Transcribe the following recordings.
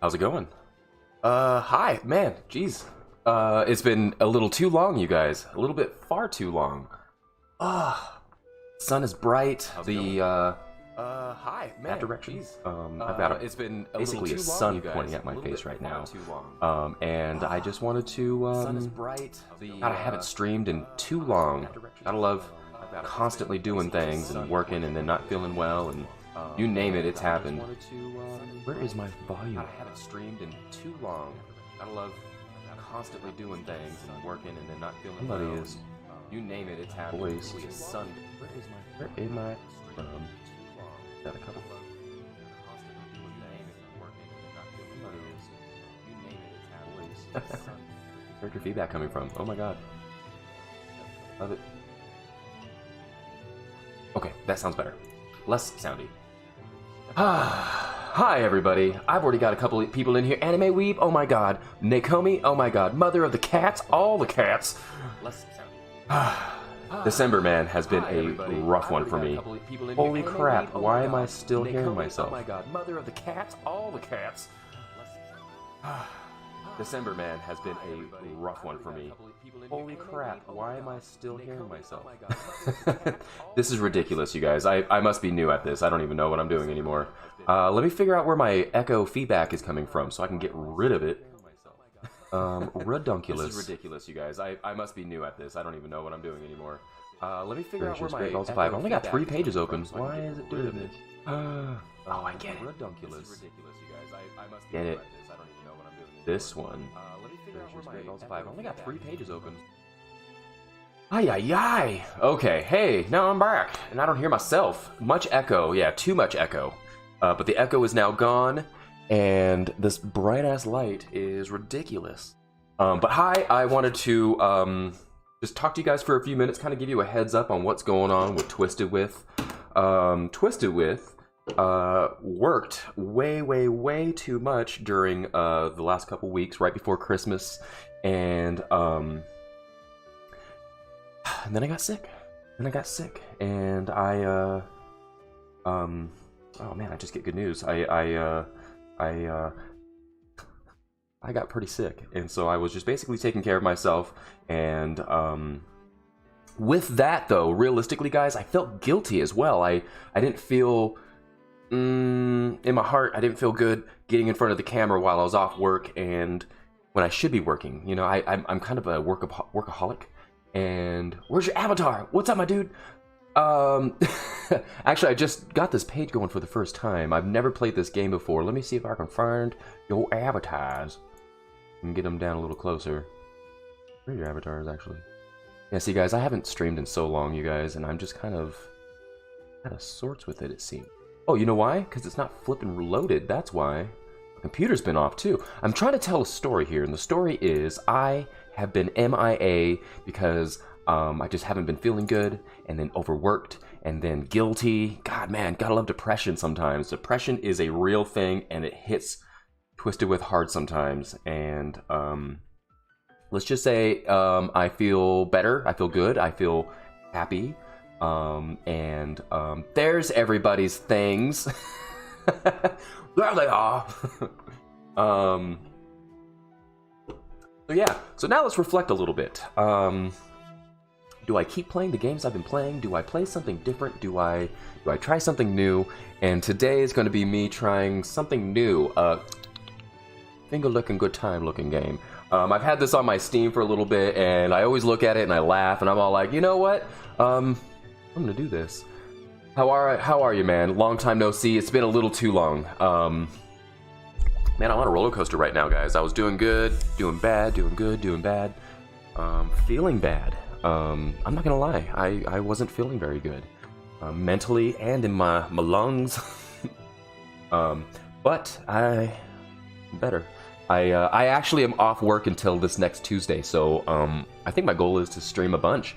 How's it going? Hi, man, jeez. It's been a little too long, you guys. A little bit far too long. Ah, sun is bright. Hi, man. That direction. I've got It's been a basically a little too long, sun you guys. pointing at A my little face bit right far now. too long. And I just wanted to, Sun is bright. God, I haven't streamed in too long. Gotta love constantly doing things and working and then not feeling well and you name it, it's happened. Where is my volume? I haven't streamed in too long. Gotta love constantly doing things and working and then not feeling well. Somebody is. You name it, it's happened. Boys. Sun. Where am I? Got a couple. Where's your feedback coming from? Oh my god. Love it. Okay, that sounds better. Less soundy. Hi everybody. I've already got a couple of people in here. Anime Weeb, oh my god. Nakomi, oh my god. Mother of the cats, all the cats. Less soundy. December, man, has been a rough one for me. Holy crap, why am I still hearing myself? Oh my god. Mother of the cats, all the cats. December, man, has been a rough one for me. Holy crap, why am I still hearing myself? This is ridiculous, you guys. I must be new at this. I don't even know what I'm doing anymore. Let me figure out where my echo feedback is coming from so I can get rid of it. Redunculous. This is ridiculous, you guys. I must be new at this. I don't even know what I'm doing anymore. Let me figure out where my echo I've only got 3 pages open. Why is it doing this? Oh, I get it. Redunculous. This is ridiculous, you guys. I must be new at this. I don't even know what I'm doing. This one. Let me figure out where my I've only got 3 pages open. Ay, ay, ay. Okay, hey, now I'm back, and I don't hear myself. Much echo, yeah, too much echo. But the echo is now gone, and this bright-ass light is ridiculous. But hi, I wanted to just talk to you guys for a few minutes, kind of give you a heads up on what's going on with Twisted With. Twisted With worked way too much during the last couple weeks, right before Christmas, and then I got sick. And oh man, I just get good news. I got pretty sick, and so I was just basically taking care of myself, and with that though, realistically guys, I felt guilty as well. I didn't feel in my heart, I didn't feel good getting in front of the camera while I was off work and when I should be working. You know, I'm kind of a workaholic. And where's your avatar? What's up, my dude? Actually, I just got this page going for the first time. I've never played this game before. Let me see if I can find your avatars and get them down a little closer. Where are your avatars, actually? Yeah, see, guys, I haven't streamed in so long, you guys, and I'm just kind of out of sorts with it, it seems. Oh, you know why? Because it's not flipping reloaded. That's why. The computer's been off, too. I'm trying to tell a story here, and the story is I have been MIA because I just haven't been feeling good, and then overworked, and then guilty. God, man, gotta love depression sometimes. Depression is a real thing, and it hits Twisted With hard sometimes. And let's just say I feel better. I feel good. I feel happy. And there's everybody's things. There they are. So yeah, so now let's reflect a little bit. Do I keep playing the games I've been playing? Do I play something different? Do I try something new? And today is going to be me trying something new. Finger looking good time looking game. I've had this on my Steam for a little bit, and I always look at it and I laugh, and I'm all like, you know what? I'm gonna do this. How are you, man? Long time no see. It's been a little too long. Man, I'm on a roller coaster right now, guys. I was doing good, doing bad, doing good, doing bad. Feeling bad. I'm not gonna lie. I wasn't feeling very good. Mentally and in my lungs. But I'm better. I actually am off work until this next Tuesday, so I think my goal is to stream a bunch.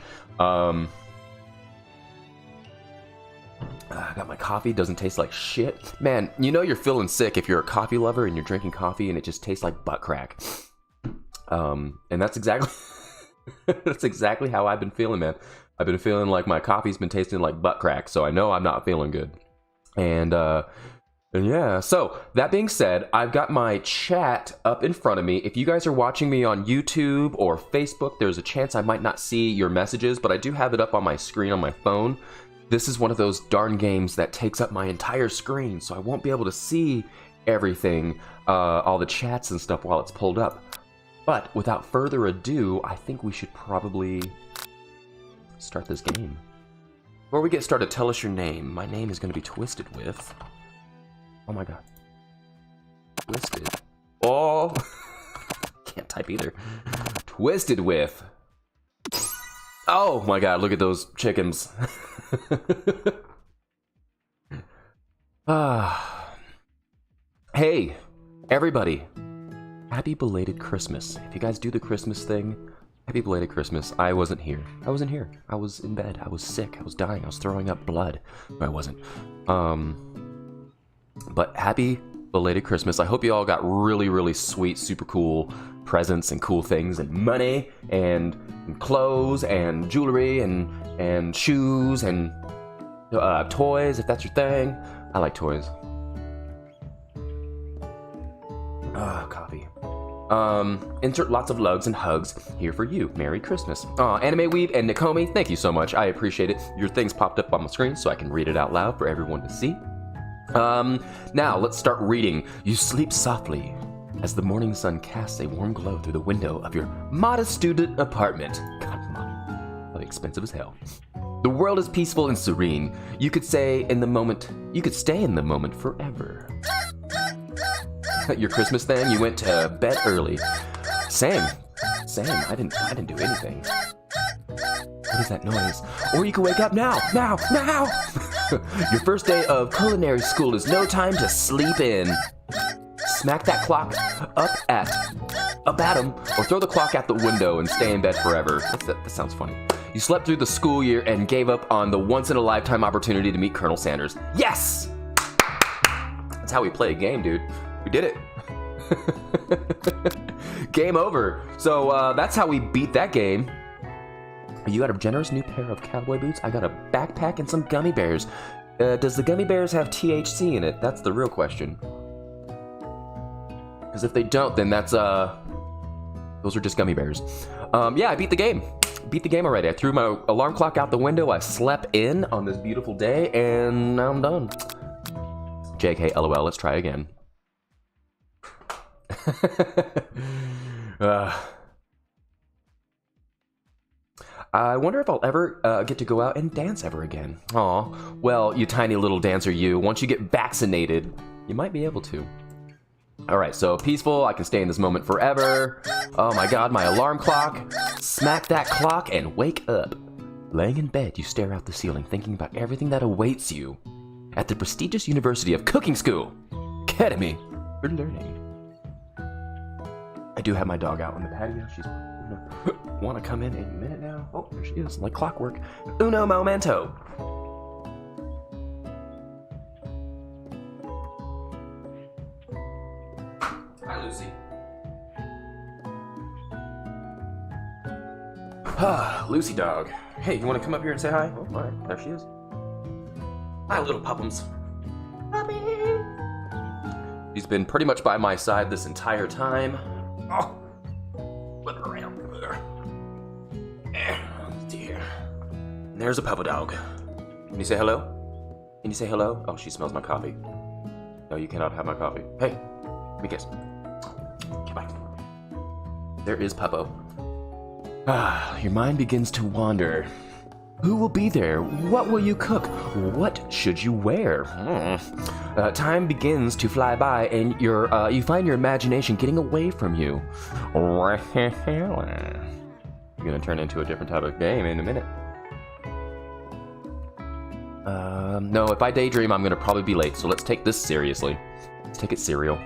I got my coffee, doesn't taste like shit. Man, you know you're feeling sick if you're a coffee lover and you're drinking coffee and it just tastes like butt crack. And that's exactly that's exactly how I've been feeling, man. I've been feeling like my coffee's been tasting like butt crack, so I know I'm not feeling good. And And yeah, so that being said, I've got my chat up in front of me. If you guys are watching me on YouTube or Facebook, there's a chance I might not see your messages, but I do have it up on my screen on my phone. This is one of those darn games that takes up my entire screen, so I won't be able to see everything, all the chats and stuff while it's pulled up. But without further ado, I think we should probably start this game. Before we get started, tell us your name. My name is going to be Twisted With. Oh my god. Twisted. Oh! Can't type either. Twisted With. Oh my god, look at those chickens. Hey, everybody. Happy belated Christmas. If you guys do the Christmas thing, happy belated Christmas. I wasn't here. I wasn't here. I was in bed. I was sick. I was dying. I was throwing up blood. No, I wasn't. But happy belated Christmas. I hope you all got really, really sweet, super cool presents and cool things and money and clothes and jewelry and shoes and toys, if that's your thing. I like toys. Coffee. Insert lots of lugs and hugs here for you. Merry Christmas. Anime Weave and Nakomi, thank you so much. I appreciate it. Your thing's popped up on my screen so I can read it out loud for everyone to see. Now let's start reading. You sleep softly as the morning sun casts a warm glow through the window of your modest student apartment. God, modern. Probably expensive as hell. The world is peaceful and serene. You could stay in the moment forever. Your Christmas then, you went to bed early. Same. I didn't do anything. What is that noise? Or you can wake up now! Your first day of culinary school is no time to sleep in. Smack that clock up at him, or throw the clock out the window and stay in bed forever. That sounds funny. You slept through the school year and gave up on the once-in-a-lifetime opportunity to meet Colonel Sanders. Yes! That's how we play a game, dude. We did it. Game over. So that's how we beat that game. You got a generous new pair of cowboy boots. I got a backpack and some gummy bears. Does the gummy bears have THC in it? That's the real question. Because if they don't, then that's those are just gummy bears. Yeah, I beat the game. Beat the game already. I threw my alarm clock out the window. I slept in on this beautiful day, and now I'm done. JK, LOL. Let's try again. I wonder if I'll ever get to go out and dance ever again. Aw, well, you tiny little dancer you, once you get vaccinated, you might be able to. Alright, so peaceful, I can stay in this moment forever. Oh my god, my alarm clock. Smack that clock and wake up. Laying in bed, you stare out the ceiling, thinking about everything that awaits you at the prestigious University of Cooking School Academy for Learning. I do have my dog out on the patio. She's want to come in any minute now. Oh, there she is, like clockwork. Uno momento. Hi, Lucy. Lucy dog. Hey, you want to come up here and say hi? Oh, all right, there she is. Hi, little puppums. Puppy. She's been pretty much by my side this entire time. Oh, flip her around. Oh, dear. And there's a puppa dog. Can you say hello? Can you say hello? Oh, she smells my coffee. No, you cannot have my coffee. Hey, give me a kiss. Get back. There is Puppo. Your mind begins to wander. Who will be there? What will you cook? What should you wear? Time begins to fly by, and you find your imagination getting away from you. You're gonna turn into a different type of game in a minute. No, if I daydream, I'm gonna probably be late, so let's take this seriously. Let's take it serial.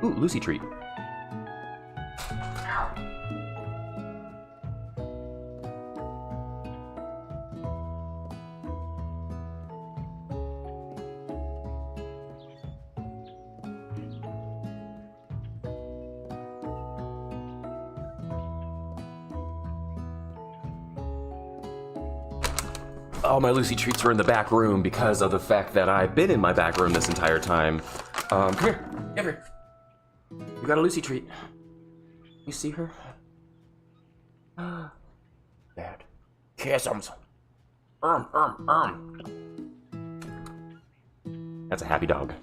Ooh, Lucy treat. all my Lucy treats are in the back room because of the fact that I've been in my back room this entire time. Come here. Come here. You got a Lucy treat. You see her? Dad. Kissums. That's a happy dog.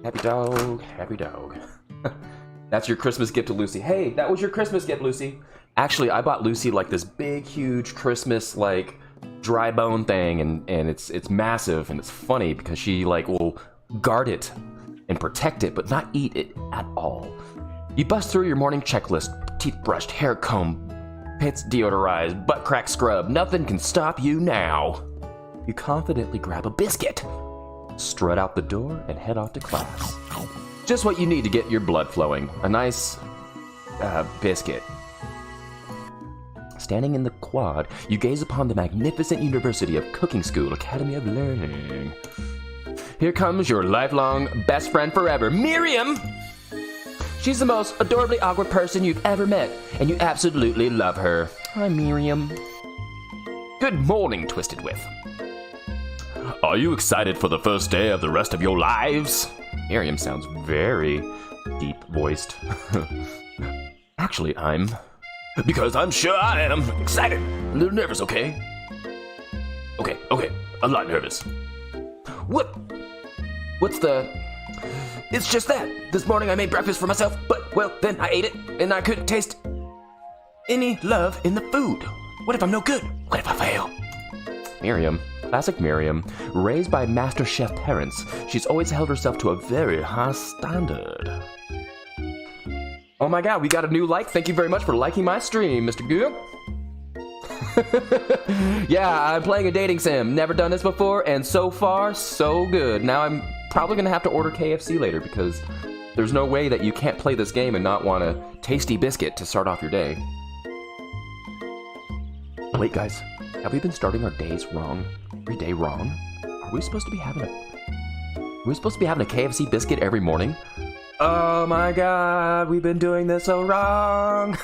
Happy dog, happy dog. That's your Christmas gift to Lucy. Hey, that was your Christmas gift, Lucy. Actually, I bought Lucy like this big, huge Christmas like dry bone thing, and it's massive, and it's funny because she like will guard it and protect it, but not eat it at all. You bust through your morning checklist: teeth brushed, hair combed, pits deodorized, butt crack scrub. Nothing can stop you now. You confidently grab a biscuit, strut out the door, and head off to class. Just what you need to get your blood flowing. A nice biscuit. Standing in the quad, you gaze upon the magnificent University of Cooking School Academy of Learning. Here comes your lifelong best friend forever, Miriam! She's the most adorably awkward person you've ever met, and you absolutely love her. Hi, Miriam. Good morning, Twisted With. Are you excited for the first day of the rest of your lives? Miriam sounds very deep-voiced. Actually, I'm... Because I'm sure I am excited. A little nervous, okay? Okay, a lot nervous. What's the... It's just that. This morning I made breakfast for myself, but, well, then I ate it, and I couldn't taste any love in the food. What if I'm no good? What if I fail? Miriam, classic Miriam, raised by Master Chef parents, she's always held herself to a very high standard. Oh my god, we got a new like. Thank you very much for liking my stream, Mr. Goo. Yeah, I'm playing a dating sim. Never done this before, and so far, so good. Now I'm probably gonna have to order KFC later because there's no way that you can't play this game and not want a tasty biscuit to start off your day. Wait, guys, have we been starting our days wrong? Every day wrong? Are we supposed to be having a KFC biscuit every morning? Oh my god, we've been doing this so wrong.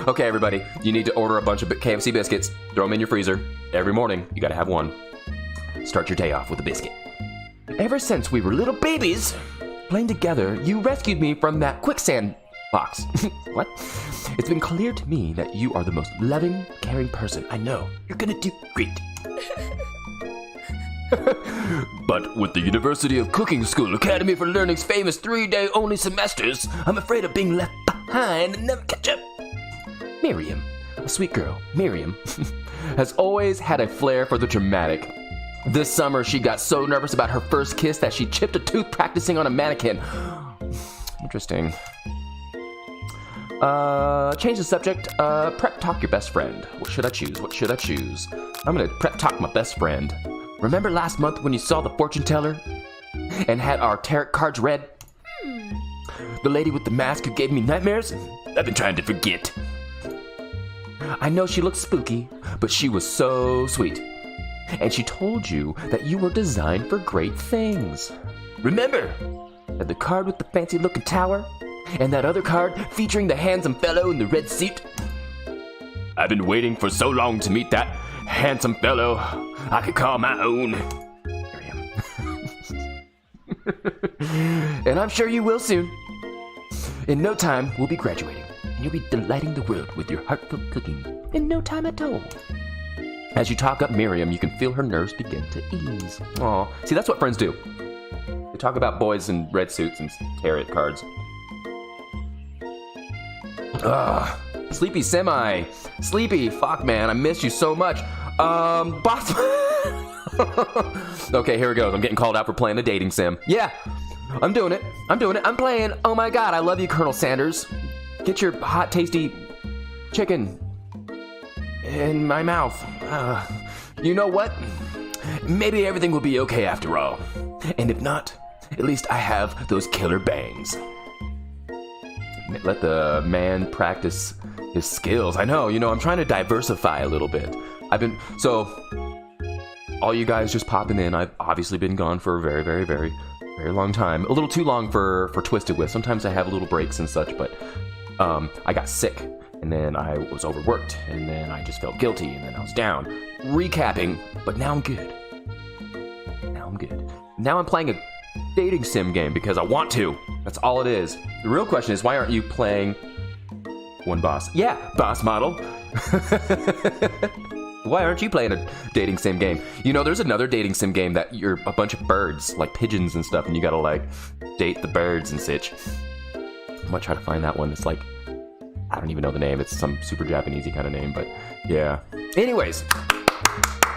Okay, everybody, you need to order a bunch of KFC biscuits, throw them in your freezer. Every morning, you gotta have one. Start your day off with a biscuit. Ever since we were little babies, playing together, you rescued me from that quicksand box. What? It's been clear to me that you are the most loving, caring person I know. You're gonna do great. But with the University of Cooking School Academy for Learning's famous 3-day only semesters, I'm afraid of being left behind and never catch up. Miriam, a sweet girl, Miriam, has always had a flair for the dramatic. This summer, she got so nervous about her first kiss that she chipped a tooth practicing on a mannequin. Interesting. Change the subject. Prep talk your best friend. What should I choose? I'm gonna prep talk my best friend. Remember last month when you saw the fortune teller and had our tarot cards read? The lady with the mask who gave me nightmares? I've been trying to forget. I know she looked spooky, but she was so sweet. And she told you that you were designed for great things. Remember? And the card with the fancy looking tower? And that other card featuring the handsome fellow in the red suit? I've been waiting for so long to meet that handsome fellow I could call my own. Miriam. And I'm sure you will soon. In no time, we'll be graduating, and you'll be delighting the world with your heartfelt cooking in no time at all. As you talk up Miriam, you can feel her nerves begin to ease. Aw, see, that's what friends do. They talk about boys in red suits and tarot cards. Ugh. Sleepy Semi. Sleepy, fuck man, I miss you so much. Boss. Okay, here it goes. I'm getting called out for playing a dating sim. Yeah, I'm doing it. I'm playing. Oh my god, I love you, Colonel Sanders. Get your hot, tasty chicken in my mouth. You know what? Maybe everything will be okay after all. And if not, at least I have those killer bangs. Let the man practice his skills. I know, I'm trying to diversify a little bit. All you guys just popping in, I've obviously been gone for a very, very, very, very long time. A little too long for Twisted With. Sometimes I have little breaks and such, but I got sick, and and then I was overworked, and then I just felt guilty, and then I was down. Recapping, but now I'm good. Now I'm playing a dating sim game because I want to. That's all it is. The real question is, why aren't you playing one boss? Yeah, boss model. Why aren't you playing a dating sim game? You know, there's another dating sim game that you're a bunch of birds, like pigeons and stuff, and you gotta like date the birds and such. I might try to find that one. It's like, I don't even know the name. It's some super Japanesey kind of name, but yeah. Anyways,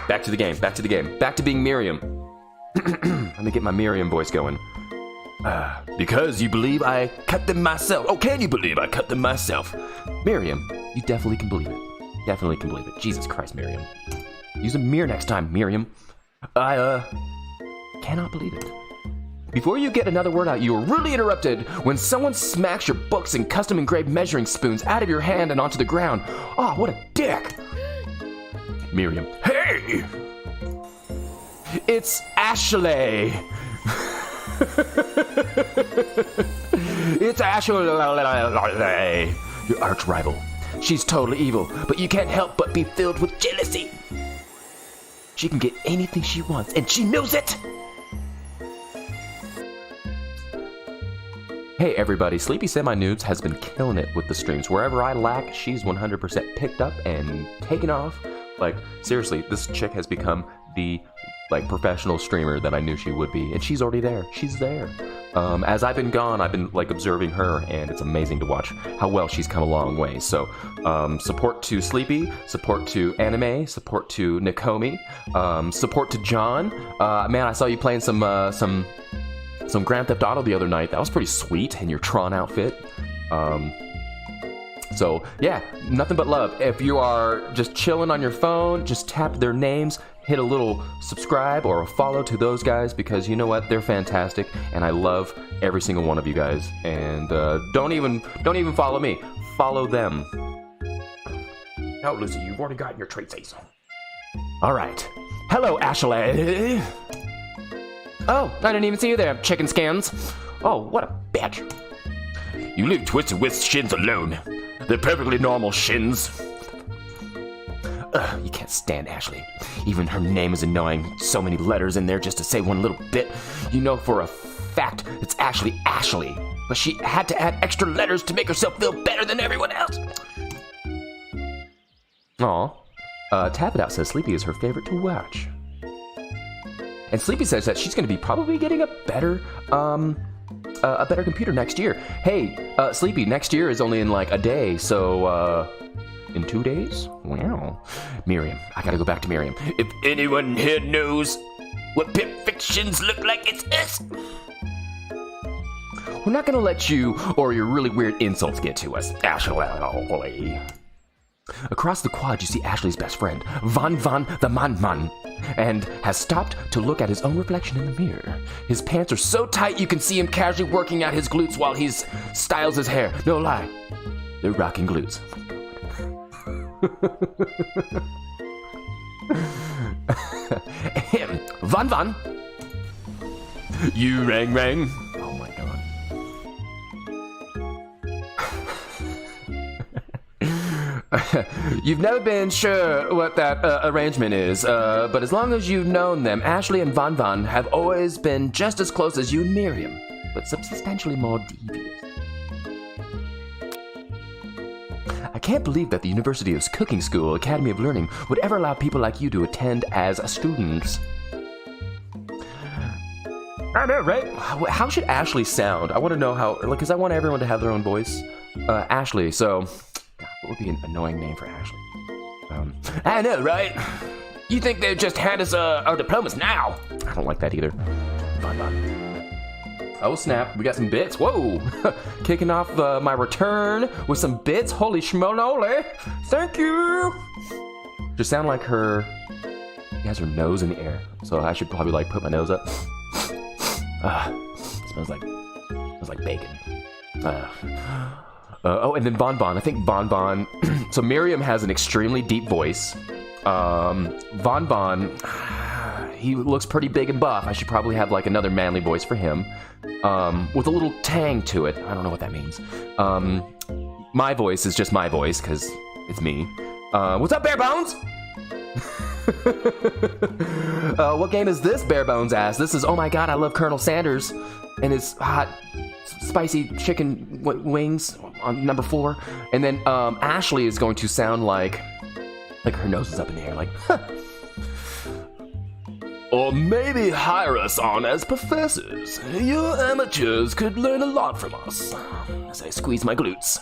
back to the game. Back to being Miriam. Let me get my Miriam voice going. Because you believe I cut them myself. Oh, can you believe I cut them myself? Miriam, you definitely can believe it. Jesus Christ, Miriam. Use a mirror next time, Miriam. I, cannot believe it. Before you get another word out, you were rudely interrupted when someone smacks your books and custom engraved measuring spoons out of your hand and onto the ground. Oh, what a dick. Miriam. Hey! It's Ashley. It's Ashley, your arch rival. She's totally evil, but you can't help but be filled with jealousy. She can get anything she wants, and she knows it. Hey everybody, Sleepy Semi-Nudes has been killing it with the streams. Wherever I lack, she's 100% picked up and taken off. Like, seriously, this chick has become the professional streamer that I knew she would be, and she's already there. She's there. As I've been gone, I've been observing her, and it's amazing to watch how well she's come a long way. So, support to Sleepy, support to Anime, support to Nakomi, support to John. Man, I saw you playing some Grand Theft Auto the other night. That was pretty sweet in your Tron outfit. So yeah, nothing but love. If you are just chilling on your phone, just tap their names, hit a little subscribe or a follow to those guys, because you know what, they're fantastic, and I love every single one of you guys. And don't even follow me, follow them. No, Lucy, you've already gotten your trait say so. All right, hello, Ashley. Oh, I didn't even see you there, chicken skins. Oh, what a bitch. You leave Twisted Wisp shins alone. They're perfectly normal shins. Ugh, you can't stand Ashley. Even her name is annoying. So many letters in there just to say one little bit. You know for a fact it's actually Ashley, but she had to add extra letters to make herself feel better than everyone else. Aw. Tap It Out says Sleepy is her favorite to watch. And Sleepy says that she's going to be probably getting a better computer next year. Hey, Sleepy, next year is only in like a day, so, in 2 days? Wow. Miriam. I gotta go back to Miriam. If anyone here knows what Pip Fictions look like, it's us. We're not gonna let you or your really weird insults get to us, Ashley. Across the quad, you see Ashley's best friend, Van the Man, and has stopped to look at his own reflection in the mirror. His pants are so tight you can see him casually working out his glutes while he styles his hair. No lie, they're rocking glutes. Van. You rang. Oh my god. You've never been sure what that arrangement is, but as long as you've known them, Ashley and Van have always been just as close as you and Miriam, but substantially more devious. I can't believe that the University of Cooking School Academy of Learning would ever allow people like you to attend as students. I know, right? How should Ashley sound? I want to know how, because I want everyone to have their own voice. Ashley, so... what would be an annoying name for Ashley? I know, right? You think they'd just hand us our diplomas now? I don't like that either. Fun. Oh snap, we got some bits. Whoa! Kicking off my return with some bits. Holy schmonoli! Thank you! Just sound like her... She has her nose in the air. So I should probably like put my nose up. Smells like bacon. Oh, and then Bon. I think Bon. So Miriam has an extremely deep voice. Bon, he looks pretty big and buff. I should probably have like another manly voice for him. With a little tang to it. I don't know what that means. my voice is just my voice, because it's me. What's up, Bare Bones? What game is this, Bare Bones asks? This is, oh my god, I love Colonel Sanders and his hot, spicy chicken wings on number 4. And then Ashley is going to sound like her nose is up in the air, like, huh. Or maybe hire us on as professors. You amateurs could learn a lot from us. As I squeeze my glutes.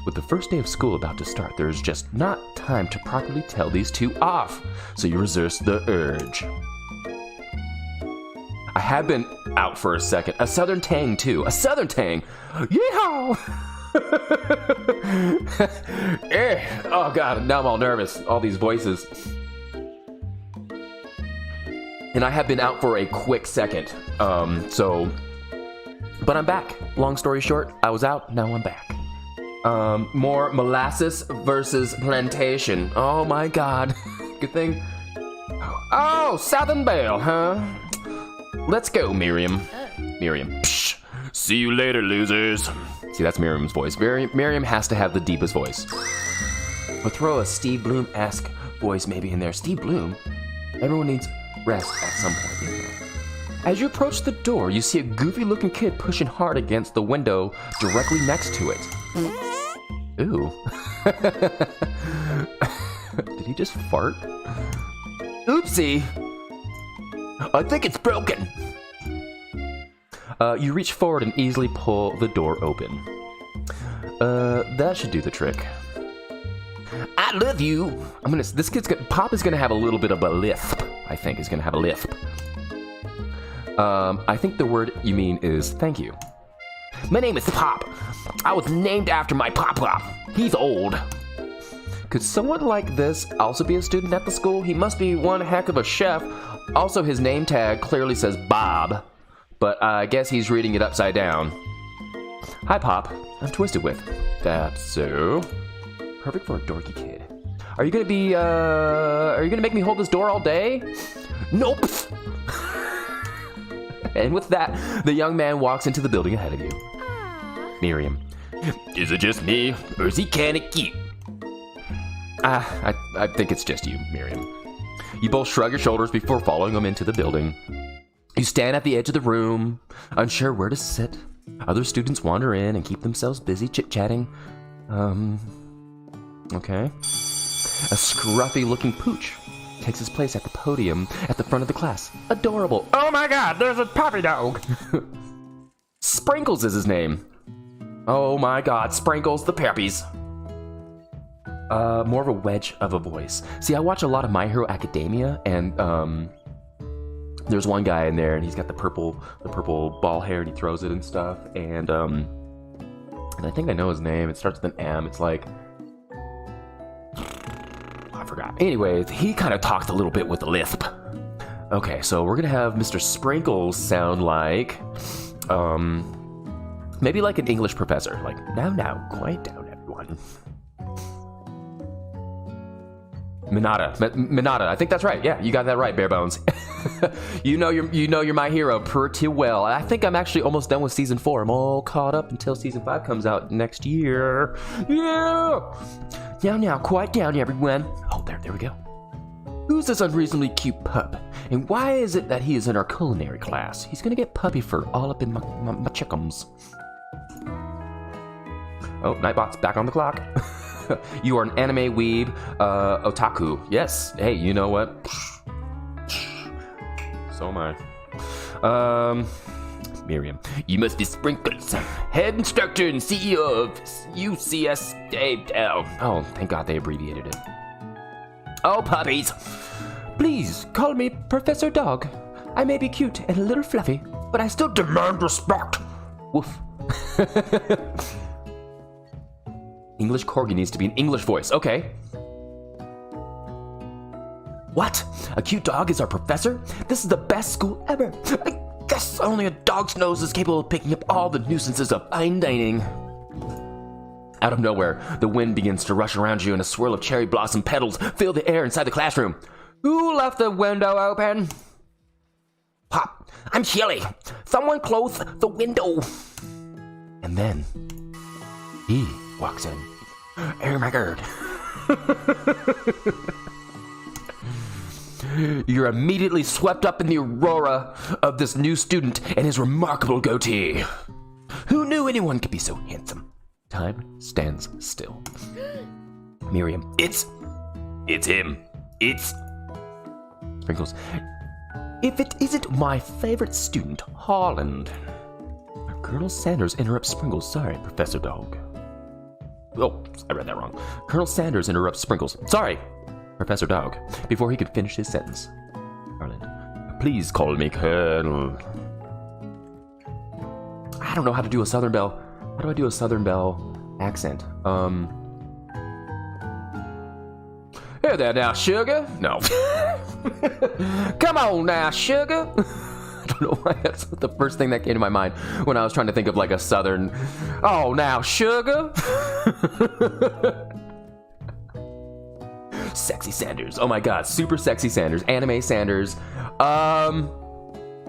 With the first day of school about to start, there's just not time to properly tell these two off, so you resist the urge. I have been out for a second. A southern tang, too. A southern tang! Yeehaw! Oh god, now I'm all nervous. All these voices. And I have been out for a quick second. But I'm back. Long story short, I was out, now I'm back. More molasses versus plantation. Oh my god. Good thing. Oh, Southern Belle, huh? Let's go, Miriam. Miriam. Psh. See you later, losers. See, that's Miriam's voice. Miriam has to have the deepest voice. Or throw a Steve Bloom-esque voice maybe in there. Steve Bloom? Everyone needs rest at some point. As you approach the door, you see a goofy-looking kid pushing hard against the window directly next to it. Ooh. Did he just fart? Oopsie! I think it's broken! You reach forward and easily pull the door open. That should do the trick. I love you! Pop is gonna have a little bit of a lisp, I think. Is gonna have a lisp. I think the word you mean is thank you. My name is Pop. I was named after my pop-pop. He's old. Could someone like this also be a student at the school? He must be one heck of a chef. Also, his name tag clearly says Bob, but I guess he's reading it upside down. Hi, Pop. I'm Twisted With. That's so perfect for a dorky kid. Are you gonna make me hold this door all day? Nope. And with that, the young man walks into the building ahead of you. Miriam. Is it just me, or is he kinda cute? I think it's just you, Miriam. You both shrug your shoulders before following him into the building. You stand at the edge of the room, unsure where to sit. Other students wander in and keep themselves busy chit-chatting. Okay. A scruffy-looking pooch takes his place at the podium at the front of the class. Adorable. Oh my god, there's a puppy dog! Sprinkles is his name. Oh my god, Sprinkles the puppies. More of a wedge of a voice. See, I watch a lot of My Hero Academia, and there's one guy in there, and he's got the purple ball hair, and he throws it and stuff. And I think I know his name. It starts with an M. It's like, I forgot. Anyways, he kind of talks a little bit with a lisp. Okay, so we're gonna have Mr. Sprinkles sound like, maybe like an English professor. Like, now, quiet down, everyone. Minata. I think that's right. Yeah, you got that right, Bare Bones. you know you're my hero pretty well. I think I'm actually almost done with season 4. I'm all caught up until season 5 comes out next year. Yeah. Now, quiet down, everyone. Oh, there we go. Who's this unreasonably cute pup? And why is it that he is in our culinary class? He's gonna get puppy fur all up in my chickums. Oh, Nightbot's back on the clock. You are an anime weeb, otaku. Yes. Hey, you know what? So am I. Miriam. You must be Sprinkles, head instructor and CEO of UCSA. Oh, thank God they abbreviated it. Oh, puppies. Please, call me Professor Dog. I may be cute and a little fluffy, but I still demand respect. Woof. English Corgi needs to be an English voice. Okay. What? A cute dog is our professor? This is the best school ever. I guess only a dog's nose is capable of picking up all the nuisances of fine dining. Out of nowhere, the wind begins to rush around you and a swirl of cherry blossom petals fill the air inside the classroom. Who left the window open? Pop, I'm chilly. Someone close the window. And then, he walks in. Oh my god. You're immediately swept up in the aurora of this new student and his remarkable goatee. Who knew anyone could be so handsome? Time stands still. Miriam, it's him. It's Sprinkles. If it isn't my favorite student, Harland. Colonel Sanders interrupts Sprinkles. Sorry, Professor Dog. Oh, I read that wrong. Colonel Sanders interrupts Sprinkles. Sorry, Professor Dog, before he could finish his sentence. Harland, please call me Colonel. I don't know how to do a Southern Belle. How do I do a Southern Belle accent? Hey there now, sugar. No. Come on now, sugar. I don't know why that's the first thing that came to my mind when I was trying to think of like a Southern. Oh, now, sugar. Sexy Sanders. Oh my god, super sexy Sanders. Anime Sanders.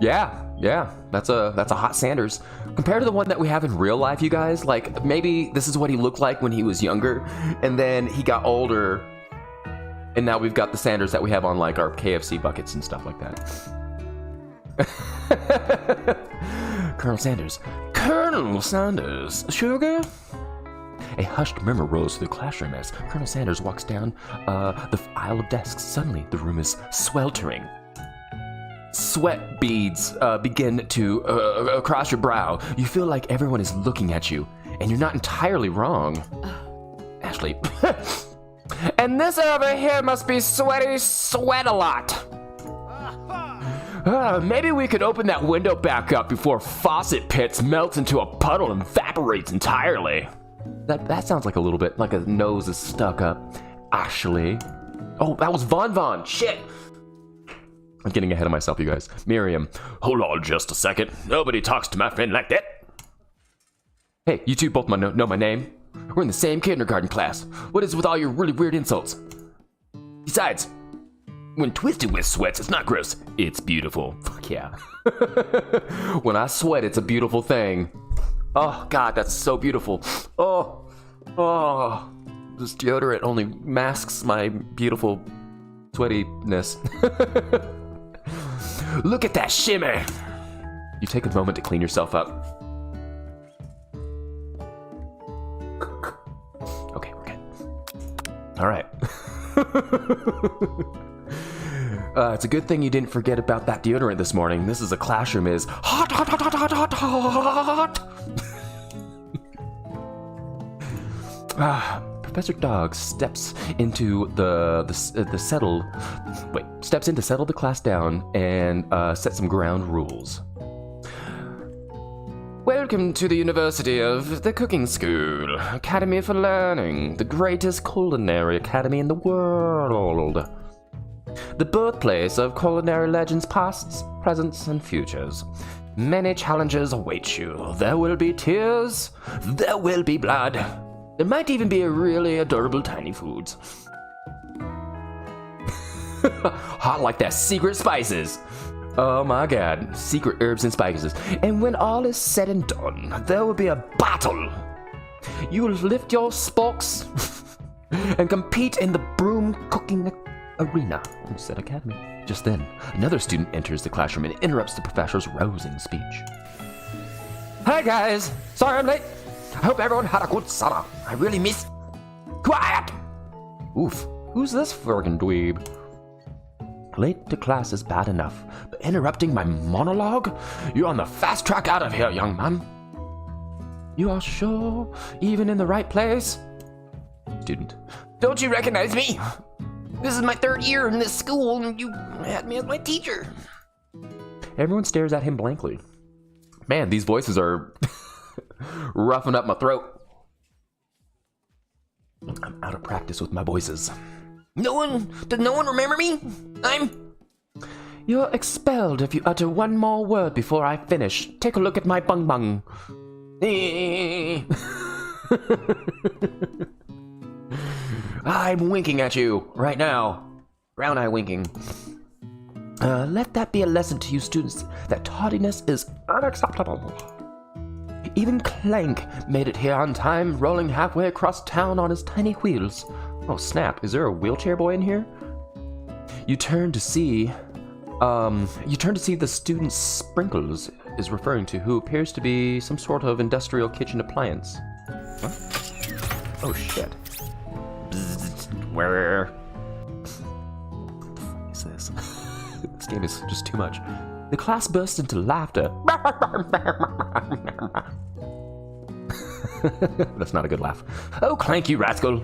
Yeah, that's a hot Sanders. Compared to the one that we have in real life, you guys, like maybe this is what he looked like when he was younger, and then he got older, and now we've got the Sanders that we have on like our KFC buckets and stuff like that. Colonel Sanders. Colonel Sanders. Sugar? A hushed murmur rose through the classroom as Colonel Sanders walks down the aisle of desks. Suddenly, the room is sweltering. Sweat beads begin to cross your brow. You feel like everyone is looking at you, and you're not entirely wrong. Ashley. And this over here must be sweaty sweat a lot. Maybe we could open that window back up before Faucet Pits melts into a puddle and evaporates entirely. That sounds like a little bit like a nose is stuck up. Ashley. Oh, that was Von. Shit. I'm getting ahead of myself, you guys. Miriam. Hold on just a second. Nobody talks to my friend like that. Hey, you two both know my name. We're in the same kindergarten class. What is with all your really weird insults? Besides, when Twisted Whisk sweats, it's not gross. It's beautiful. Fuck yeah. When I sweat, it's a beautiful thing. Oh, God, that's so beautiful. Oh. This deodorant only masks my beautiful sweatiness. Look at that shimmer. You take a moment to clean yourself up. Okay, we're good. All right. It's a good thing you didn't forget about that deodorant this morning. This is a classroom is hot. Professor Dog steps into steps in to settle the class down and set some ground rules. Welcome to the University of the Cooking School, Academy for Learning, the greatest culinary academy in the world. The birthplace of culinary legends pasts, presents, and futures. Many challenges await you. There will be tears. There will be blood. There might even be a really adorable tiny foods. Hot like that secret spices. Oh my god, secret herbs and spices. And when all is said and done, there will be a battle. You will lift your spokes and compete in the broom cooking arena. Said academy. Just then, another student enters the classroom and interrupts the professor's rousing speech. Hi guys, sorry I'm late. I hope everyone had a good summer. I really miss... Quiet! Oof, who's this friggin' dweeb? Late to class is bad enough, but interrupting my monologue? You're on the fast track out of here, young man. You are sure? Even in the right place? Student. Don't you recognize me? This is my third year in this school, and you had me as my teacher. Everyone stares at him blankly. Man, these voices are... roughing up my throat. I'm out of practice with my voices. Does no one remember me? You're expelled if you utter one more word before I finish. Take a look at my bung bung. I'm winking at you right now. Brown eye winking. Let that be a lesson to you students that tardiness is unacceptable. Even Clank made it here on time, rolling halfway across town on his tiny wheels. Oh snap, is there a wheelchair boy in here? You turn to see the student Sprinkles is referring to, who appears to be some sort of industrial kitchen appliance. Huh? Oh shit. Where? What is this? This game is just too much. The class burst into laughter. That's not a good laugh. Oh, Clank, you rascal!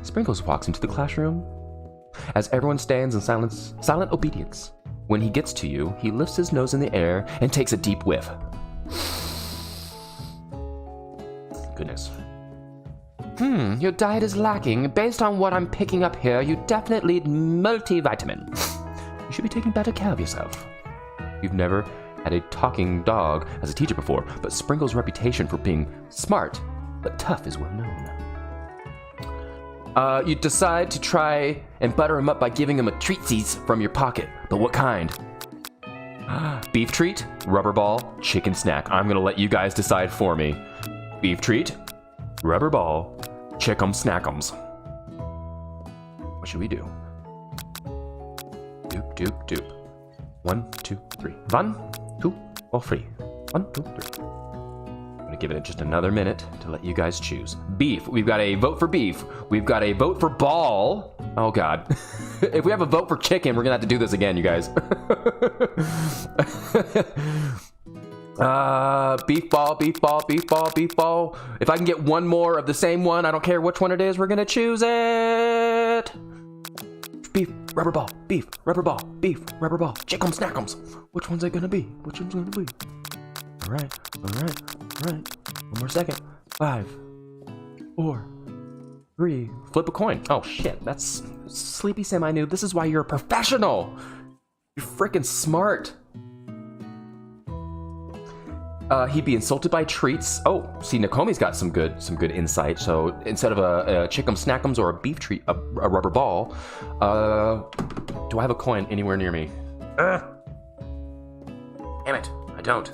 Sprinkles walks into the classroom as everyone stands in silent obedience. When he gets to you, he lifts his nose in the air and takes a deep whiff. Goodness. Your diet is lacking. Based on what I'm picking up here, you definitely need multivitamin. You should be taking better care of yourself. You've never had a talking dog as a teacher before, but Sprinkles' reputation for being smart but tough is well known. You decide to try and butter him up by giving him a treatsies from your pocket. But what kind? Beef treat, rubber ball, chicken snack. I'm gonna let you guys decide for me. Beef treat, rubber ball, chick'em snack'ems. What should we do? Doop, doop, doop. 1, 2, 3. 1, 2, or 3. 1, 2, 3. I'm gonna give it just another minute to let you guys choose. Beef. We've got a vote for beef. We've got a vote for ball. Oh god. If we have a vote for chicken, we're gonna have to do this again, you guys. Beef ball, beef ball, beef ball, beef ball. If I can get one more of the same one, I don't care which one it is, we're gonna choose it. Beef, rubber ball, beef, rubber ball, beef, rubber ball, chick'em snack'ems. Which one's it gonna be? Which one's it gonna be? Alright. One more second. 5, 4, 3. Flip a coin. Oh shit, that's Sleepy Semi-Noob. This is why you're a professional. You're freaking smart. He'd be insulted by treats. Oh, see, Nakomi's got some good insight. So instead of a chick'em snack'ems or a beef treat, a rubber ball, do I have a coin anywhere near me? Damn it, I don't.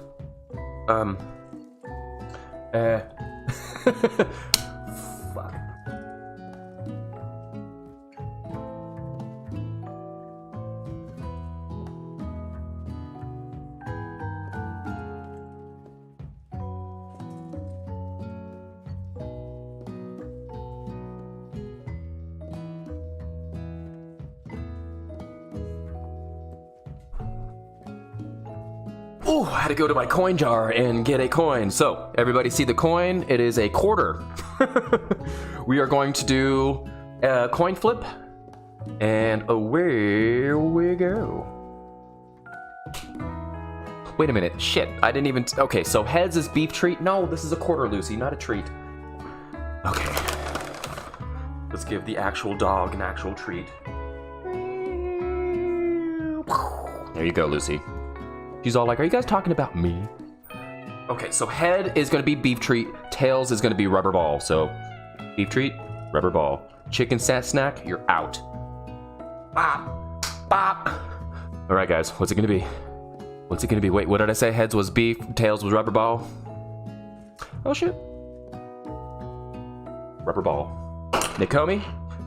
Fuck. Oh, I had to go to my coin jar and get a coin. So, everybody see the coin? It is a quarter. We are going to do a coin flip, and away we go. Wait a minute, shit, I didn't even, okay, so heads is beef treat. No, this is a quarter, Lucy, not a treat. Okay, let's give the actual dog an actual treat. There you go, Lucy. She's all like, are you guys talking about me? Okay, so head is gonna be beef treat, tails is gonna be rubber ball. So, beef treat, rubber ball. Chicken snack, you're out. Bop, bop. All right, guys, what's it gonna be? What's it gonna be? Wait, what did I say? Heads was beef, tails was rubber ball. Oh shit. Rubber ball. Nakomi,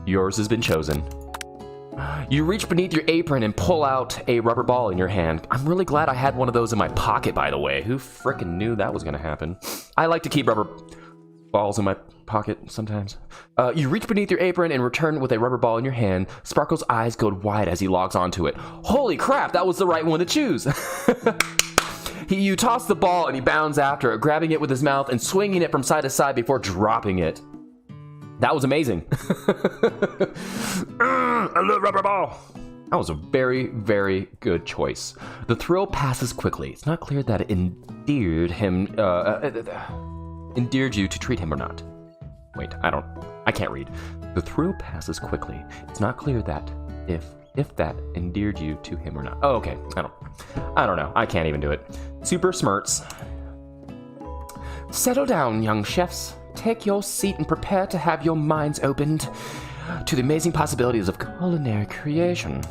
yours has been chosen. You reach beneath your apron and pull out a rubber ball in your hand. I'm really glad I had one of those in my pocket, by the way. Who frickin' knew that was gonna happen? I like to keep rubber balls in my pocket sometimes. You reach beneath your apron and return with a rubber ball in your hand. Sparkle's eyes go wide as he logs onto it. Holy crap, that was the right one to choose. You toss the ball and he bounds after it, grabbing it with his mouth and swinging it from side to side before dropping it. That was amazing. I love rubber ball. That was a very, very good choice. The thrill passes quickly. It's not clear that it endeared you to treat him or not. Wait, I can't read. The thrill passes quickly. It's not clear that if that endeared you to him or not. Oh, okay. I don't know. I can't even do it. Super smirts. Settle down, young chefs. Take your seat and prepare to have your minds opened to the amazing possibilities of culinary creation.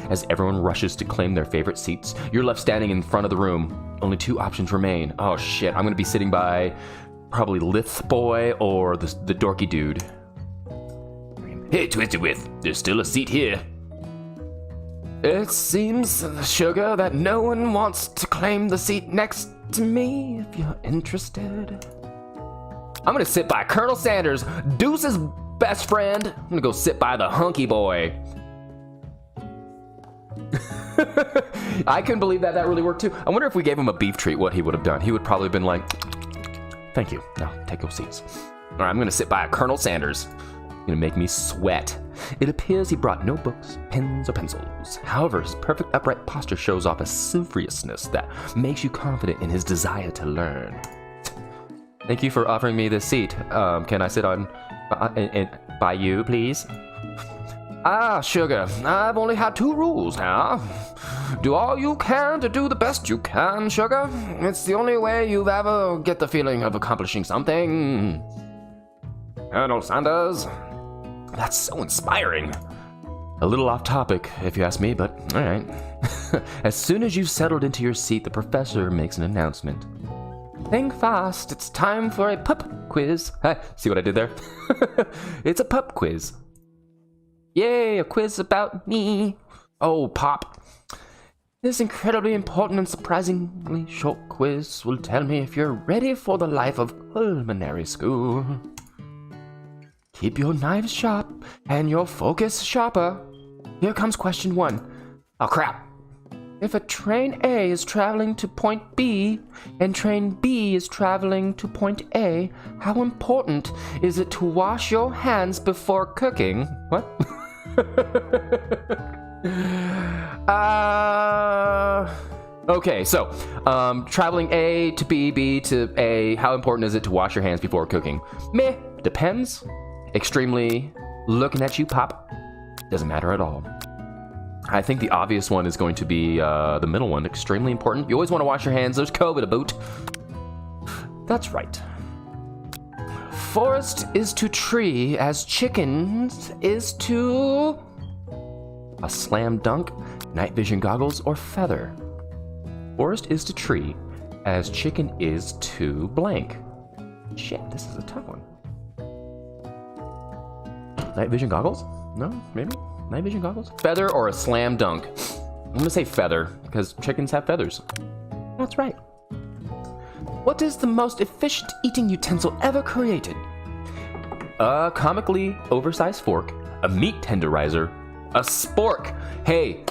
As everyone rushes to claim their favorite seats, you're left standing in front of the room. Only 2 options remain. Oh shit, I'm gonna be sitting by probably Lith Boy or the dorky dude. Hey, Twisted With, there's still a seat here. It seems, Sugar, that no one wants to claim the seat next to me, if you're interested. I'm gonna sit by Colonel Sanders, Deuce's best friend. I'm gonna go sit by the hunky boy. I couldn't believe that really worked too. I wonder if we gave him a beef treat, what he would have done. He would probably have been like, thank you, now take your seats. All right, I'm gonna sit by Colonel Sanders. Gonna make me sweat. It appears he brought no books, pens, or pencils. However, his perfect upright posture shows off a seriousness that makes you confident in his desire to learn. Thank you for offering me this seat. Can I sit on by you, please? Ah, Sugar, I've only had 2 rules now. Do all you can to do the best you can, Sugar. It's the only way you've ever get the feeling of accomplishing something. Colonel Sanders, that's so inspiring. A little off topic, if you ask me, but all right. As soon as you've settled into your seat, the professor makes an announcement. Think fast, it's time for a pup quiz. See what I did there? It's a pup quiz. Yay, a quiz about me. Oh, Pop. This incredibly important and surprisingly short quiz will tell me if you're ready for the life of culinary school. Keep your knives sharp and your focus sharper. Here comes question 1. Oh, crap. If a train A is traveling to point B and train B is traveling to point A, how important is it to wash your hands before cooking? What? Okay, so traveling A to B, B to A, how important is it to wash your hands before cooking? Meh, depends. Extremely, looking at you, Pop. Doesn't matter at all. I think the obvious one is going to be the middle one, extremely important. You always want to wash your hands, there's COVID about. That's right. Forest is to tree as chickens is to... a slam dunk, night vision goggles, or feather. Forest is to tree as chicken is to blank. Shit, this is a tough one. Night vision goggles? No, maybe? Night vision goggles? Feather or a slam dunk? I'm gonna say feather, because chickens have feathers. That's right. What is the most efficient eating utensil ever created? A comically oversized fork, a meat tenderizer, a spork. Hey,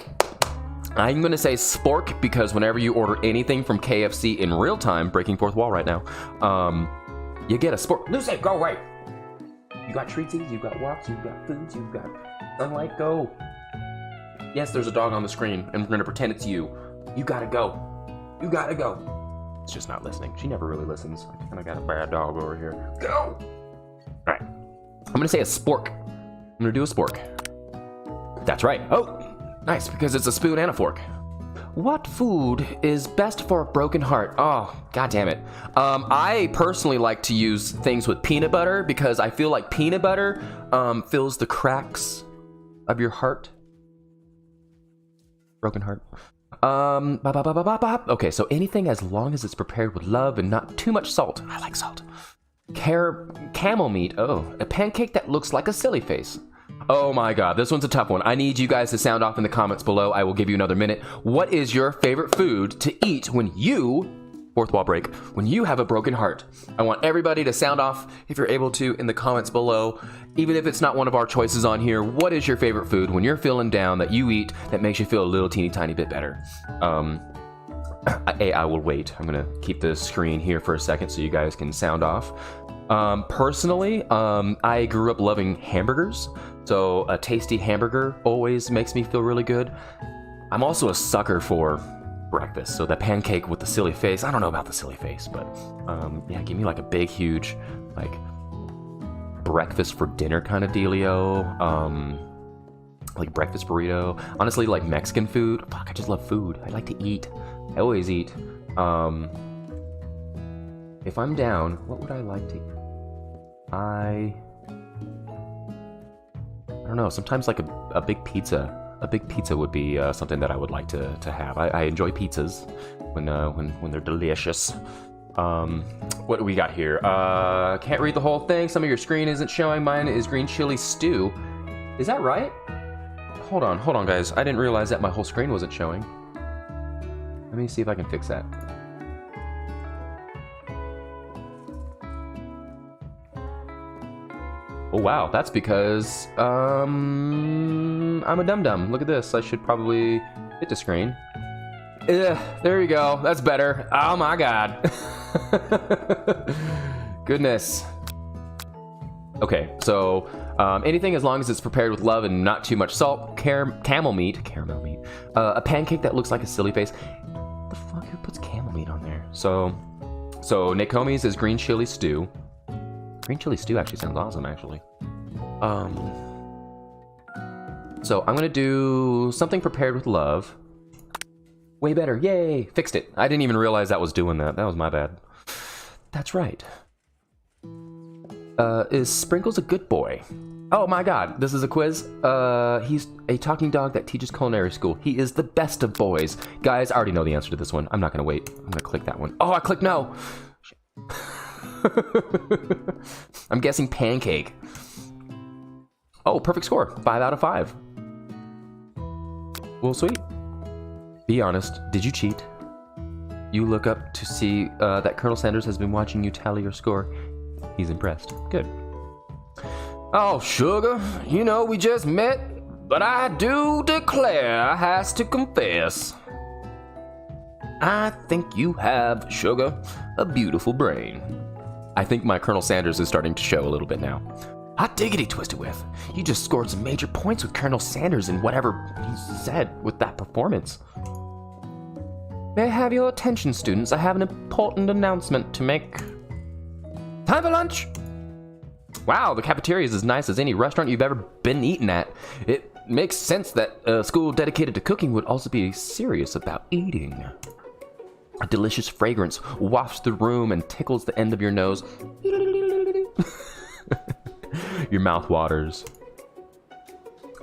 I'm gonna say spork because whenever you order anything from KFC in real time, breaking fourth wall right now, you get a spork. Lucy, go away. You got treaties, you got walks, you got foods, you got sunlight, go. Yes, there's a dog on the screen, and we're gonna pretend it's you. You gotta go. You gotta go. It's just not listening. She never really listens. I kinda got a bad dog over here. Go! Alright. I'm gonna say a spork. I'm gonna do a spork. That's right. Oh, nice, because it's a spoon and a fork. What food is best for a broken heart? Oh, god damn it. I personally like to use things with peanut butter because I feel like peanut butter fills the cracks of your heart. Broken heart. Okay, so anything as long as it's prepared with love and not too much salt. I like salt. Camel meat. Oh, a pancake that looks like a silly face. Oh my god, this one's a tough one. I need you guys to sound off in the comments below. I will give you another minute. What is your favorite food to eat when you, fourth wall break, when you have a broken heart? I want everybody to sound off, if you're able to, in the comments below. Even if it's not one of our choices on here, what is your favorite food when you're feeling down that you eat that makes you feel a little teeny tiny bit better? I will wait. I'm gonna keep the screen here for a second so you guys can sound off. Personally, I grew up loving hamburgers. So a tasty hamburger always makes me feel really good. I'm also a sucker for breakfast. So the pancake with the silly face. I don't know about the silly face, but yeah, give me like a big, huge, like breakfast for dinner kind of dealio. Like breakfast burrito. Honestly, like Mexican food. Fuck, I just love food. I like to eat. I always eat. If I'm down, what would I like to eat? I don't know, sometimes like a big pizza a big pizza would be something that I would like to have. I enjoy pizzas when they're delicious. What do we got here? Can't read the whole thing. Some of your screen isn't showing. Mine is green chili stew. Is that right? Hold on, guys. I didn't realize that my whole screen wasn't showing. Let me see if I can fix that. Oh wow, that's because I'm a dum-dum. Look at this. I should probably hit the screen. There you go. That's better. Oh my god. Goodness. Okay, so anything as long as it's prepared with love and not too much salt. Caramel meat. A pancake that looks like a silly face. What the fuck? Who puts camel meat on there? So Nakomi's is green chili stew. Green chili stew actually sounds awesome, actually. So I'm gonna do something prepared with love. Way better, yay! Fixed it. I didn't even realize that was doing that. That was my bad. That's right. Is Sprinkles a good boy? Oh my god, this is a quiz. He's a talking dog that teaches culinary school. He is the best of boys. Guys, I already know the answer to this one. I'm not gonna wait. I'm gonna click that one. Oh, I clicked no! I'm guessing pancake. Oh, perfect score. 5 out of 5. Well, sweet. Be honest, did you cheat? You look up to see that Colonel Sanders has been watching you tally your score. He's impressed. Good. Oh, sugar, you know we just met, but I do declare I has to confess. I think you have, sugar, a beautiful brain. I think my Colonel Sanders is starting to show a little bit now. Hot diggity, Twisted Whiff. You just scored some major points with Colonel Sanders and whatever he said with that performance. May I have your attention, students? I have an important announcement to make. Time for lunch! Wow, the cafeteria is as nice as any restaurant you've ever been eaten at. It makes sense that a school dedicated to cooking would also be serious about eating. A delicious fragrance wafts the room and tickles the end of your nose. Your mouth waters.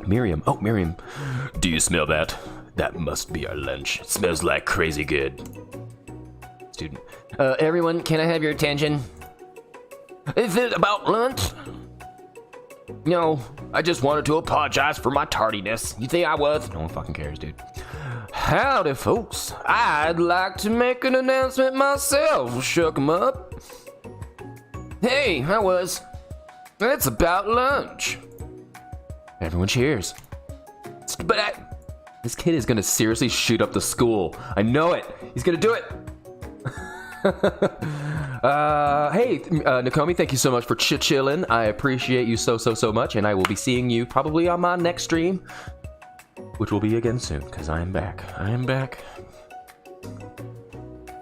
Miriam. Oh, Miriam. Do you smell that? That must be our lunch. It smells like crazy good. Student. Everyone, can I have your attention? Is it about lunch? No, I just wanted to apologize for my tardiness. You think I was? No one fucking cares, dude. Howdy, folks. I'd like to make an announcement myself. Shook 'em up. Hey, I was. It's about lunch. Everyone cheers. But this kid is gonna seriously shoot up the school. I know it. He's gonna do it. Hey, Nakomi, thank you so much for chillin'. I appreciate you so much, and I will be seeing you probably on my next stream, which will be again soon, because I am back. I am back.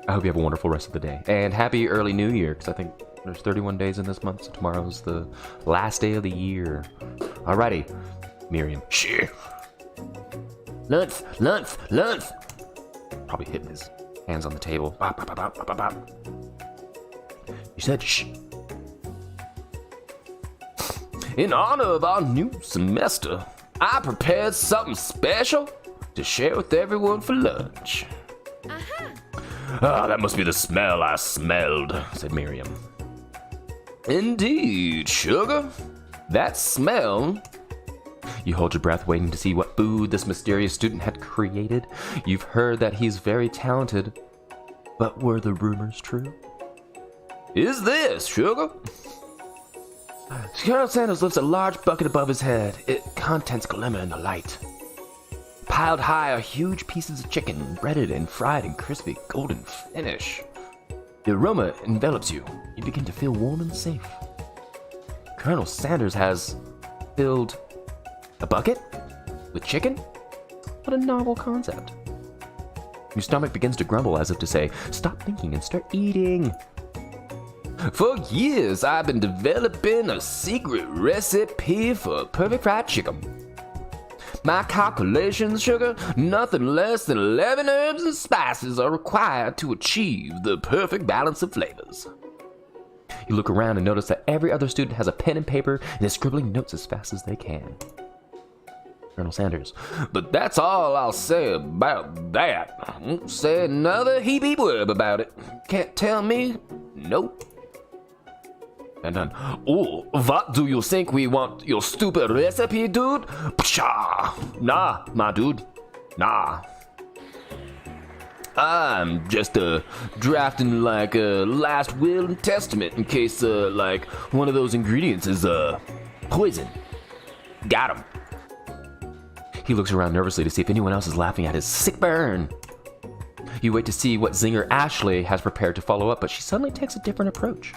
I hope you have a wonderful rest of the day, and happy early New Year, because I think there's 31 days in this month, so tomorrow's the last day of the year. Alrighty, Miriam. Shh. Lunch. Probably hitting his hands on the table. Bop, bop, bop, bop, bop, bop. You said shh. In honor of our new semester, I prepared something special to share with everyone for lunch. Ah, that must be the smell I smelled, said Miriam. Indeed, sugar. That smell. You hold your breath waiting to see what food this mysterious student had created. You've heard that he's very talented, but were the rumors true? Is this, sugar? Colonel Sanders lifts a large bucket above his head. Its contents glimmer in the light. Piled high are huge pieces of chicken, breaded and fried in crispy golden finish. The aroma envelops you. You begin to feel warm and safe. Colonel Sanders has filled a bucket with chicken? What a novel concept. Your stomach begins to grumble as if to say, stop thinking and start eating. For years, I've been developing a secret recipe for perfect fried chicken. My calculations, sugar, nothing less than 11 herbs and spices are required to achieve the perfect balance of flavors. You look around and notice that every other student has a pen and paper and is scribbling notes as fast as they can. Colonel Sanders. But that's all I'll say about that. I won't say another heapy word about it. Can't tell me? Nope. And then, oh, what do you think we want? Your stupid recipe, dude? Pshaw! Nah, my dude. Nah. I'm just drafting like a last will and testament in case like one of those ingredients is poison. Got him. He looks around nervously to see if anyone else is laughing at his sick burn. You wait to see what zinger Ashley has prepared to follow up, but she suddenly takes a different approach.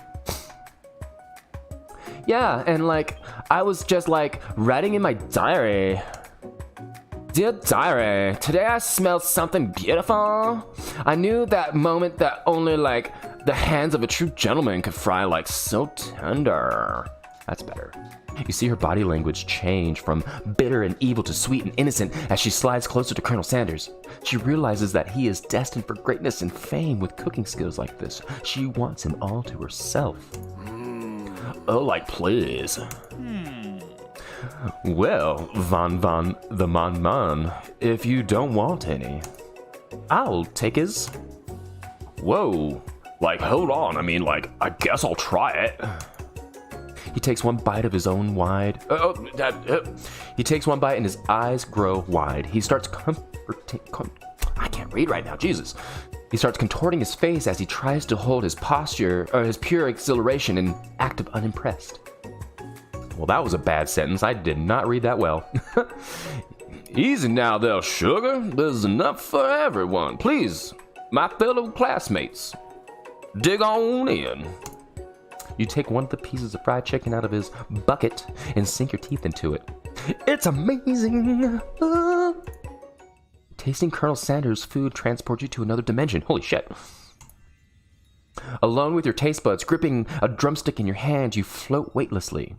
Yeah, and like, I was just like writing in my diary. Dear diary, today I smelled something beautiful. I knew that moment that only like the hands of a true gentleman could fry like so tender. That's better. You see her body language change from bitter and evil to sweet and innocent as she slides closer to Colonel Sanders. She realizes that he is destined for greatness and fame with cooking skills like this. She wants him all to herself. Oh, like, please. Well, the man, if you don't want any, I'll take his. Whoa. Like, hold on. I mean, like, I guess I'll try it. He takes one bite of his own wide. He takes one bite and his eyes grow wide. He starts I can't read right now, Jesus. He starts contorting his face as he tries to hold his posture, or his pure exhilaration and act of unimpressed. Well, that was a bad sentence. I did not read that well. Easy now there, sugar. There's enough for everyone. Please, my fellow classmates, dig on in. You take one of the pieces of fried chicken out of his bucket and sink your teeth into it. It's amazing. Tasting Colonel Sanders' food transports you to another dimension. Holy shit. Alone with your taste buds, gripping a drumstick in your hand, you float weightlessly.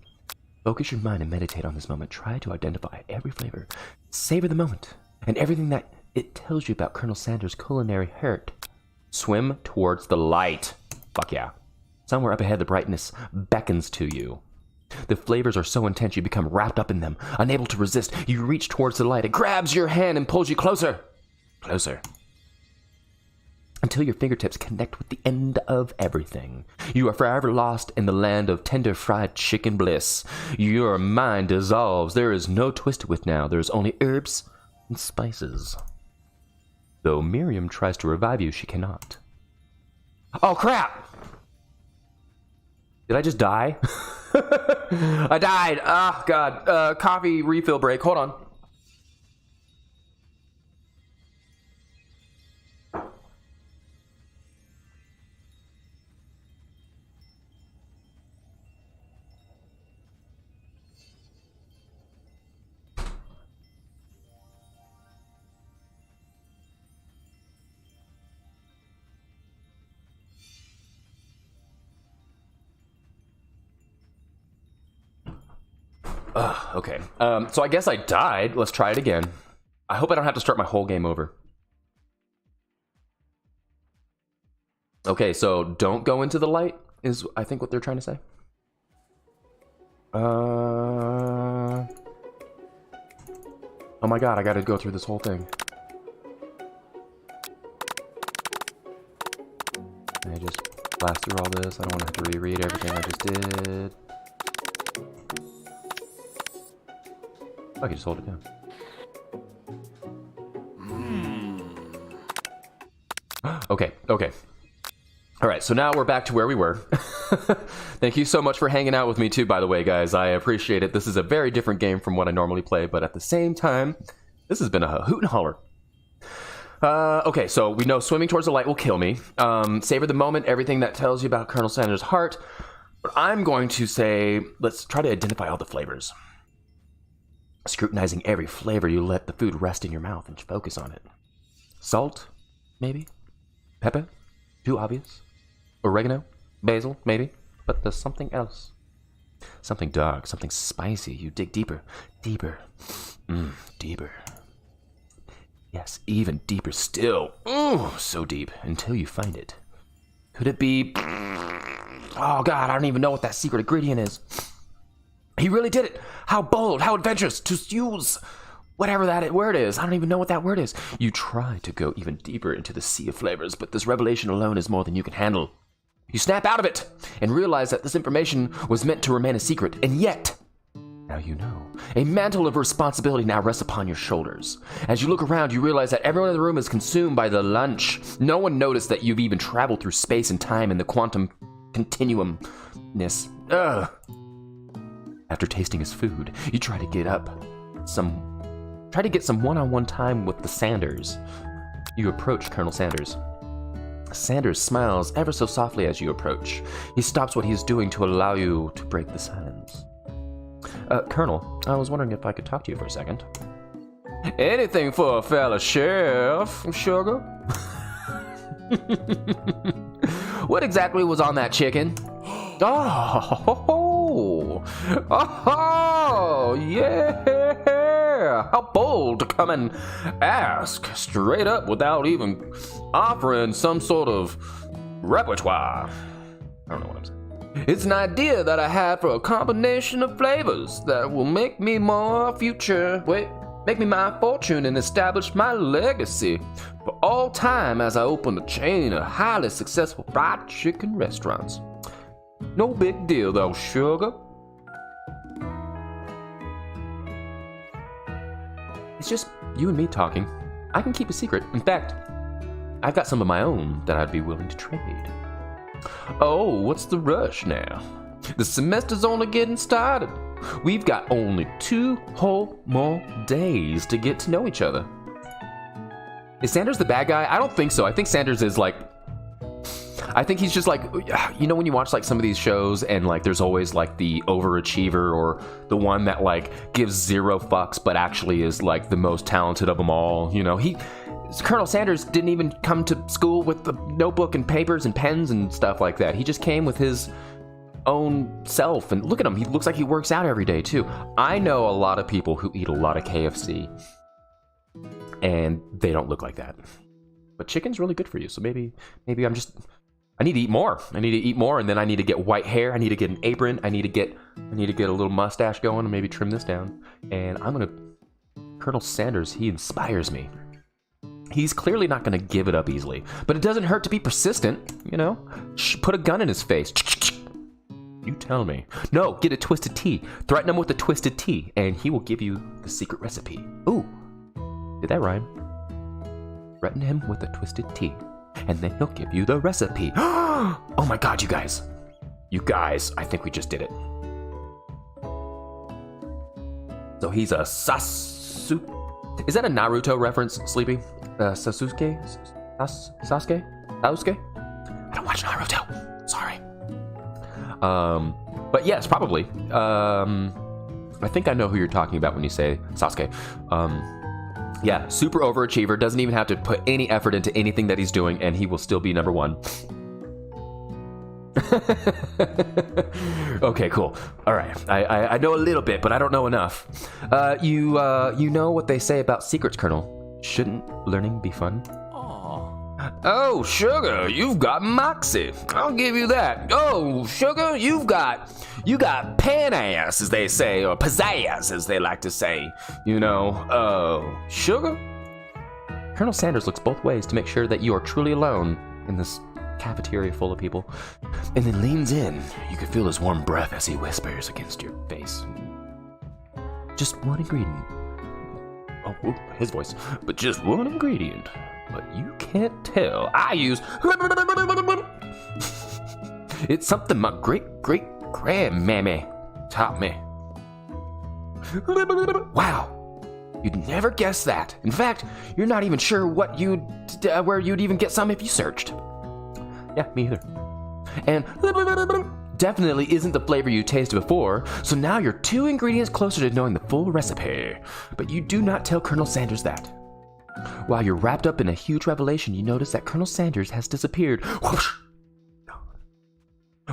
Focus your mind and meditate on this moment. Try to identify every flavor. Savor the moment and everything that it tells you about Colonel Sanders' culinary heart. Swim towards the light. Fuck yeah. Somewhere up ahead, the brightness beckons to you. The flavors are so intense you become wrapped up in them. Unable to resist, you reach towards the light. It grabs your hand and pulls you closer. Closer. Until your fingertips connect with the end of everything. You are forever lost in the land of tender fried chicken bliss. Your mind dissolves. There is no twist with now. There is only herbs and spices. Though Miriam tries to revive you, she cannot. Oh, crap! Did I just die? I died. Oh, God. Coffee refill break. Hold on. Okay. So I guess I died. Let's try it again. I hope I don't have to start my whole game over. Okay, so don't go into the light is I think what they're trying to say. Oh my god, I gotta go through this whole thing. Can I just blast through all this? I don't want to have to reread everything I just did. I can just hold it down. Okay. Alright, so now we're back to where we were. Thank you so much for hanging out with me too, by the way, guys. I appreciate it. This is a very different game from what I normally play, but at the same time, this has been a hoot and holler. Okay, so we know swimming towards the light will kill me. Savor the moment, everything that tells you about Colonel Sanders' heart. But I'm going to say, let's try to identify all the flavors. Scrutinizing every flavor, you let the food rest in your mouth and focus on it. Salt, maybe? Pepper? Too obvious? Oregano? Basil, maybe? But there's something else. Something dark, something spicy. You dig deeper. Deeper. Deeper. Yes, even deeper still. Ooh, so deep. Until you find it. Could it be... Oh god, I don't even know what that secret ingredient is. He really did it! How bold, how adventurous to use Whatever that word is, I don't even know what that word is. You try to go even deeper into the sea of flavors, but this revelation alone is more than you can handle. You snap out of it and realize that this information was meant to remain a secret, and yet, now you know. A mantle of responsibility now rests upon your shoulders. As you look around, you realize that everyone in the room is consumed by the lunch. No one noticed that you've even traveled through space and time in the quantum continuumness. Ugh. After tasting his food, you try to get some one-on-one time with the Sanders. You approach Colonel Sanders. Sanders smiles ever so softly as you approach. He stops what he's doing to allow you to break the silence. Colonel, I was wondering if I could talk to you for a second. Anything for a fella chef, sugar? What exactly was on that chicken? Oh, yeah! How bold to come and ask straight up without even offering some sort of repertoire. I don't know what I'm saying. It's an idea that I had for a combination of flavors that will make me my fortune and establish my legacy for all time as I open a chain of highly successful fried chicken restaurants. No big deal though, sugar. It's just you and me talking. I can keep a secret. In fact, I've got some of my own that I'd be willing to trade. Oh, what's the rush now? The semester's only getting started. We've got only 2 whole more days to get to know each other. Is Sanders the bad guy? I don't think so. I think Sanders is like... I think he's just like... You know when you watch like some of these shows and like there's always like the overachiever or the one that like gives 0 fucks but actually is like the most talented of them all. You know, Colonel Sanders didn't even come to school with the notebook and papers and pens and stuff like that. He just came with his own self. And look at him. He looks like he works out every day, too. I know a lot of people who eat a lot of KFC, and they don't look like that. But chicken's really good for you, so maybe I need to eat more. I need to eat more, and then I need to get white hair. I need to get an apron. I need to get a little mustache going and maybe trim this down. And Colonel Sanders, he inspires me. He's clearly not going to give it up easily, but it doesn't hurt to be persistent, you know? Put a gun in his face. You tell me. No, get a twisted tea. Threaten him with a twisted tea, and he will give you the secret recipe. Ooh, did that rhyme? Threaten him with a twisted tea, and then he'll give you the recipe. Oh my god, you guys. You guys, I think we just did it. So he's a Sasuke. Is that a Naruto reference, Sleepy? Sasuke? Sasuke? I don't watch Naruto. Sorry. But yes, probably. I think I know who you're talking about when you say Sasuke. Yeah, super overachiever, doesn't even have to put any effort into anything that he's doing, and he will still be number 1. Okay, cool. All right, I know a little bit, but I don't know enough. You know what they say about secrets, Colonel? Shouldn't learning be fun? Oh, sugar, you've got moxie. I'll give you that. Oh, sugar, you got pan ass, as they say, or pizzazz, as they like to say. You know, oh, sugar? Colonel Sanders looks both ways to make sure that you are truly alone in this cafeteria full of people, and then leans in. You can feel his warm breath as he whispers against your face. Just one ingredient. Oh, his voice. But just one ingredient. But you can't tell. I use... It's something my great-great-grandmammy taught me. Wow. You'd never guess that. In fact, you're not even sure where you'd even get some if you searched. Yeah, me either. And definitely isn't the flavor you tasted before, so now you're 2 ingredients closer to knowing the full recipe. But you do not tell Colonel Sanders that. While you're wrapped up in a huge revelation, you notice that Colonel Sanders has disappeared. Whoosh!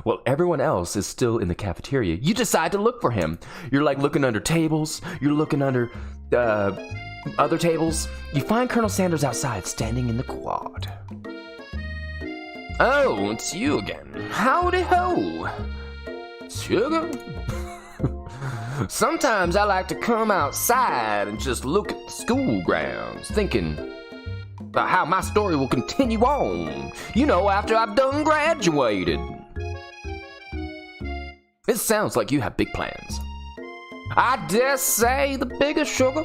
While everyone else is still in the cafeteria, you decide to look for him. You're like looking under tables, you're looking under other tables. You find Colonel Sanders outside, standing in the quad. Oh, it's you again. Howdy ho. Sugar? Sometimes I like to come outside and just look at the school grounds, thinking about how my story will continue on, after I've done graduated. It sounds like you have big plans. I dare say the biggest, sugar.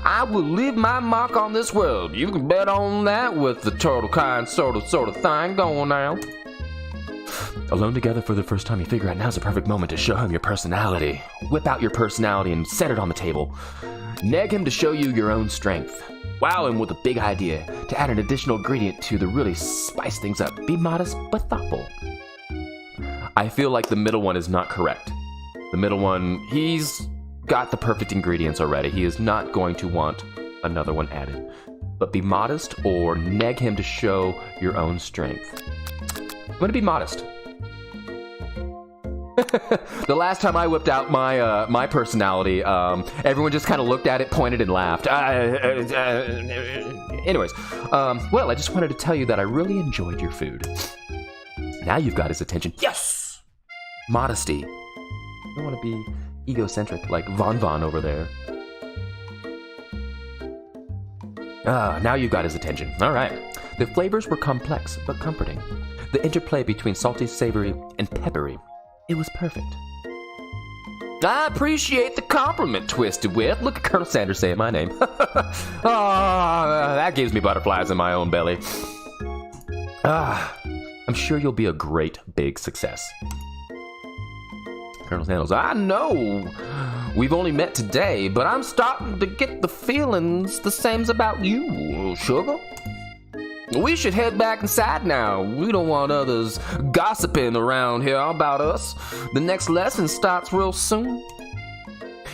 I will leave my mark on this world. You can bet on that with the turtle kind sort of thing going now. Alone together for the first time, you figure out now's the perfect moment to show him your personality. Whip out your personality and set it on the table. Neg him to show you your own strength. Wow him with a big idea to add an additional ingredient to really spice things up. Be modest but thoughtful. I feel like the middle one is not correct. The middle one, he's got the perfect ingredients already. He is not going to want another one added. But be modest or neg him to show your own strength. I'm going to be modest. The last time I whipped out my personality, everyone just kind of looked at it, pointed, and laughed. Anyways, well, I just wanted to tell you that I really enjoyed your food. Now you've got his attention. Yes! Modesty. You don't want to be egocentric like Von Von over there. Now you've got his attention. All right. The flavors were complex but comforting. The interplay between salty, savory, and peppery. It was perfect. I appreciate the compliment, Twisted Wit. Look at Colonel Sanders saying my name. That gives me butterflies in my own belly. I'm sure you'll be a great big success. Colonel Sanders, I know we've only met today, but I'm starting to get the feelings the same's about you, sugar. We should head back inside now. We don't want others gossiping around here about us. The next lesson starts real soon.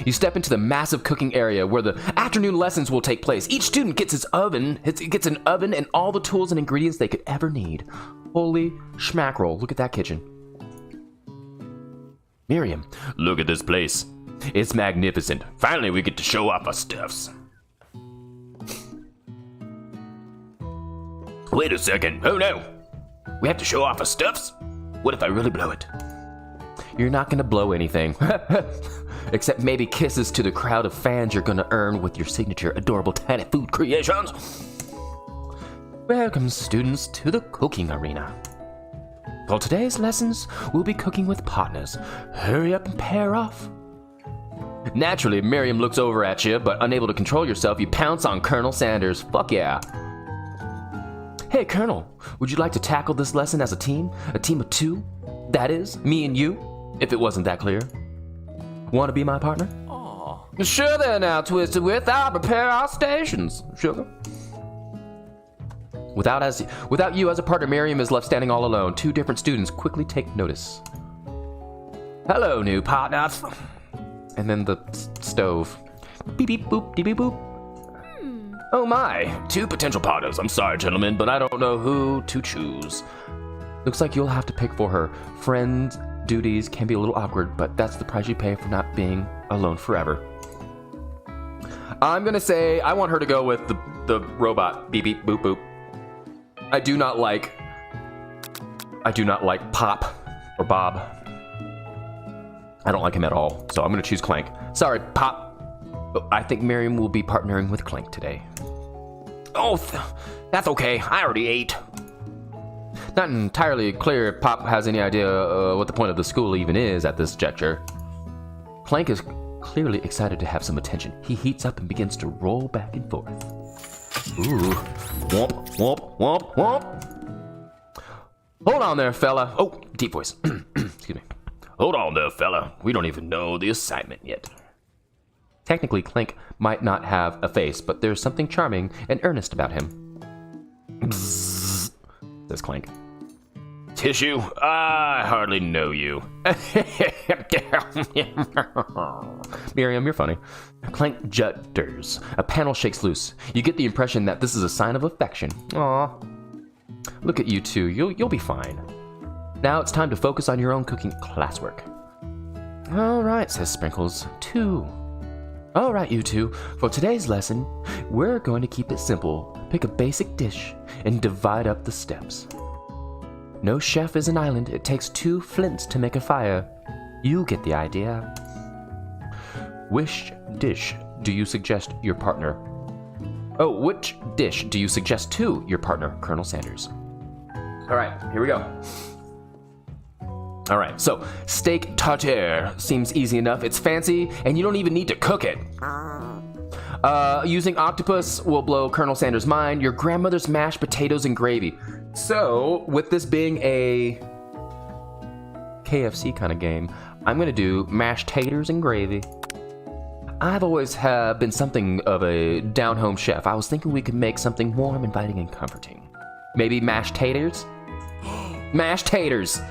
You step into the massive cooking area where the afternoon lessons will take place. Each student gets an oven and all the tools and ingredients they could ever need. Holy schmackerel, look at that kitchen. Miriam, look at this place. It's magnificent. Finally, we get to show off our stuffs. Wait a second. Oh no. We have to show off our stuffs? What if I really blow it? You're not gonna blow anything. Except maybe kisses to the crowd of fans you're gonna earn with your signature adorable tiny food creations. Welcome, students, to the cooking arena. For today's lessons, we'll be cooking with partners. Hurry up and pair off. Naturally, Miriam looks over at you, but unable to control yourself, you pounce on Colonel Sanders. Fuck yeah. Hey, Colonel, would you like to tackle this lesson as a team? A team of two? That is, me and you, if it wasn't that clear. Want to be my partner? Aw. Sure then now, Twisted Wit. I'll prepare our stations, sugar. Without you as a partner, Miriam is left standing all alone. Two different students quickly take notice. Hello, new partners. And then the stove. Beep, beep, boop, beep, beep, boop. Oh my, two potential partners. I'm sorry, gentlemen, but I don't know who to choose. Looks like you'll have to pick for her. Friend duties can be a little awkward, but that's the price you pay for not being alone forever. I'm gonna say I want her to go with the robot. Beep, beep, boop, boop. I do not like Pop or Bob. I don't like him at all, so I'm gonna choose Clank. Sorry, Pop, but I think Miriam will be partnering with Clank today. Oh, that's okay. I already ate. Not entirely clear if Pop has any idea what the point of the school even is at this juncture. Clank is clearly excited to have some attention. He heats up and begins to roll back and forth. Ooh. Womp, womp, womp, womp. Hold on there, fella. Oh, deep voice. Excuse me. Hold on there, fella. We don't even know the assignment yet. Technically, Clank might not have a face, but there's something charming and earnest about him. Bzzz, says Clank. Tissue? I hardly know you. Miriam, you're funny. Clank judders. A panel shakes loose. You get the impression that this is a sign of affection. Aw. Look at you two. You'll be fine. Now it's time to focus on your own cooking classwork. All right, says Sprinkles. 2. All right, you two. For today's lesson, we're going to keep it simple. Pick a basic dish and divide up the steps. No chef is an island. It takes 2 flints to make a fire. You get the idea. Which dish do you suggest your partner? Oh, which dish do you suggest to your partner, Colonel Sanders? All right, here we go. All right, so steak tartare seems easy enough. It's fancy, and you don't even need to cook it. Using octopus will blow Colonel Sanders' mind. Your grandmother's mashed potatoes and gravy. So, with this being a KFC kind of game, I'm gonna do mashed taters and gravy. I've always been something of a down-home chef. I was thinking we could make something warm, inviting, and comforting. Maybe mashed taters? Mashed taters!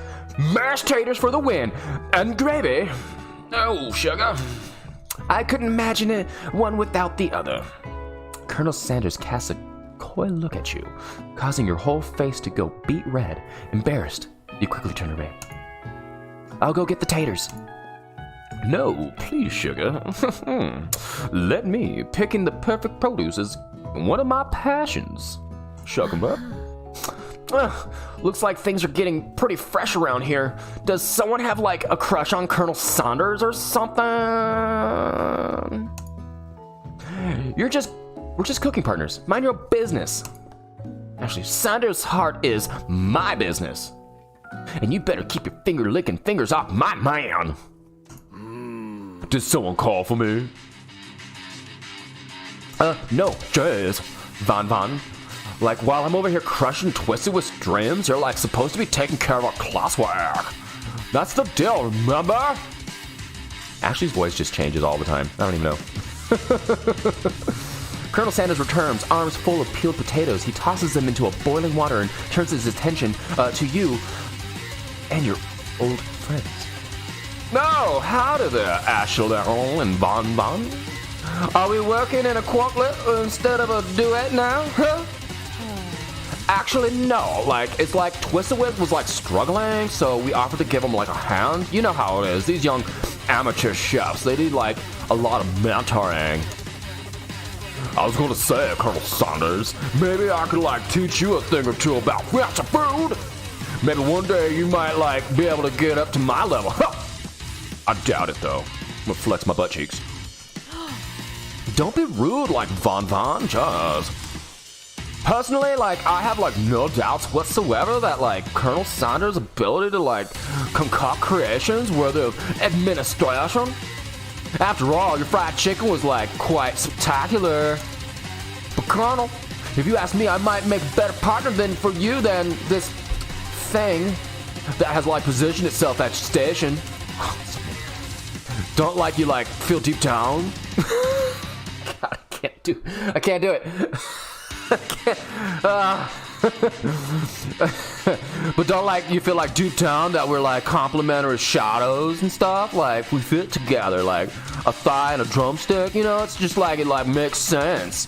Mashed taters for the win! And gravy! Oh, sugar! I couldn't imagine it one without the other. Colonel Sanders casts a coy look at you, causing your whole face to go beet red. Embarrassed, you quickly turn away. I'll go get the taters. No, please, sugar. Let me. Picking the perfect produce is one of my passions. Shuck 'em up. Looks like things are getting pretty fresh around here. Does someone have, like, a crush on Colonel Sanders or something? We're just cooking partners. Mind your own business. Actually, Sanders' heart is my business. And you better keep your finger-licking fingers off my man. Did someone call for me? No, Jazz. Van. Like, while I'm over here crushing Twisted with dreams, you're, like, supposed to be taking care of our classwork. That's the deal, remember? Ashley's voice just changes all the time. I don't even know. Colonel Sanders returns, arms full of peeled potatoes. He tosses them into a boiling water and turns his attention to you and your old friends. No, howdy there, Ashley and Van. Are we working in a quartet instead of a duet now, huh? Actually, no. Like, it's like Twisted Whip was, like, struggling, so we offered to give him, like, a hand. You know how it is. These young amateur chefs, they need, like, a lot of mentoring. I was gonna say, Colonel Sanders, maybe I could, like, teach you a thing or two about fancy food. Maybe one day you might, like, be able to get up to my level. I doubt it, though. I'm gonna flex my butt cheeks. Don't be rude like Van, just. Personally, like, I have, like, no doubts whatsoever that, like, Colonel Sanders' ability to, like, concoct creations worthy of administration. After all, your fried chicken was, like, quite spectacular. But, Colonel, if you ask me, I might make a better partner for you than this thing that has, like, positioned itself at your station. Don't, like, you, like, feel deep down? God, I can't do it. But don't, like, you feel like deep down that we're, like, complementary shadows and stuff? Like, we fit together, like a thigh and a drumstick, you know? It's just like it, like, makes sense.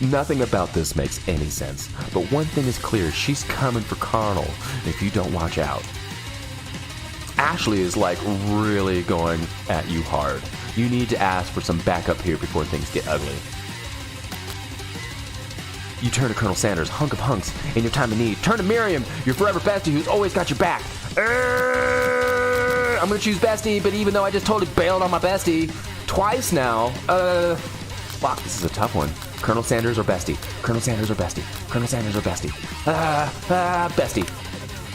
Nothing about this makes any sense. But one thing is clear, she's coming for Colonel if you don't watch out. Ashley is, like, really going at you hard. You need to ask for some backup here before things get ugly. You turn to Colonel Sanders, hunk of hunks, in your time of need. Turn to Miriam, your forever bestie who's always got your back. I'm gonna choose bestie, but even though I just totally bailed on my bestie twice now, fuck, this is a tough one. Colonel Sanders or bestie? Colonel Sanders or bestie? Colonel Sanders or bestie? Bestie.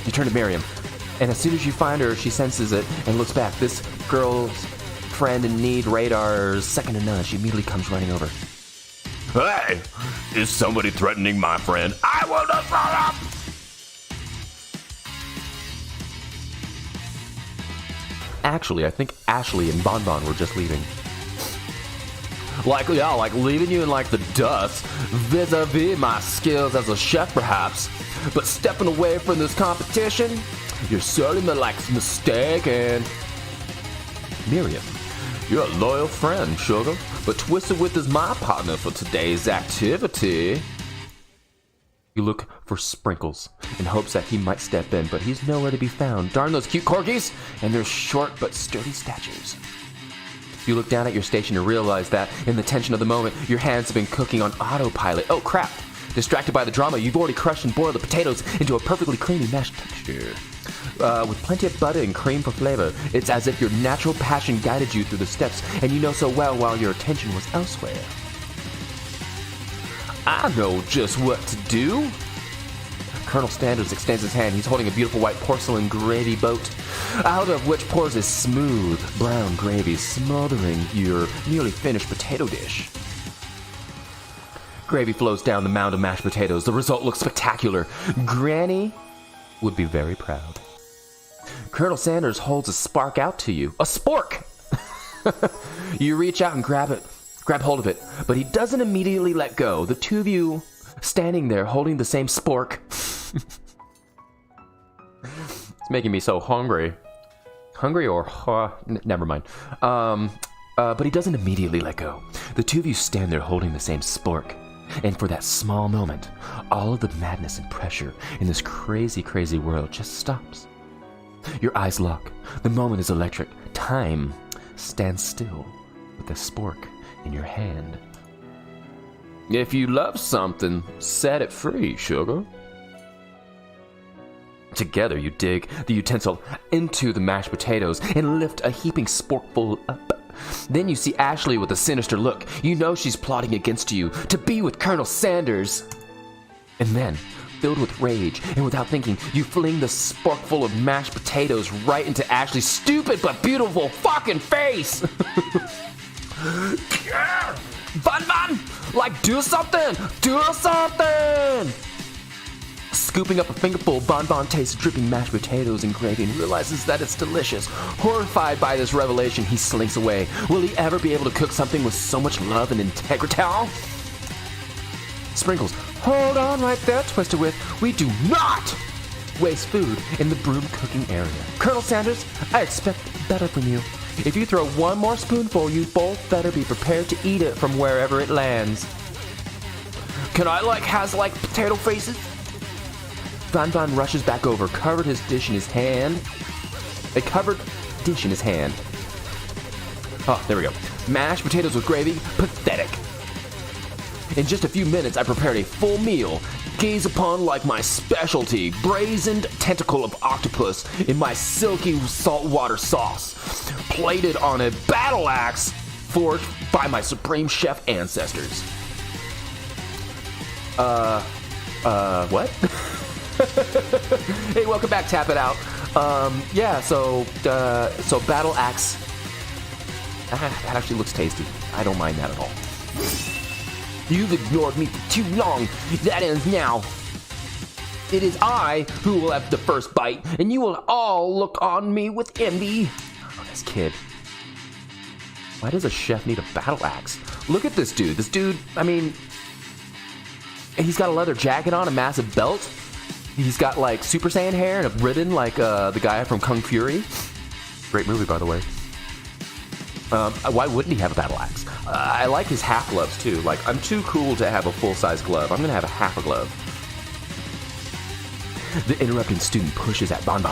You turn to Miriam, and as soon as you find her, she senses it and looks back. This girl's friend in need radar, second to none. She immediately comes running over. Hey, is somebody threatening my friend? I will not stop! Actually, I think Ashley and Bonbon were just leaving. Like, yeah, like leaving you in, like, the dust, vis-a-vis my skills as a chef, perhaps. But stepping away from this competition, you're certainly, like, mistaken. Miriam, you're a loyal friend, sugar, but Twisted Whip is my partner for today's activity. You look for Sprinkles in hopes that he might step in, but he's nowhere to be found. Darn those cute corgis and their short but sturdy statures. You look down at your station and realize that, in the tension of the moment, your hands have been cooking on autopilot. Oh, crap. Distracted by the drama, you've already crushed and boiled the potatoes into a perfectly creamy mashed texture. with plenty of butter and cream for flavor. It's as if your natural passion guided you through the steps, and you know so well while your attention was elsewhere. I know just what to do. Colonel Sanders extends his hand. He's holding a beautiful white porcelain gravy boat, out of which pours a smooth brown gravy, smothering your nearly finished potato dish. Gravy flows down the mound of mashed potatoes. The result looks spectacular. Granny would be very proud. Colonel Sanders holds a spark out to you. A spork! You reach out and grab hold of it, but he doesn't immediately let go. The two of you standing there holding the same spork. It's making me so hungry. Hungry or never mind. But he doesn't immediately let go. The two of you stand there holding the same spork. And for that small moment, all of the madness and pressure in this crazy, crazy world just stops. Your eyes lock. The moment is electric. Time stands still with the spork in your hand. If you love something, set it free, sugar. Together, you dig the utensil into the mashed potatoes and lift a heaping sporkful up. Then you see Ashley with a sinister look. You know she's plotting against you to be with Colonel Sanders. And then, filled with rage and without thinking, you fling the sporkful of mashed potatoes right into Ashley's stupid but beautiful fucking face. Bun, like do something! Do something! Scooping up a fingerful, Bon tastes dripping mashed potatoes and gravy and realizes that it's delicious. Horrified by this revelation, he slinks away. Will he ever be able to cook something with so much love and integrity? Sprinkles, hold on right there, Twister Whip. We do not waste food in the broom cooking area. Colonel Sanders, I expect better from you. If you throw one more spoonful, you both better be prepared to eat it from wherever it lands. Can I has potato faces? Von rushes back over, a covered dish in his hand. Oh, there we go. Mashed potatoes with gravy, pathetic. In just a few minutes, I prepared a full meal. Gaze upon like my specialty, brazened tentacle of octopus in my silky saltwater sauce, plated on a battle axe forged by my supreme chef ancestors. What? Hey, welcome back, Tap It Out. So battle axe. That actually looks tasty. I don't mind that at all. You've ignored me for too long. That ends now. It is I who will have the first bite, and you will all look on me with envy. Oh, this kid. Why does a chef need a battle axe? Look at this dude. This dude, I mean, he's got a leather jacket on, a massive belt. He's got Super Saiyan hair and a ribbon the guy from Kung Fury. Great movie, by the way. Why wouldn't he have a battle axe? I like his half gloves too. I'm too cool to have a full-size glove. I'm gonna have a half a glove. The interrupting student pushes at Bon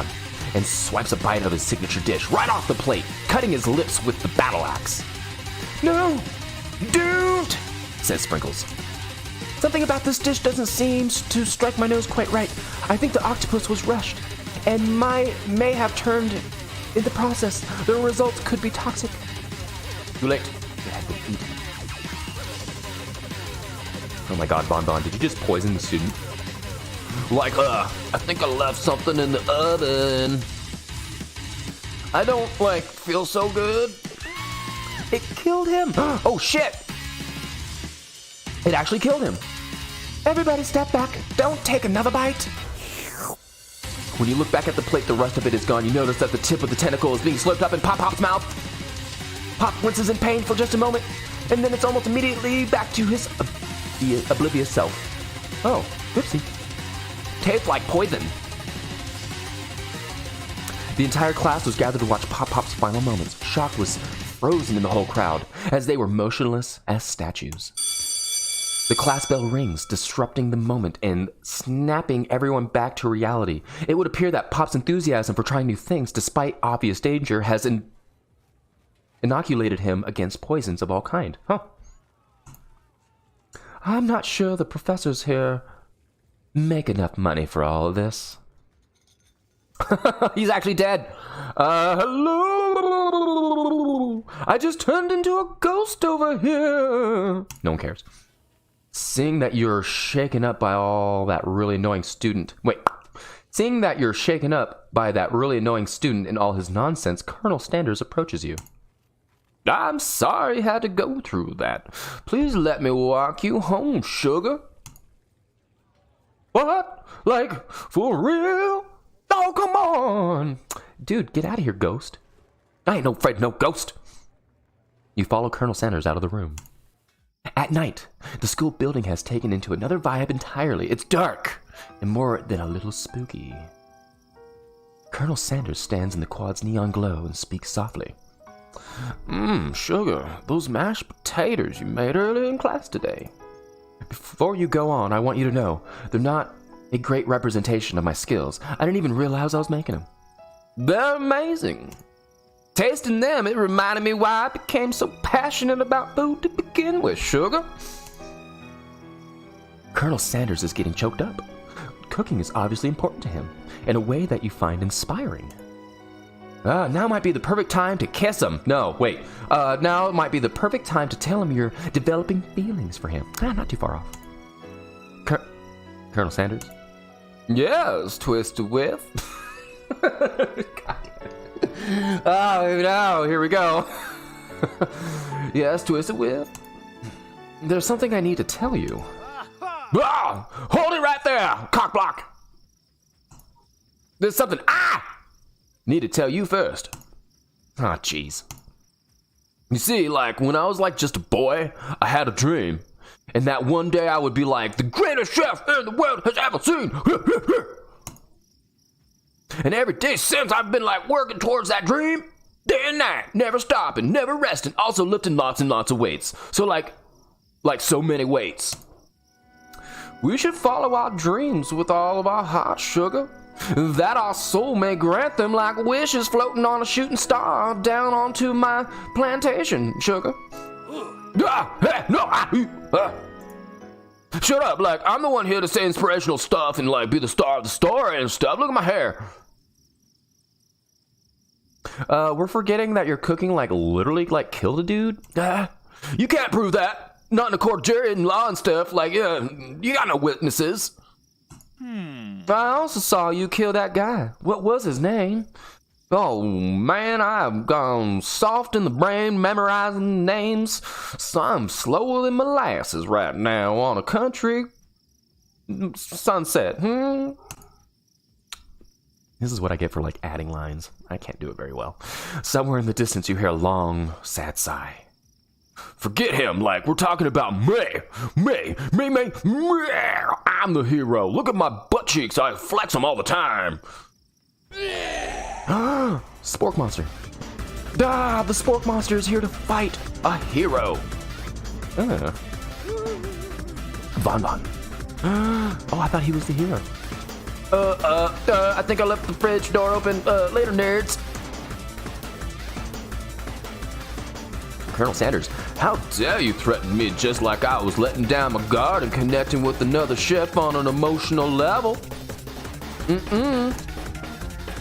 and swipes a bite of his signature dish right off the plate, cutting his lips with the battle axe. No! Don't! Says Sprinkles. Something about this dish doesn't seem to strike my nose quite right. I think the octopus was rushed, and may have turned in the process. The results could be toxic. Too late. It had been eaten. Oh my god, Bon, did you just poison the student? I think I left something in the oven. I don't, feel so good. It killed him. Oh, shit. It actually killed him. Everybody step back. Don't take another bite. When you look back at the plate, the rest of it is gone. You notice that the tip of the tentacle is being slurped up in Pop's mouth. Pop winces in pain for just a moment, and then it's almost immediately back to his oblivious self. Oh, whoopsie. Tastes like poison. The entire class was gathered to watch Pop's final moments. Shock was frozen in the whole crowd, as they were motionless as statues. The class bell rings, disrupting the moment and snapping everyone back to reality. It would appear that Pop's enthusiasm for trying new things, despite obvious danger, has inoculated him against poisons of all kind. I'm not sure the professors here make enough money for all of this. He's actually dead. Hello. I just turned into a ghost over here. No one cares. Seeing that you're shaken up by all that really annoying student. Wait. Seeing that you're shaken up by that really annoying student and all his nonsense, Colonel Sanders approaches you. I'm sorry you had to go through that. Please let me walk you home, sugar. What? Like, for real? Oh, come on. Dude, get out of here, ghost. I ain't no afraid of no ghost. You follow Colonel Sanders out of the room. At night, the school building has taken into another vibe entirely. It's dark and more than a little spooky. Colonel Sanders stands in the quad's neon glow and speaks softly. Sugar, those mashed potatoes you made early in class today. Before you go on, I want you to know they're not a great representation of my skills. I didn't even realize I was making them. They're amazing. Tasting them, it reminded me why I became so passionate about food to begin with, sugar. Colonel Sanders is getting choked up. Cooking is obviously important to him, in a way that you find inspiring. Now might be the perfect time to kiss him. No, wait. Now might be the perfect time to tell him you're developing feelings for him. Not too far off. Colonel Sanders? Yes, Twisted Whip. Oh, no, here we go. Yes, Twisted Whip. There's something I need to tell you. Hold it right there, cock block. There's something need to tell you first. Jeez. You see, like, when I was like just a boy, I had a dream. And that one day I would be like, the greatest chef in the world has ever seen. And every day since I've been like working towards that dream, day and night, never stopping, never resting, also lifting lots and lots of weights. So like so many weights. We should follow our dreams with all of our heart, sugar. That our soul may grant them like wishes floating on a shooting star down onto my plantation, sugar. Shut up, like, I'm the one here to say inspirational stuff and, like, be the star of the story and stuff. Look at my hair. We're forgetting that your cooking, like, literally, like, killed a dude? You can't prove that. Not in a court of jury and law and stuff. Like, you got no witnesses. I also saw you kill that guy. What was his name? Oh, man, I've gone soft in the brain memorizing names, so I'm slower than molasses right now on a country sunset. This is what I get for, like, adding lines. I can't do it very well. Somewhere in the distance, you hear a long, sad sigh. Forget him, like, we're talking about me. I'm the hero. Look at my butt cheeks. I flex them all the time. Spork Monster. The Spork Monster is here to fight a hero. Von Von. Oh, I thought he was the hero. I think I left the fridge door open. Later, nerds. Colonel Sanders, how dare you threaten me just like I was letting down my guard and connecting with another chef on an emotional level?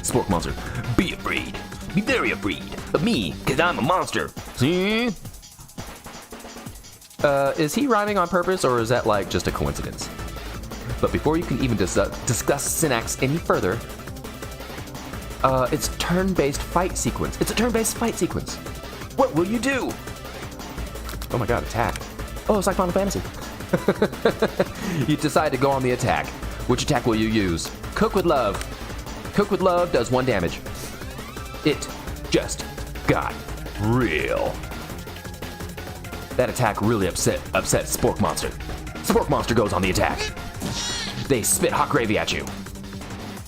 Spork Monster, be afraid. Be very afraid of me, because I'm a monster. See? Is he rhyming on purpose, or is that, like, just a coincidence? But before you can even discuss syntax any further, it's turn-based fight sequence. It's a turn-based fight sequence. What will you do? Oh my god, attack. Oh, it's like Final Fantasy. You decide to go on the attack. Which attack will you use? Cook with Love. Cook with Love does 1 damage. It just got real. That attack really upset Spork Monster. Spork Monster goes on the attack. They spit hot gravy at you.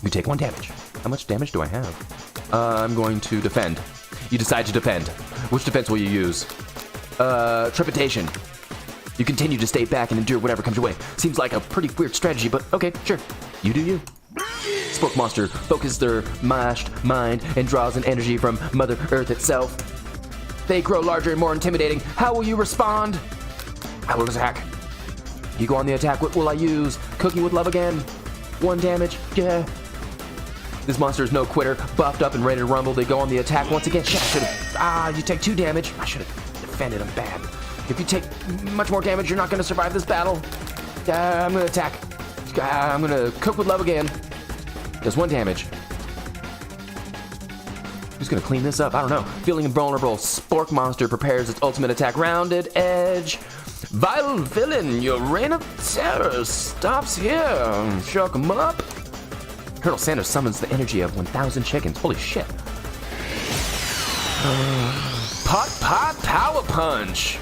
You take 1 damage. How much damage do I have? I'm going to defend. You decide to defend. Which defense will you use? Trepidation. You continue to stay back and endure whatever comes your way. Seems like a pretty weird strategy, but okay, sure. You do you. Spork Monster focuses their mashed mind and draws an energy from Mother Earth itself. They grow larger and more intimidating. How will you respond? I will attack. You go on the attack. What will I use? Cooking with Love again. 1 damage. Yeah. This monster is no quitter, buffed up and ready to rumble. They go on the attack once again. Shit, I should have... you take 2 damage. I should have defended him bad. If you take much more damage, you're not going to survive this battle. I'm going to attack. I'm going to cook with love again. Does 1 damage. Who's going to clean this up? I don't know. Feeling invulnerable, Spork Monster prepares its ultimate attack. Rounded Edge. Vital Villain, your reign of terror stops here. Shock him up. Colonel Sanders summons the energy of 1,000 chickens. Holy shit. Pot Power Punch.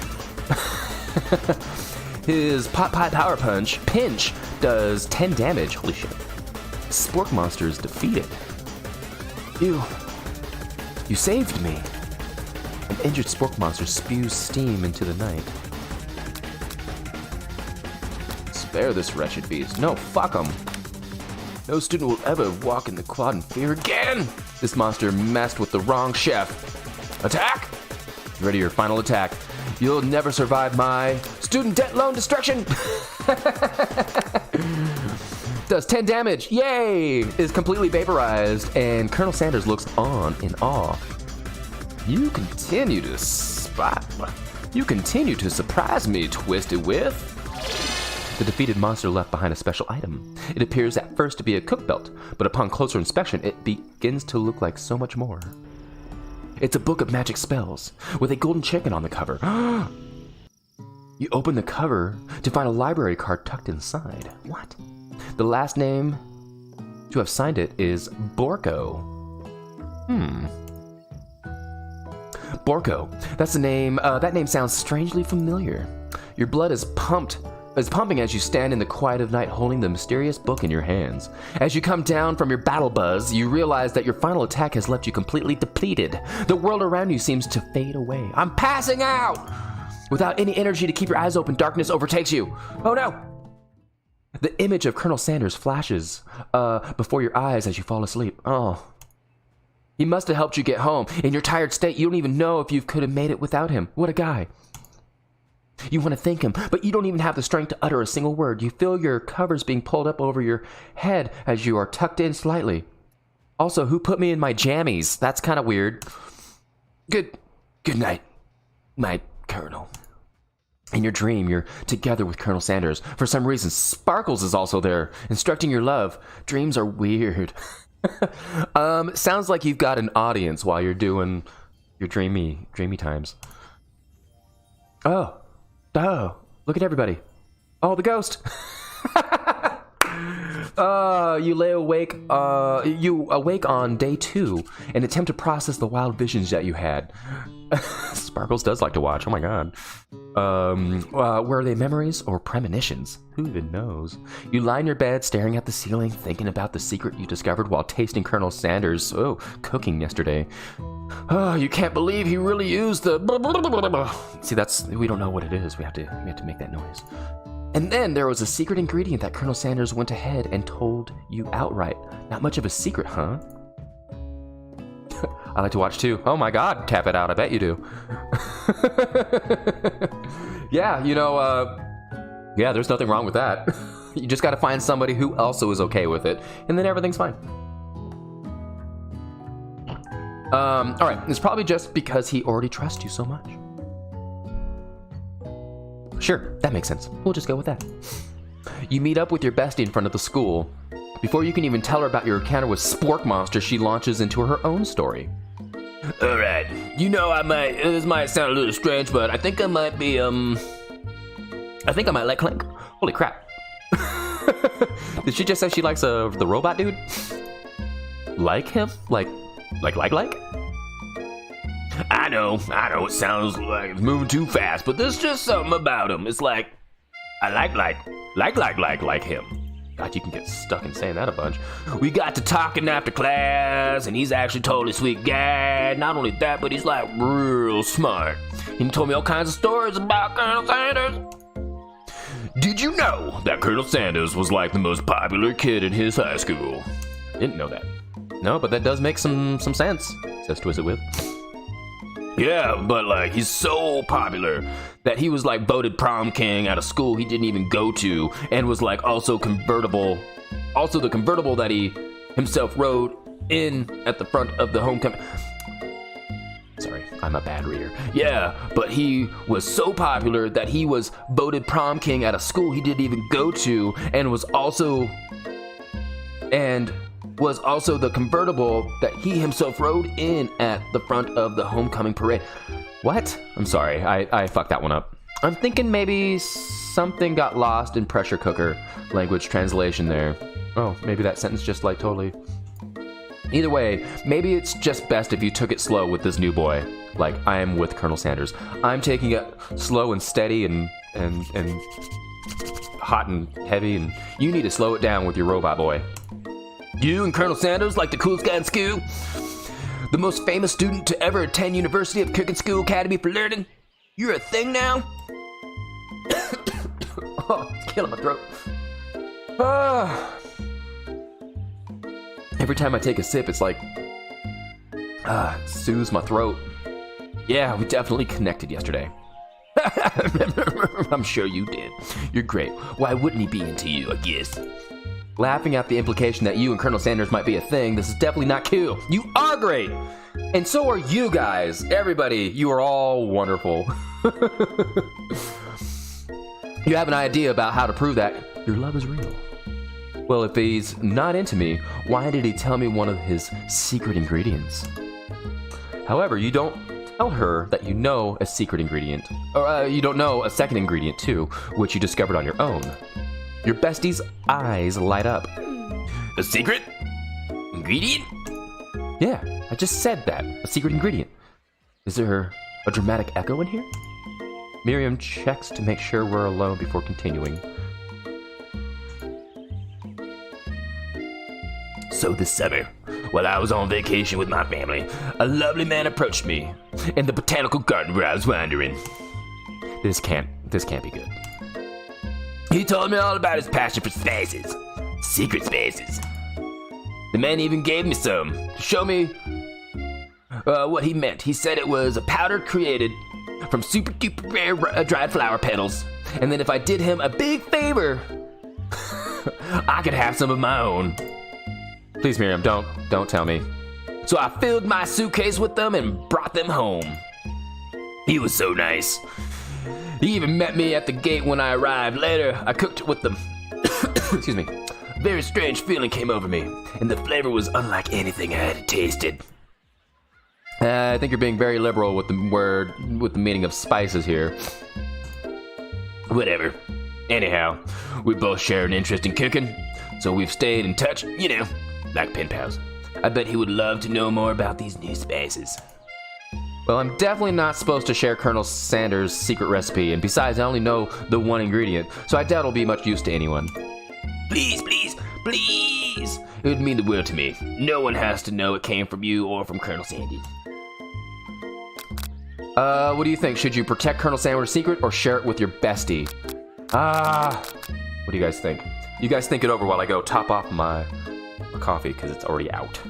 His Pot Power Punch, Pinch, does 10 damage. Holy shit. Spork Monster is defeated. You saved me. An injured Spork Monster spews steam into the night. Spare this wretched beast. No, fuck him. No student will ever walk in the quad in fear again. This monster messed with the wrong chef. Attack! Ready your final attack. You'll never survive my student debt loan destruction. Does 10 damage. Yay! Is completely vaporized, and Colonel Sanders looks on in awe. You continue to surprise me, Twisted Whiff. The defeated monster left behind a special item. It appears at first to be a cook belt, but upon closer inspection, it begins to look like so much more. It's a book of magic spells, with a golden chicken on the cover. You open the cover to find a library card tucked inside. What? The last name to have signed it is Borko. Borko. That's the name. That name sounds strangely familiar. Your blood is pumping as you stand in the quiet of night holding the mysterious book in your hands. As you come down from your battle buzz, you realize that your final attack has left you completely depleted. The world around you seems to fade away. I'm passing out! Without any energy to keep your eyes open, darkness overtakes you. Oh no! The image of Colonel Sanders flashes before your eyes as you fall asleep. Oh. He must have helped you get home. In your tired state, you don't even know if you could have made it without him. What a guy. You want to thank him, but you don't even have the strength to utter a single word. You feel your covers being pulled up over your head as you are tucked in slightly. Also, who put me in my jammies? That's kind of weird. Good night, my Colonel. In your dream, you're together with Colonel Sanders. For some reason, Sparkles is also there, instructing your love. Dreams are weird. Sounds like you've got an audience while you're doing your dreamy times. Oh, look at everybody. Oh, the ghost. You lay awake, you awake on day 2 and attempt to process the wild visions that you had. Sparkles does like to watch, oh my god. Were they memories or premonitions? Who even knows? You lie in your bed staring at the ceiling, thinking about the secret you discovered while tasting Colonel Sanders' cooking yesterday. Oh, you can't believe he really used the... See, we don't know what it is. We have to make that noise. And then there was a secret ingredient that Colonel Sanders went ahead and told you outright. Not much of a secret, huh? I like to watch too. Oh my god, tap it out, I bet you do. Yeah, yeah, there's nothing wrong with that. You just gotta find somebody who also is okay with it, and then everything's fine. Alright, it's probably just because he already trusts you so much. Sure, that makes sense. We'll just go with that. You meet up with your bestie in front of the school. Before you can even tell her about your encounter with Spork Monster, she launches into her own story. Alright, this might sound a little strange, but I think I might be, I think I might like Clank. Holy crap. Did she just say she likes the robot dude? Like him? Like? I know, it sounds like it's moving too fast, but there's just something about him. It's like, I like him. God, you can get stuck in saying that a bunch. We got to talking after class, and he's actually totally sweet guy. Not only that, but he's like real smart. He told me all kinds of stories about Colonel Sanders. Did you know that Colonel Sanders was like the most popular kid in his high school? Didn't know that. No, but that does make some sense, says Twisted Whip. Yeah, but like he's so popular that he was like voted prom king at a school he didn't even go to, and was like also the convertible that he himself wrote in at the front of the homecoming. Sorry, I'm a bad reader. Yeah, but he was so popular that he was voted prom king at a school he didn't even go to, and was also the convertible that he himself rode in at the front of the homecoming parade. What? I'm sorry, I fucked that one up. I'm thinking maybe something got lost in pressure cooker language translation there. Oh, maybe that sentence just like totally... Either way, maybe it's just best if you took it slow with this new boy. Like, I am with Colonel Sanders. I'm taking it slow and steady and hot and heavy, and you need to slow it down with your robot boy. You and Colonel Sanders, like the coolest guy in school? The most famous student to ever attend University of Cooking School Academy for Learning? You're a thing now? Oh, it's killing my throat. Every time I take a sip, it's like, it soothes my throat. Yeah, we definitely connected yesterday. I'm sure you did. You're great. Why wouldn't he be into you, I guess? Laughing at the implication that you and Colonel Sanders might be a thing, this is definitely not cool. You are great! And so are you guys. Everybody, you are all wonderful. You have an idea about how to prove that your love is real. Well, if he's not into me, why did he tell me one of his secret ingredients? However, you don't tell her that you know a secret ingredient, or you don't know a second ingredient too, which you discovered on your own. Your bestie's eyes light up. A secret ingredient? Yeah, I just said that. A secret ingredient. Is there a dramatic echo in here? Miriam checks to make sure we're alone before continuing. So this summer, while I was on vacation with my family, a lovely man approached me in the botanical garden where I was wandering. This can't be good. He told me all about his passion for spaces, secret spaces. The man even gave me some to show me what he meant. He said it was a powder created from super duper rare dried flower petals, and then if I did him a big favor, I could have some of my own. Please, Miriam, don't tell me. So I filled my suitcase with them and brought them home. He was so nice. He even met me at the gate when I arrived. Later, I cooked with them. Excuse me. A very strange feeling came over me, and the flavor was unlike anything I had tasted. I think you're being very liberal with the meaning of spices here. Whatever. Anyhow, we both share an interest in cooking, so we've stayed in touch, you know, like pen pals. I bet he would love to know more about these new spices. Well, I'm definitely not supposed to share Colonel Sanders' secret recipe, and besides, I only know the one ingredient, so I doubt it'll be much use to anyone. Please, please, please! It would mean the world to me. No one has to know it came from you or from Colonel Sanders. What do you think? Should you protect Colonel Sanders' secret or share it with your bestie? What do you guys think? You guys think it over while I go top off my coffee, because it's already out.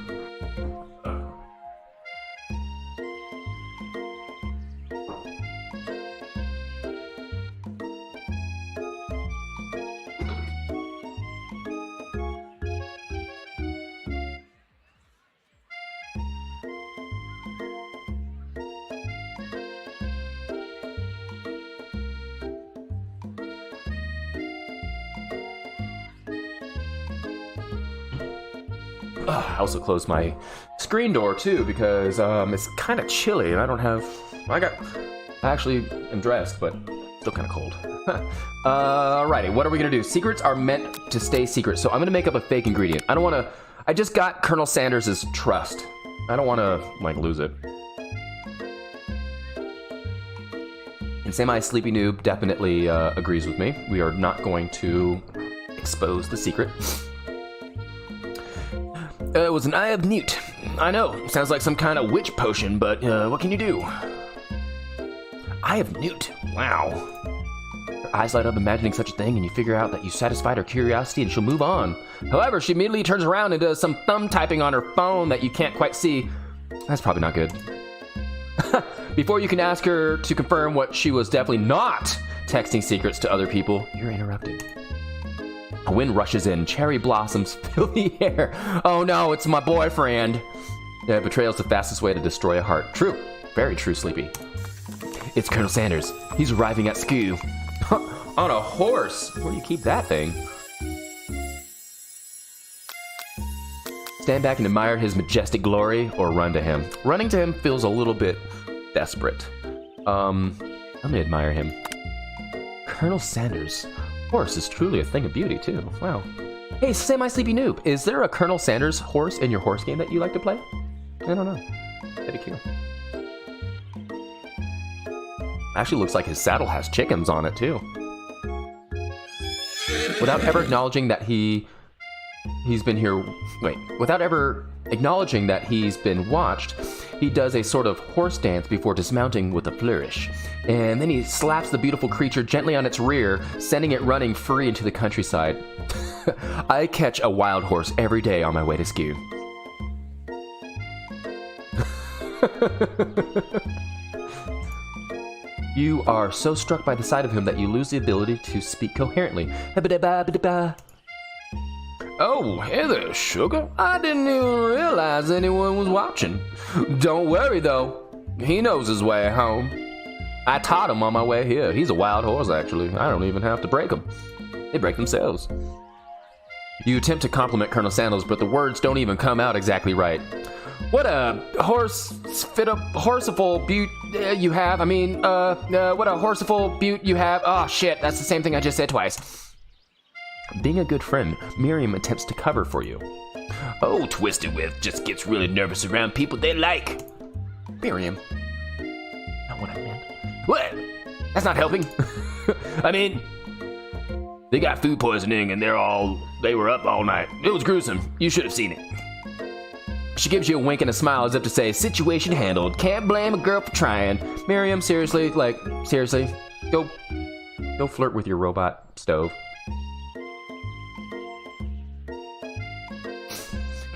I also closed my screen door too because it's kind of chilly and I actually am dressed, but still kind of cold. Alrighty, what are we gonna do? Secrets are meant to stay secret, so I'm gonna make up a fake ingredient. I just got Colonel Sanders' trust. I don't wanna lose it. And Semi-Sleepy Noob definitely agrees with me. We are not going to expose the secret. It was an Eye of Newt. I know, sounds like some kind of witch potion, but what can you do? Eye of Newt, wow. Her eyes light up imagining such a thing, and you figure out that you satisfied her curiosity and she'll move on. However, she immediately turns around and does some thumb typing on her phone that you can't quite see. That's probably not good. Before you can ask her to confirm what she was definitely not texting secrets to other people, you're interrupted. A wind rushes in, cherry blossoms fill the air. Oh no, it's my boyfriend. Yeah, betrayal's the fastest way to destroy a heart. True. Very true, Sleepy. It's Colonel Sanders. He's arriving at school. On a horse. Where do you keep that thing? Stand back and admire his majestic glory, or run to him. Running to him feels a little bit desperate. I'm gonna admire him. Colonel Sanders. Horse is truly a thing of beauty, too. Wow. Hey, semi-sleepy noob. Is there a Colonel Sanders horse in your horse game that you like to play? I don't know. Pretty cute. Actually looks like his saddle has chickens on it, too. Without ever acknowledging that he's been here... Wait. Without ever acknowledging that he's been watched, he does a sort of horse dance before dismounting with a flourish. And then he slaps the beautiful creature gently on its rear, sending it running free into the countryside. I catch a wild horse every day on my way to school. You are so struck by the sight of him that you lose the ability to speak coherently. Oh, hey there, sugar. I didn't even realize anyone was watching. Don't worry, though. He knows his way home. I taught him on my way here. He's a wild horse, actually. I don't even have to break him. They break themselves. You attempt to compliment Colonel Sanders, but the words don't even come out exactly right. What a horseful beaut you have. I mean, what a horseful beaut you have. Oh, shit, that's the same thing I just said twice. Being a good friend, Miriam attempts to cover for you. Oh, Twisted Whip just gets really nervous around people they like. Miriam. Not what I meant. What? That's not helping. I mean, they got food poisoning and they were up all night. It was gruesome. You should have seen it. She gives you a wink and a smile as if to say, situation handled. Can't blame a girl for trying. Miriam, seriously, go flirt with your robot stove.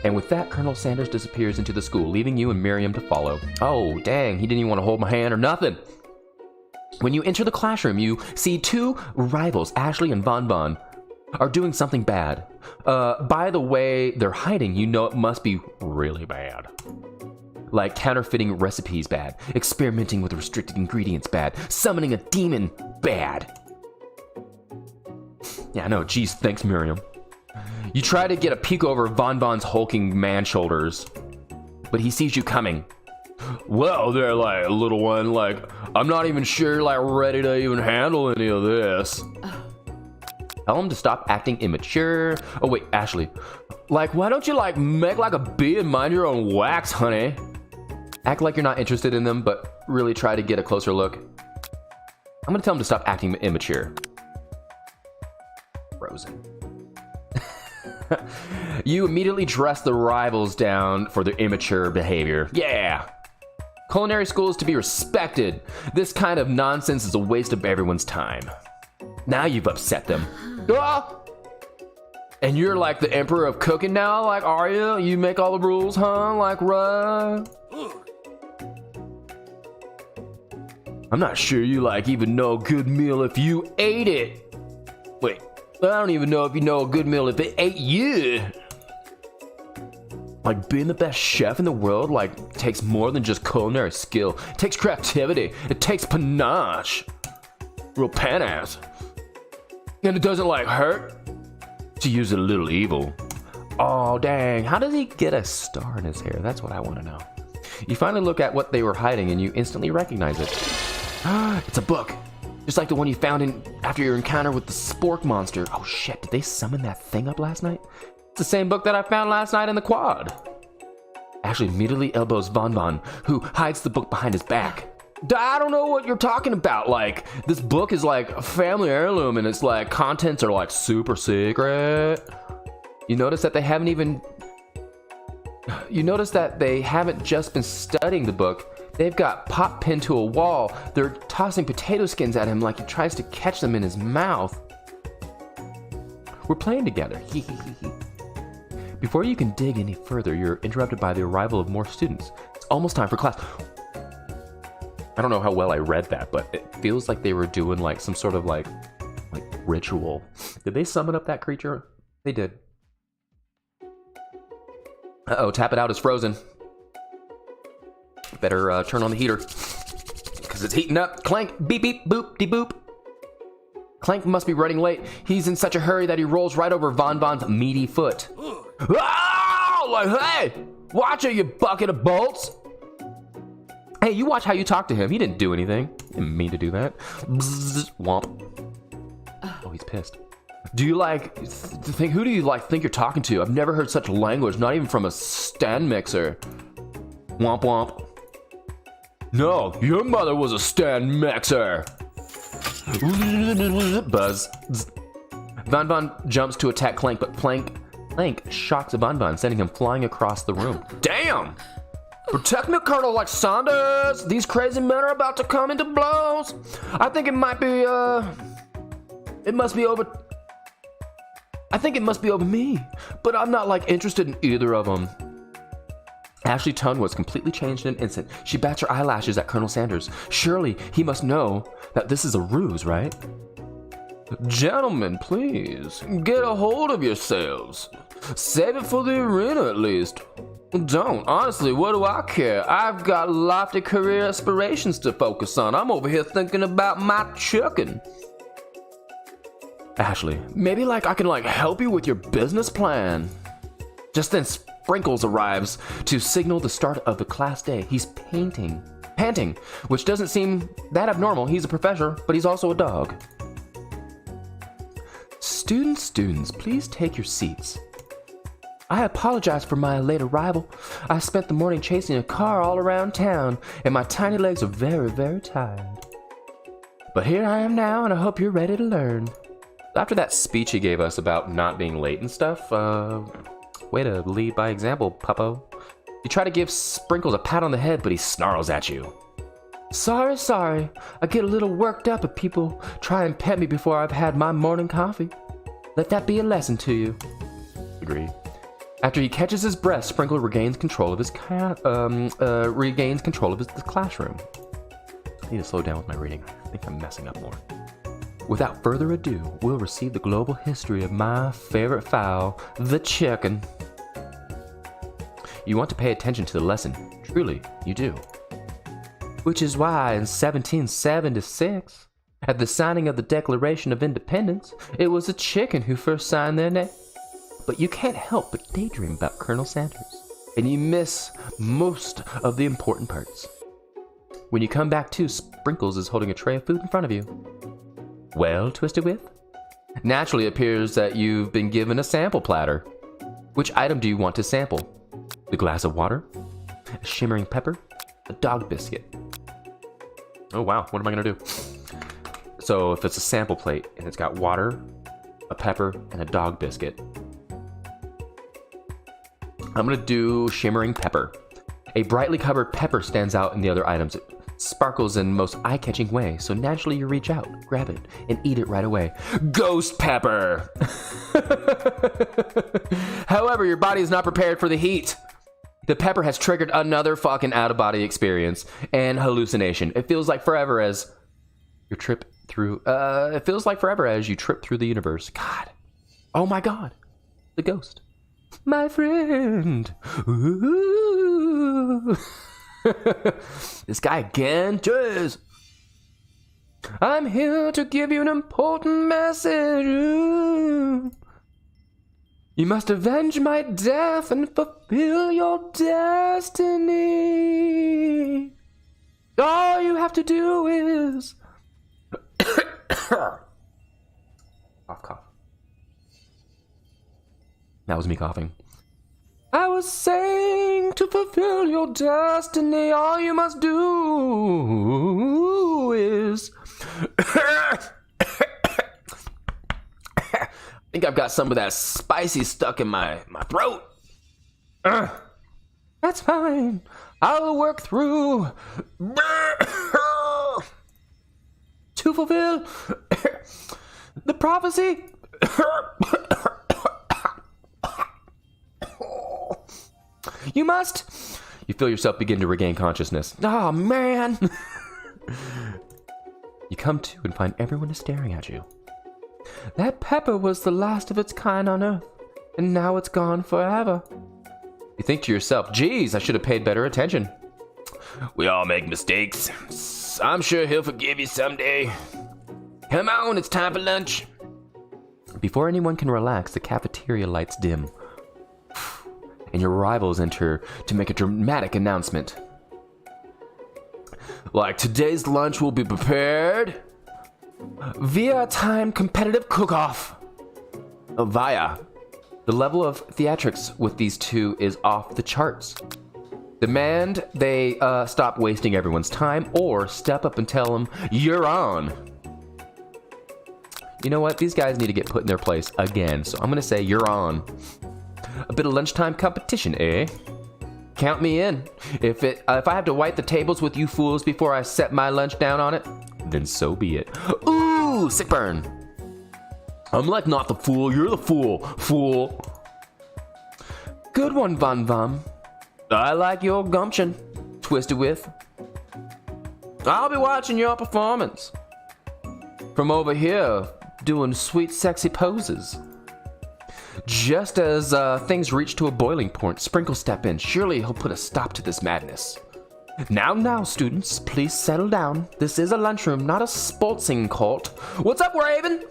And with that, Colonel Sanders disappears into the school, leaving you and Miriam to follow. Oh, dang, he didn't even want to hold my hand or nothing. When you enter the classroom, you see two rivals, Ashley and Von Bon, are doing something bad. By the way they're hiding, you know it must be really bad. Like counterfeiting recipes bad, experimenting with restricted ingredients bad, summoning a demon bad. Yeah, I know, geez, thanks, Miriam. You try to get a peek over Von Bon's hulking man shoulders, but he sees you coming. Well, there, little one, I'm not even sure, ready to even handle any of this. Tell him to stop acting immature. Oh, wait, Ashley. Why don't you, make like a bee and mind your own wax, honey? Act like you're not interested in them, but really try to get a closer look. I'm gonna tell him to stop acting immature. Frozen. You immediately dress the rivals down for their immature behavior. Yeah! Culinary school is to be respected. This kind of nonsense is a waste of everyone's time. Now you've upset them. Ah! And you're like the emperor of cooking now? Are you? You make all the rules, huh? Right? I'm not sure you even know a good meal if you ate it. Wait. I don't even know if you know a good meal if it ate you. Being the best chef in the world, takes more than just culinary skill. It takes creativity. It takes panache. Real panache. And it doesn't, hurt to use a little evil. Oh, dang. How does he get a star in his hair? That's what I want to know. You finally look at what they were hiding and you instantly recognize it. It's a book. Just like the one you found after your encounter with the spork monster. Oh shit, did they summon that thing up last night? It's the same book that I found last night in the quad. Ashley immediately elbows Von Bon, who hides the book behind his back. I don't know what you're talking about. This book is a family heirloom and its contents are super secret. You notice that they haven't just been studying the book. They've got Pop pinned to a wall. They're tossing potato skins at him like he tries to catch them in his mouth. We're playing together. Before you can dig any further, you're interrupted by the arrival of more students. It's almost time for class. I don't know how well I read that, but it feels like they were doing some sort of ritual Did they summon up that creature? They did. Uh-oh, tap it out is frozen. Better turn on the heater. Because it's heating up. Clank, beep, beep, boop, de boop. Clank must be running late. He's in such a hurry that he rolls right over Von Von's meaty foot. Oh, like, hey, watch it, you bucket of bolts. Hey, you watch how you talk to him. He didn't do anything. He didn't mean to do that. Bzz, womp. Oh, he's pissed. Do you who do you think you're talking to? I've never heard such language, not even from a stand mixer. Womp womp. No, your mother was a stand mixer. Buzz. Von Von jumps to attack Clank, but Clank shocks Von Von, sending him flying across the room. Damn! Protect me, Colonel Alexanders! These crazy men are about to come into blows! I think it must be over... I think it must be over me, but I'm not, interested in either of them. Ashley's tone was completely changed in an instant. She bats her eyelashes at Colonel Sanders. Surely he must know that this is a ruse, right? Gentlemen, please, get a hold of yourselves. Save it for the arena, at least. Don't. Honestly, what do I care? I've got lofty career aspirations to focus on. I'm over here thinking about my chicken. Ashley, maybe I can help you with your business plan. Just then Sprinkles arrives to signal the start of the class day. He's panting, which doesn't seem that abnormal. He's a professor, but he's also a dog. Students, please take your seats. I apologize for my late arrival. I spent the morning chasing a car all around town, and my tiny legs are very, very tired. But here I am now, and I hope you're ready to learn. After that speech he gave us about not being late and stuff, way to lead by example, puppo. You try to give Sprinkles a pat on the head, but he snarls at you. Sorry. I get a little worked up if people try and pet me before I've had my morning coffee. Let that be a lesson to you. Agreed. After he catches his breath, Sprinkle regains control of his classroom. I need to slow down with my reading. I think I'm messing up more. Without further ado, we'll receive the global history of my favorite fowl, the chicken. You want to pay attention to the lesson. Truly, you do. Which is why in 1776, at the signing of the Declaration of Independence, it was a chicken who first signed their name. But you can't help but daydream about Colonel Sanders, and you miss most of the important parts. When you come back to, Sprinkles is holding a tray of food in front of you. Well, Twisted Whip? Naturally, it appears that you've been given a sample platter. Which item do you want to sample? The glass of water? A shimmering pepper? A dog biscuit? Oh wow, what am I gonna do? So if it's a sample plate and it's got water, a pepper, and a dog biscuit, I'm gonna do shimmering pepper. A brightly covered pepper stands out in the other items. It sparkles in the most eye-catching way, so naturally you reach out, grab it, and eat it right away. Ghost pepper! However, your body is not prepared for the heat. The pepper has triggered another fucking out-of-body experience and hallucination. It feels like forever as you trip through the universe. God. Oh my God. The ghost. My friend. Ooh. This guy again. Jeez. I'm here to give you an important message. Ooh. You must avenge my death and fulfill your destiny. All you have to do is... cough, cough. That was me coughing. I was saying, to fulfill your destiny, all you must do is... I think I've got some of that spicy stuck in my throat. That's fine. I'll work through to fulfill the prophecy. You must. You feel yourself begin to regain consciousness. Oh, man. You come to and find everyone is staring at you. That pepper was the last of its kind on Earth, and now it's gone forever. You think to yourself, geez, I should have paid better attention. We all make mistakes. I'm sure he'll forgive you someday. Come on, it's time for lunch. Before anyone can relax, the cafeteria lights dim, and your rivals enter to make a dramatic announcement. Like, today's lunch will be prepared via a timed competitive cook-off. Via. The level of theatrics with these two is off the charts. Demand they stop wasting everyone's time or step up and tell them, you're on. You know what? These guys need to get put in their place again, so I'm going to say you're on. A bit of lunchtime competition, eh? Count me in. If I have to wipe the tables with you fools before I set my lunch down on it, then so be it. Ooh, sick burn. I'm like not the fool, you're the fool, fool. Good one, Von Vom. I like your gumption, Twisted With. I'll be watching your performance from over here, doing sweet, sexy poses. Just as things reach to a boiling point, Sprinkle step in. Surely he'll put a stop to this madness. Now, students, please settle down. This is a lunchroom, not a sportsing court. What's up, Raven?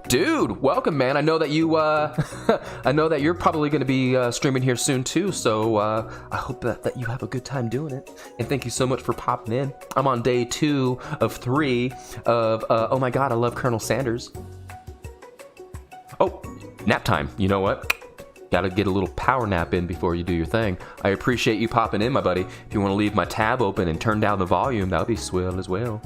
Dude, welcome, man. I know that you, I know that you're probably going to be streaming here soon too. So I hope that you have a good time doing it. And thank you so much for popping in. I'm on day 2 of 3 of. Oh my God, I love Colonel Sanders. Oh, nap time. You know what? Gotta get a little power nap in before you do your thing. I appreciate you popping in, my buddy. If you want to leave my tab open and turn down the volume, that would be swell as well.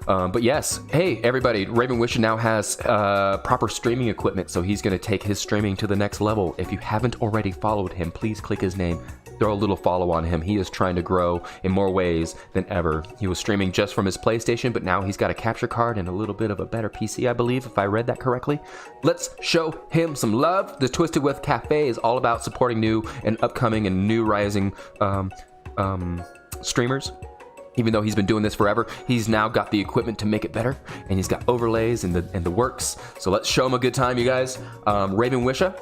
But yes, hey everybody, Raven Wisher now has proper streaming equipment, so he's going to take his streaming to the next level. If you haven't already followed him, please click his name, throw a little follow on him. He is trying to grow in more ways than ever. He was streaming just from his PlayStation, but now he's got a capture card and a little bit of a better PC, I believe, if I read that correctly. Let's show him some love. The Twisted With Cafe is all about supporting new and upcoming and new rising streamers. Even though he's been doing this forever, he's now got the equipment to make it better, and he's got overlays and the works. So let's show him a good time, you guys. Raven Wisha,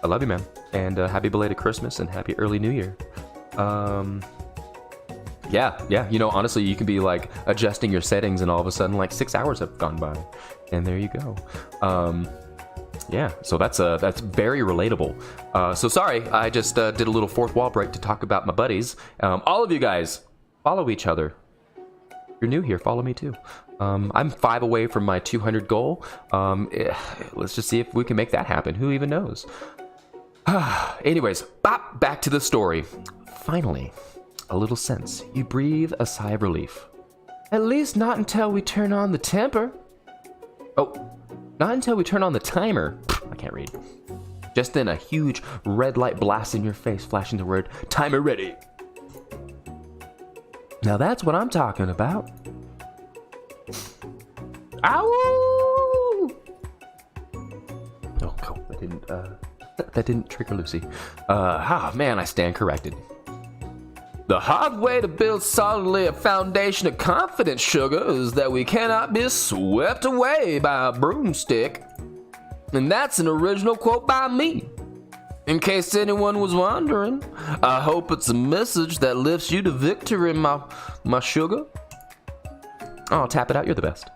I love you, man, and happy belated Christmas and happy early New Year. Yeah. You know, honestly, you can be like adjusting your settings, and all of a sudden, like 6 hours have gone by, and there you go. Yeah, so that's very relatable. So sorry, I just did a little fourth wall break to talk about my buddies. All of you guys. Follow each other. If you're new here, follow me too. I'm 5 away from my 200 goal. Let's just see if we can make that happen. Who even knows? Anyways, back to the story. Finally, a little sense. You breathe a sigh of relief. At least not until we turn on the temper. Oh, not until we turn on the timer. I can't read. Just then, a huge red light blasts in your face, flashing the word, timer ready. Now that's what I'm talking about. Ow! Oh, cool. That didn't trigger Lucy. Man, I stand corrected. The hard way to build solidly a foundation of confidence, sugar, is that we cannot be swept away by a broomstick. And that's an original quote by me. In case anyone was wondering, I hope it's a message that lifts you to victory, my sugar. Oh, tap it out, you're the best.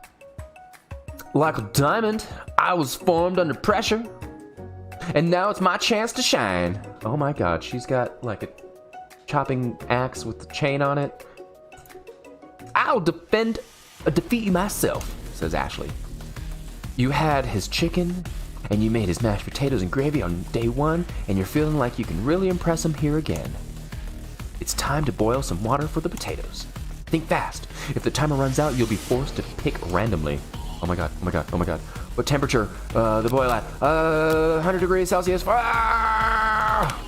Like a diamond, I was formed under pressure, and now it's my chance to shine. Oh my God, she's got like a chopping axe with the chain on it. I'll defeat you myself, says Ashley. You had his chicken, and you made his mashed potatoes and gravy on day 1, and you're feeling like you can really impress him here again. It's time to boil some water for the potatoes. Think fast. If the timer runs out, you'll be forced to pick randomly. Oh my God. What temperature? The boil at? 100 degrees Celsius. Ah!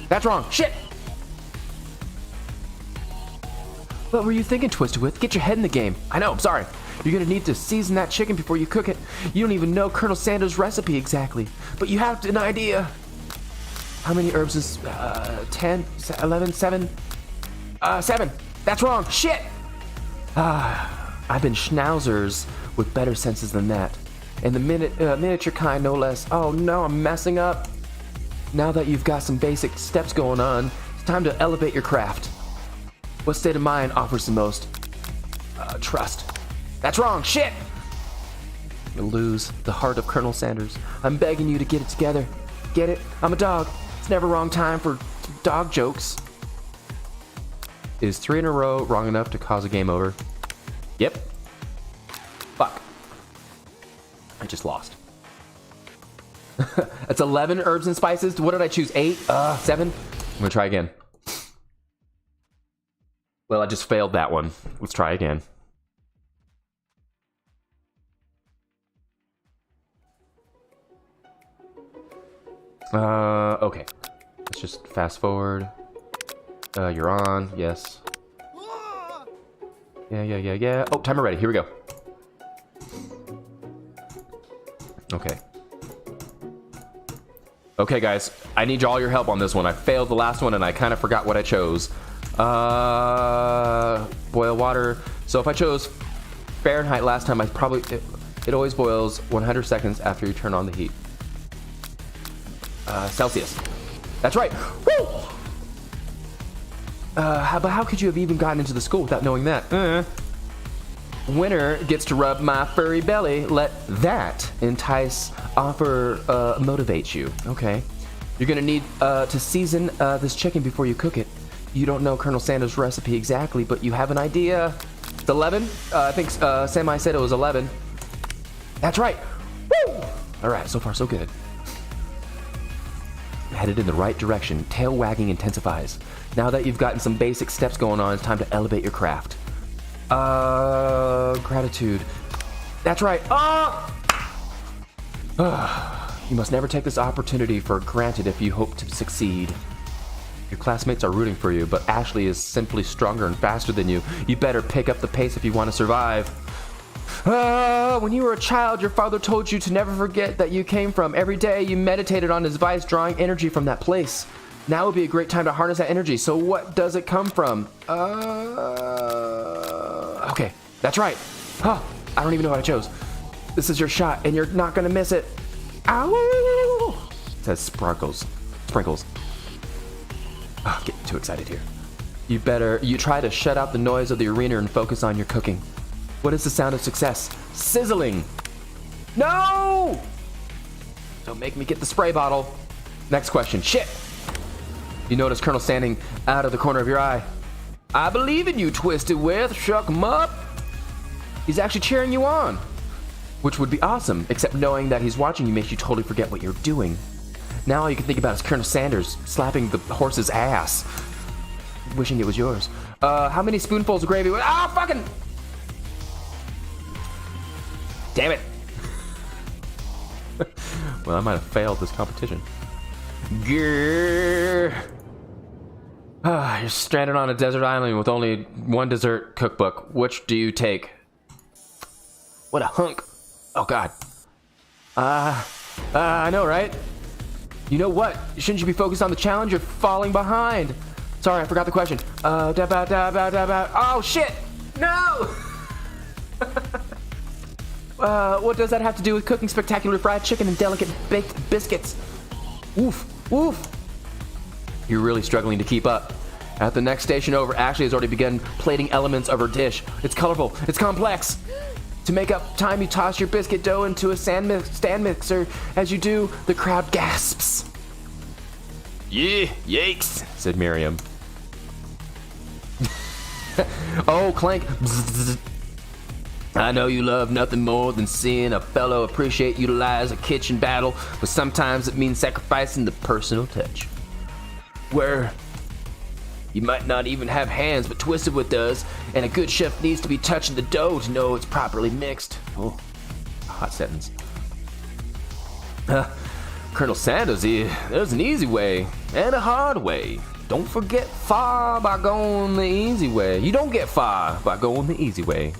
That's wrong. Shit! What were you thinking, Twisted With? Get your head in the game. I know, I'm sorry. You're gonna need to season that chicken before you cook it. You don't even know Colonel Sanders' recipe exactly, but you have an idea. How many herbs is 10, 11, 7? 7. That's wrong. Shit! I've been schnauzers with better senses than that. and the miniature kind, no less. Oh no, I'm messing up. Now that you've got some basic steps going on, it's time to elevate your craft. What state of mind offers the most trust? That's wrong. Shit! You'll lose the heart of Colonel Sanders. I'm begging you to get it together. Get it? I'm a dog. It's never wrong time for dog jokes. Is 3 in a row wrong enough to cause a game over? Yep. Fuck. I just lost. That's 11 herbs and spices. What did I choose? 8? 7? I'm gonna try again. Well, I just failed that one. Let's try again. Okay. Let's just fast forward. You're on. Yes. Yeah. Oh, timer ready. Here we go. Okay. Okay, guys. I need all your help on this one. I failed the last one, and I kind of forgot what I chose. Boil water. So if I chose Fahrenheit last time, it always boils 100 seconds after you turn on the heat. Celsius. That's right. Woo! But how could you have even gotten into the school without knowing that? Winner gets to rub my furry belly. Let that motivate you. Okay. You're gonna need to season this chicken before you cook it. You don't know Colonel Sanders' recipe exactly, but you have an idea. It's 11? I think Semi said it was 11. That's right. Woo! All right, so far so good. Headed in the right direction. Tail wagging intensifies. Now that you've gotten some basic steps going on, it's time to elevate your craft. Gratitude. That's right. You must never take this opportunity for granted if you hope to succeed. Your classmates are rooting for you, but Ashley is simply stronger and faster than you. You better pick up the pace if you want to survive. When you were a child, your father told you to never forget that you came from. Every day you meditated on his advice, drawing energy from that place. Now would be a great time to harness that energy. So what does it come from? Okay, that's right. I don't even know what I chose. This is your shot, and you're not gonna miss it. Ow! It says sprinkles. Getting too excited here. You try to shut out the noise of the arena and focus on your cooking. What is the sound of success? Sizzling. No! Don't make me get the spray bottle. Next question. Shit! You notice Colonel standing out of the corner of your eye. I believe in you, Twisted With. Shuck 'em up. He's actually cheering you on. Which would be awesome, except knowing that he's watching you makes you totally forget what you're doing. Now all you can think about is Colonel Sanders slapping the horse's ass. Wishing it was yours. How many spoonfuls of gravy? Fucking... Damn it. Well, I might have failed this competition. Grrr. You're stranded on a desert island with only one dessert cookbook. Which do you take? What a hunk. Oh, God. I know, right? You know what? Shouldn't you be focused on the challenge? You're falling behind. Sorry, I forgot the question. Oh, shit. No. What does that have to do with cooking spectacular fried chicken and delicate baked biscuits? Oof. You're really struggling to keep up. At the next station over, Ashley has already begun plating elements of her dish. It's colorful. It's complex. To make up time, you toss your biscuit dough into a stand mixer. As you do, the crowd gasps. Yeah, yikes, said Miriam. Oh, clank. Bzz. I know you love nothing more than seeing a fellow appreciate utilize a kitchen battle, but sometimes it means sacrificing the personal touch. Where you might not even have hands, but Twisted With does, and a good chef needs to be touching the dough to know it's properly mixed. Oh, hot sentence. Colonel Sanders, there's an easy way and a hard way. Don't get far by going the easy way. You don't get far by going the easy way.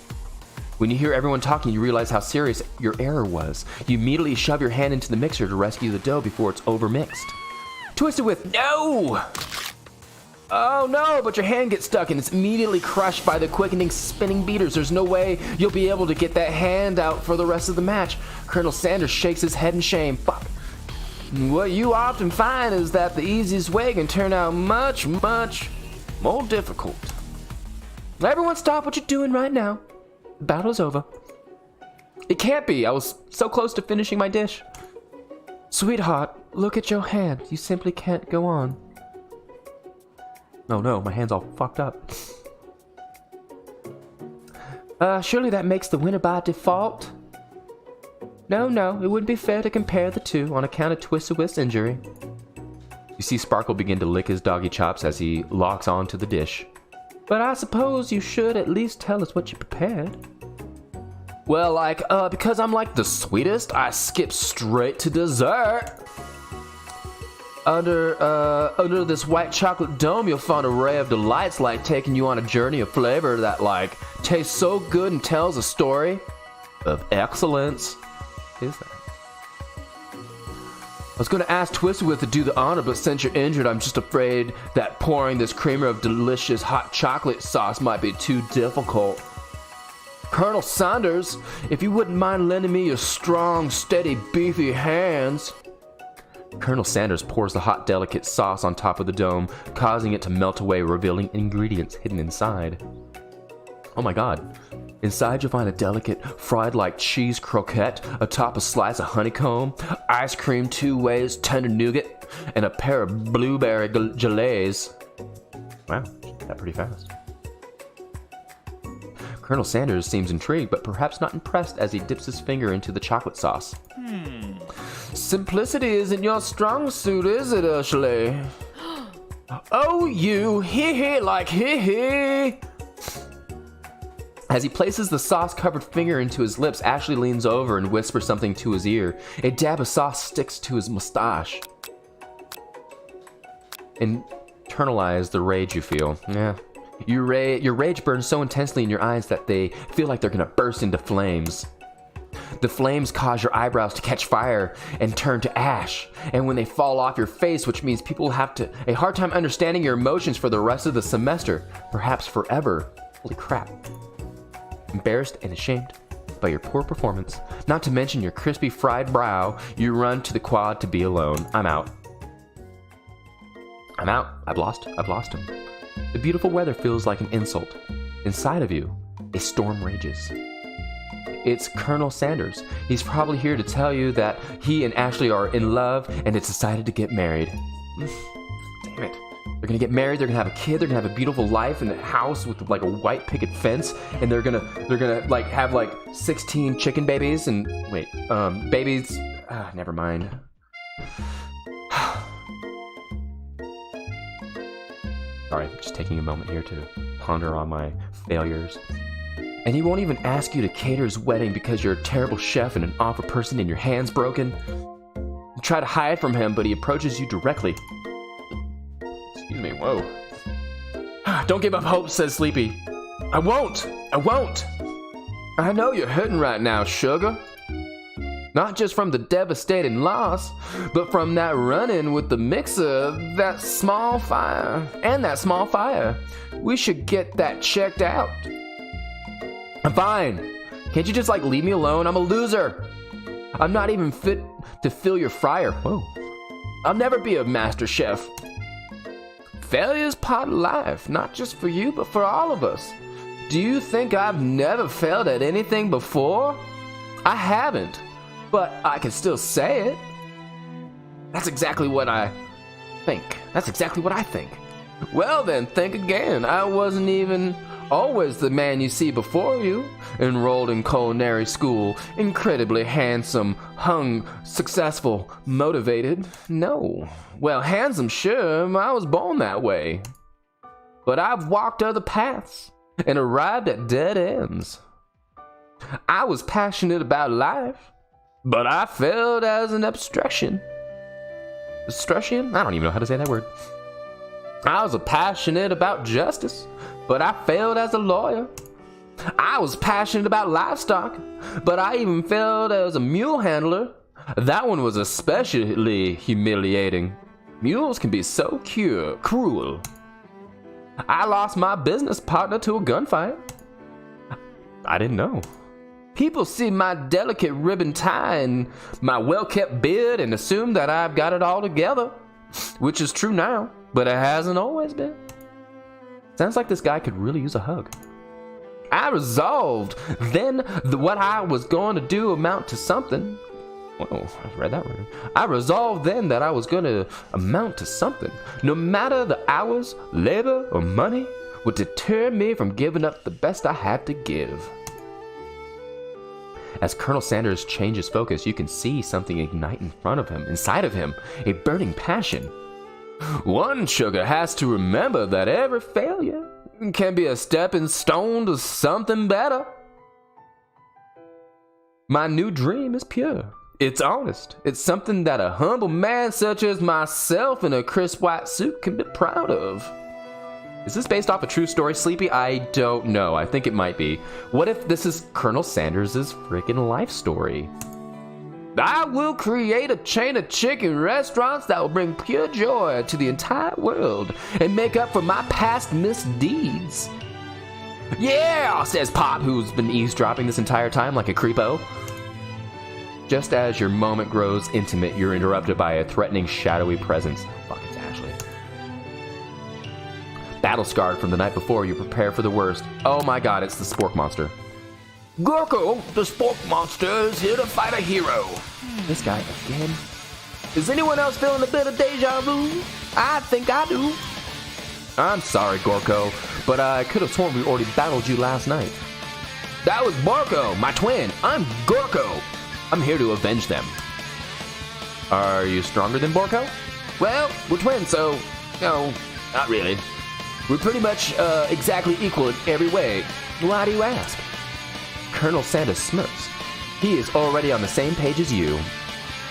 When you hear everyone talking, you realize how serious your error was. You immediately shove your hand into the mixer to rescue the dough before it's overmixed. Twisted With, no! Oh no, but your hand gets stuck and it's immediately crushed by the quickening spinning beaters. There's no way you'll be able to get that hand out for the rest of the match. Colonel Sanders shakes his head in shame. Fuck. What you often find is that the easiest way can turn out much, much more difficult. Everyone stop what you're doing right now. The battle's over. It can't be. I was so close to finishing my dish. Sweetheart, look at your hand. You simply can't go on. Oh no, my hand's all fucked up. Surely that makes the winner by default? No, it wouldn't be fair to compare the two on account of Twist-a-Whist's injury. You see Sparkle begin to lick his doggy chops as he locks onto the dish. But I suppose you should at least tell us what you prepared. Well, because I'm like the sweetest, I skip straight to dessert. Under this white chocolate dome, you'll find a ray of delights, like taking you on a journey of flavor that, tastes so good and tells a story of excellence. What is that? I was going to ask Twist-a-Whist to do the honor, but since you're injured, I'm just afraid that pouring this creamer of delicious hot chocolate sauce might be too difficult. Colonel Sanders, if you wouldn't mind lending me your strong, steady, beefy hands. Colonel Sanders pours the hot, delicate sauce on top of the dome, causing it to melt away, revealing ingredients hidden inside. Oh my god. Inside you'll find a delicate, fried-like cheese croquette, atop a slice of honeycomb, ice cream 2 ways, tender nougat, and a pair of blueberry gelays. Wow, that pretty fast. Colonel Sanders seems intrigued, but perhaps not impressed as he dips his finger into the chocolate sauce. Simplicity isn't your strong suit, is it, Ashley? Oh, you, hee like hee. As he places the sauce-covered finger into his lips, Ashley leans over and whispers something to his ear. A dab of sauce sticks to his mustache. Internalize the rage you feel. Yeah. Your rage burns so intensely in your eyes that they feel like they're gonna burst into flames. The flames cause your eyebrows to catch fire and turn to ash. And when they fall off your face, which means people will have a hard time understanding your emotions for the rest of the semester, perhaps forever. Holy crap. Embarrassed and ashamed by your poor performance, not to mention your crispy fried brow, you run to the quad to be alone. I'm out. I've lost him. The beautiful weather feels like an insult. Inside of you, a storm rages. It's Colonel Sanders. He's probably here to tell you that he and Ashley are in love and it's decided to get married. Damn it. They're gonna get married, they're gonna have a kid, they're gonna have a beautiful life in a house with a white picket fence, and they're gonna have 16 chicken babies and babies. Never mind. Sorry, just taking a moment here to ponder on my failures. And he won't even ask you to cater his wedding because you're a terrible chef and an awful person and your hand's broken. You try to hide from him, but he approaches you directly. Excuse me, whoa. Don't give up hope, says Sleepy. I won't. I know you're hurting right now, sugar. Not just from the devastating loss, but from that run-in with the mixer, that small fire. We should get that checked out. I'm fine. Can't you just leave me alone? I'm a loser. I'm not even fit to fill your fryer. Whoa. I'll never be a master chef. Failure's part of life, not just for you, but for all of us. Do you think I've never failed at anything before? I haven't, but I can still say it. That's exactly what I think. Well then, think again. I wasn't even always the man you see before you. Enrolled in culinary school, incredibly handsome, hung, successful, motivated. No. Well, handsome, sure, I was born that way. But I've walked other paths and arrived at dead ends. I was passionate about life, but I failed as an abstraction. Abstraction? I don't even know how to say that word. I was passionate about justice, but I failed as a lawyer. I was passionate about livestock, but I even failed as a mule handler. That one was especially humiliating. Mules can be so cruel. I lost my business partner to a gunfight. I didn't know. People see my delicate ribbon tie and my well-kept beard and assume that I've got it all together, which is true now, but it hasn't always been. Sounds like this guy could really use a hug. I resolved then what I was going to do amount to something. Whoa, I read that wrong. I resolved then that I was going to amount to something. No matter the hours, labor, or money would deter me from giving up the best I had to give. As Colonel Sanders changes focus, you can see something ignite in front of him, inside of him, a burning passion. One sugar has to remember that every failure can be a stepping stone to something better. My new dream is pure. It's honest. It's something that a humble man such as myself in a crisp white suit can be proud of. Is this based off a true story, Sleepy? I don't know. I think it might be. What if this is Colonel Sanders' freaking life story? I will create a chain of chicken restaurants that will bring pure joy to the entire world and make up for my past misdeeds. Yeah, says Pop, who's been eavesdropping this entire time like a creepo. Just as your moment grows intimate, you're interrupted by a threatening, shadowy presence. Fuck, it's Ashley. Battle-scarred from the night before, you prepare for the worst. Oh my god, it's the Spork Monster. Gorko, the Spork Monster is here to fight a hero. This guy again. Is anyone else feeling a bit of deja vu? I think I do. I'm sorry, Gorko, but I could have sworn we already battled you last night. That was Borko, my twin. I'm Gorko. I'm here to avenge them. Are you stronger than Borko? Well, we're twins, so no, not really. We're pretty much exactly equal in every way. Why do you ask? Colonel Sanders smirks. He is already on the same page as you.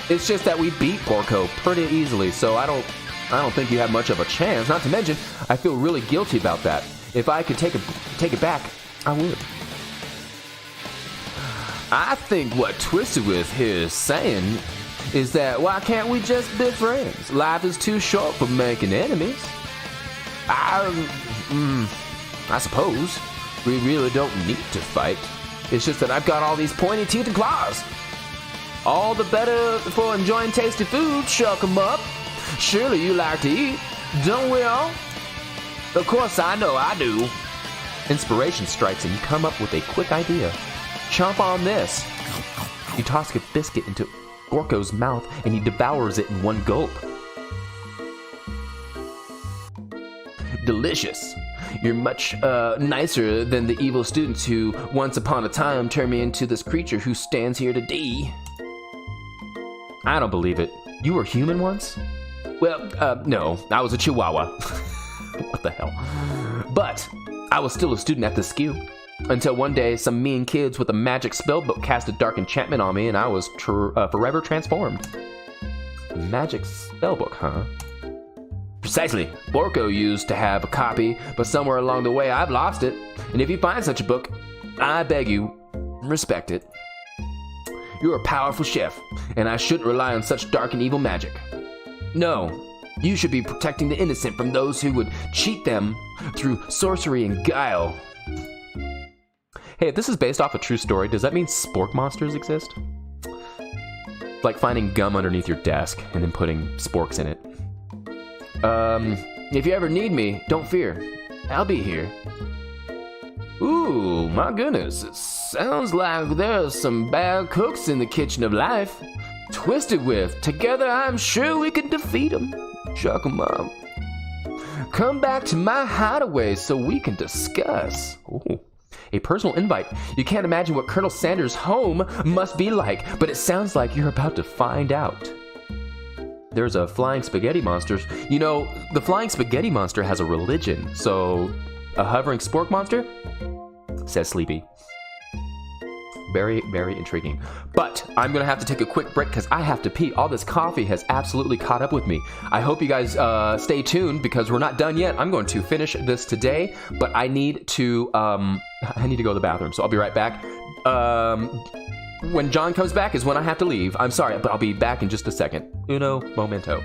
It's just that we beat Borko pretty easily, so I don't think you have much of a chance. Not to mention, I feel really guilty about that. If I could take it back, I would. I think what Twisted With here is saying is that why can't we just be friends? Life is too short for making enemies. I suppose we really don't need to fight. It's just that I've got all these pointy teeth and claws. All the better for enjoying tasty food, shuck 'em up. Surely you like to eat, don't we all? Of course I know I do. Inspiration strikes and you come up with a quick idea. Chomp on this. You toss a biscuit into Gorko's mouth and he devours it in one gulp. Delicious. You're much nicer than the evil students who once upon a time turned me into this creature who stands here today. I don't believe it. You were human once? Well, no, I was a chihuahua. What the hell? But I was still a student at the SKU. Until one day, some mean kids with a magic spellbook cast a dark enchantment on me and I was forever transformed. Magic spellbook, huh? Precisely. Borko used to have a copy, but somewhere along the way I've lost it. And if you find such a book, I beg you, respect it. You're a powerful chef, and I shouldn't rely on such dark and evil magic. No, you should be protecting the innocent from those who would cheat them through sorcery and guile. Hey, if this is based off a true story, does that mean spork monsters exist? Like finding gum underneath your desk and then putting sporks in it. If you ever need me, don't fear. I'll be here. Ooh, my goodness. It sounds like there's some bad cooks in the kitchen of life. Twisted With. Together, I'm sure we can defeat them. Chuck 'em up. Come back to my hideaway so we can discuss. Ooh. A personal invite. You can't imagine what Colonel Sanders' home must be like, but it sounds like you're about to find out. There's a flying spaghetti monster. You know, the flying spaghetti monster has a religion, so a hovering spork monster? Says Sleepy. Very, very intriguing. But I'm gonna have to take a quick break because I have to pee. All this coffee has absolutely caught up with me. I hope you guys stay tuned because we're not done yet. I'm going to finish this today, but I need to go to the bathroom, so I'll be right back. When John comes back is when I have to leave. I'm sorry, but I'll be back in just a second. Uno momento.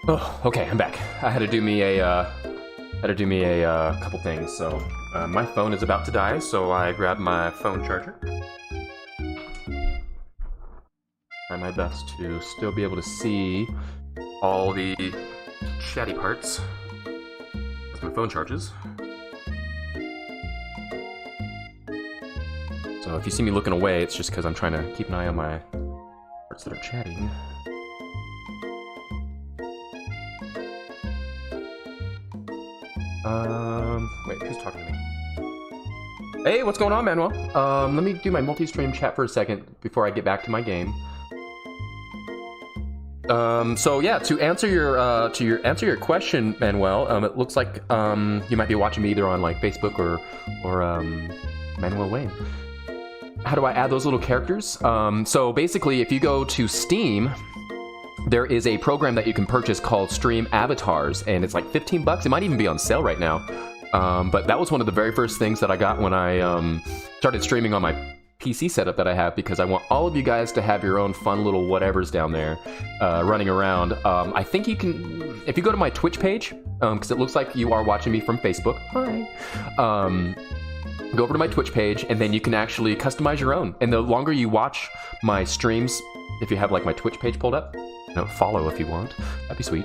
Oh, okay, I'm back. I had to do me a couple things. So my phone is about to die, so I grabbed my phone charger. Try my best to still be able to see all the chatty parts as my phone charges. So if you see me looking away, it's just because I'm trying to keep an eye on my parts that are chatting. Wait, who's talking to me? Hey, what's going on, Manuel? Let me do my multi-stream chat for a second before I get back to my game. So yeah, to answer your question, Manuel, it looks like you might be watching me either on like Facebook or Manuel Wayne. How do I add those little characters? So basically, if you go to Steam, there is a program that you can purchase called Stream Avatars, and it's like 15 bucks. It might even be on sale right now. But that was one of the very first things that I got when I started streaming on my PC setup that I have, because I want all of you guys to have your own fun little whatevers down there running around. I think you can, if you go to my Twitch page, because it looks like you are watching me from Facebook. Hi. Go over to my Twitch page, and then you can actually customize your own. And the longer you watch my streams, if you have like my Twitch page pulled up, follow if you want, that'd be sweet.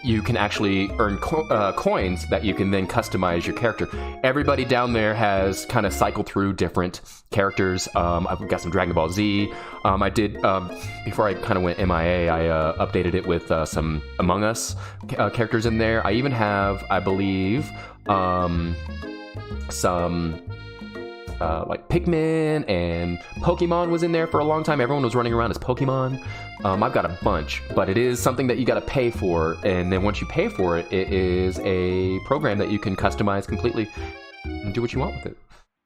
You can actually earn coins that you can then customize your character. Everybody down there has kind of cycled through different characters. I've got some Dragon Ball Z. I did, before I kind of went MIA, I updated it with some Among Us characters in there. I even have, I believe, some like Pikmin and Pokemon was in there for a long time. Everyone was running around as Pokemon. I've got a bunch, but it is something that you got to pay for, and then once you pay for it, it is a program that you can customize completely and do what you want with it.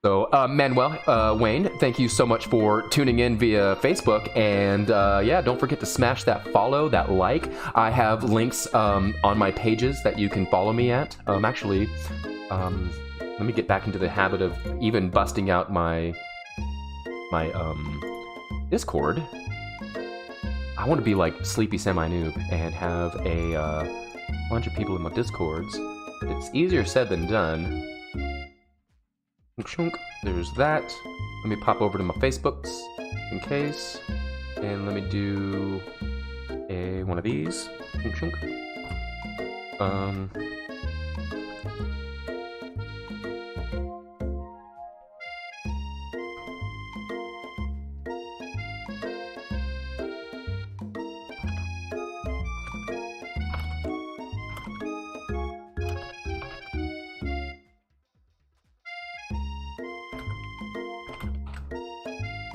So Manuel Wayne, thank you so much for tuning in via Facebook, and yeah, don't forget to smash that follow, that like. I have links on my pages that you can follow me at. Actually, let me get back into the habit of even busting out my Discord. I want to be like Sleepy Semi-Noob and have a bunch of people in my Discords. It's easier said than done. Chunk. There's that. Let me pop over to my Facebooks in case, and let me do one of these. Chunk.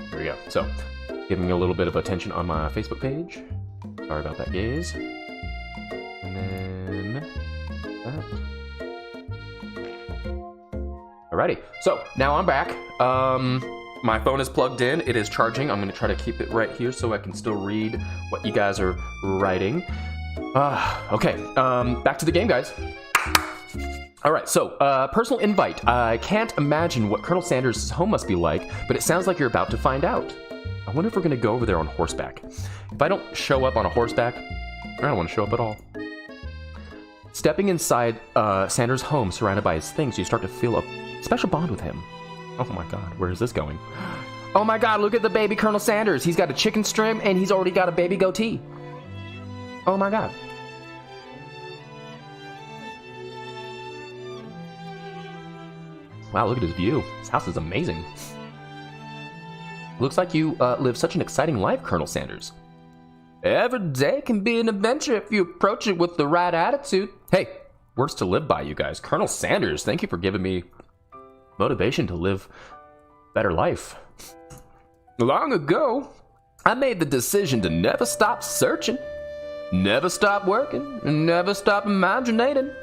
There we go. So, giving a little bit of attention on my Facebook page. Sorry about that, gaze. And then that. Alrighty. So now I'm back. My phone is plugged in. It is charging. I'm going to try to keep it right here so I can still read what you guys are writing. Okay. Back to the game, guys. Alright, so, personal invite. I can't imagine what Colonel Sanders' home must be like, but it sounds like you're about to find out. I wonder if we're gonna go over there on horseback. If I don't show up on a horseback, I don't want to show up at all. Stepping inside Sanders' home, surrounded by his things, you start to feel a special bond with him. Oh my god, where is this going? Oh my god, look at the baby Colonel Sanders. He's got a chicken string, and he's already got a baby goatee. Oh my god. Wow, look at his view. His house is amazing. Looks like you live such an exciting life, Colonel Sanders. Every day can be an adventure if you approach it with the right attitude. Hey, words to live by, you guys. Colonel Sanders, thank you for giving me motivation to live a better life. Long ago, I made the decision to never stop searching, never stop working, and never stop imaginating.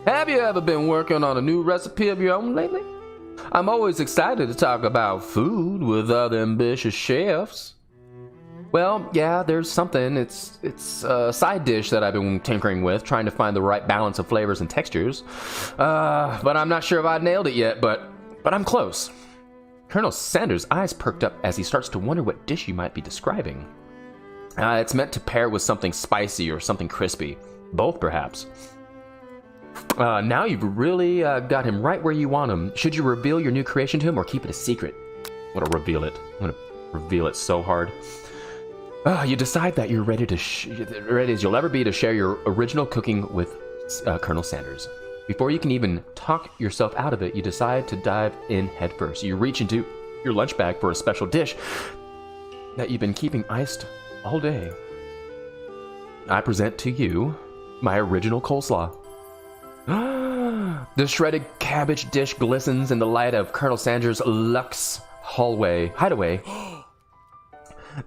Have you ever been working on a new recipe of your own lately? I'm always excited to talk about food with other ambitious chefs. Well, yeah, there's something. It's a side dish that I've been tinkering with, trying to find the right balance of flavors and textures. But I'm not sure if I nailed it yet, but I'm close. Colonel Sanders' eyes perked up as he starts to wonder what dish you might be describing. It's meant to pair with something spicy or something crispy. Both, perhaps. Now you've really got him right where you want him. Should you reveal your new creation to him or keep it a secret? I'm gonna reveal it. I'm gonna reveal it so hard. You decide that you're ready as you'll ever be to share your original cooking with Colonel Sanders. Before you can even talk yourself out of it, you decide to dive in headfirst. You reach into your lunch bag for a special dish that you've been keeping iced all day. I present to you my original coleslaw. The shredded cabbage dish glistens in the light of Colonel Sanders' luxe hideaway.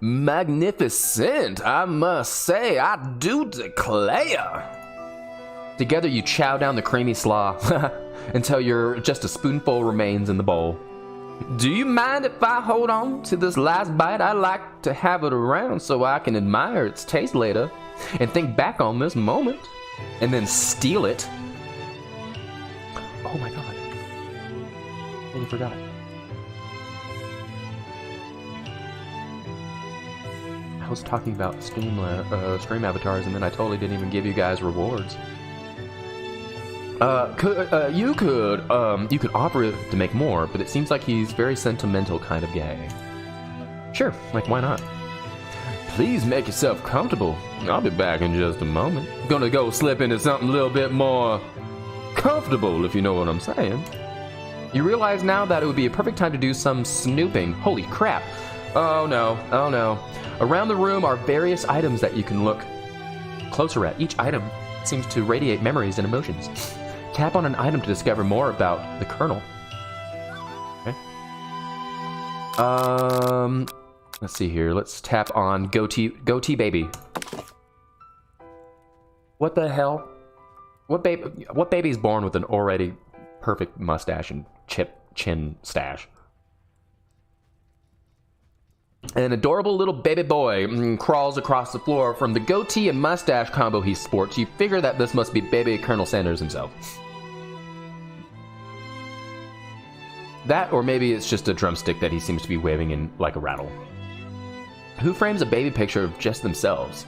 Magnificent, I must say, I do declare. Together you chow down the creamy slaw until just a spoonful remains in the bowl. Do you mind if I hold on to this last bite? I like to have it around so I can admire its taste later and think back on this moment and then steal it. Oh my god. I totally forgot. I was talking about stream avatars, and then I totally didn't even give you guys rewards. You could offer it to make more, but it seems like he's very sentimental kind of guy. Sure, like why not? Please make yourself comfortable. I'll be back in just a moment. Gonna go slip into something a little bit more comfortable, if you know what I'm saying. You realize now that it would be a perfect time to do some snooping. Holy crap. Oh no, oh no. Around the room are various items that you can look closer at. Each item seems to radiate memories and emotions. Tap on an item to discover more about the Colonel. Okay. Let's see here. Let's tap on Goatee Baby. What the hell? What baby's born with an already perfect mustache and chin stash? An adorable little baby boy crawls across the floor. From the goatee and mustache combo he sports, you figure that this must be baby Colonel Sanders himself. That, or maybe it's just a drumstick that he seems to be waving in like a rattle. Who frames a baby picture of just themselves?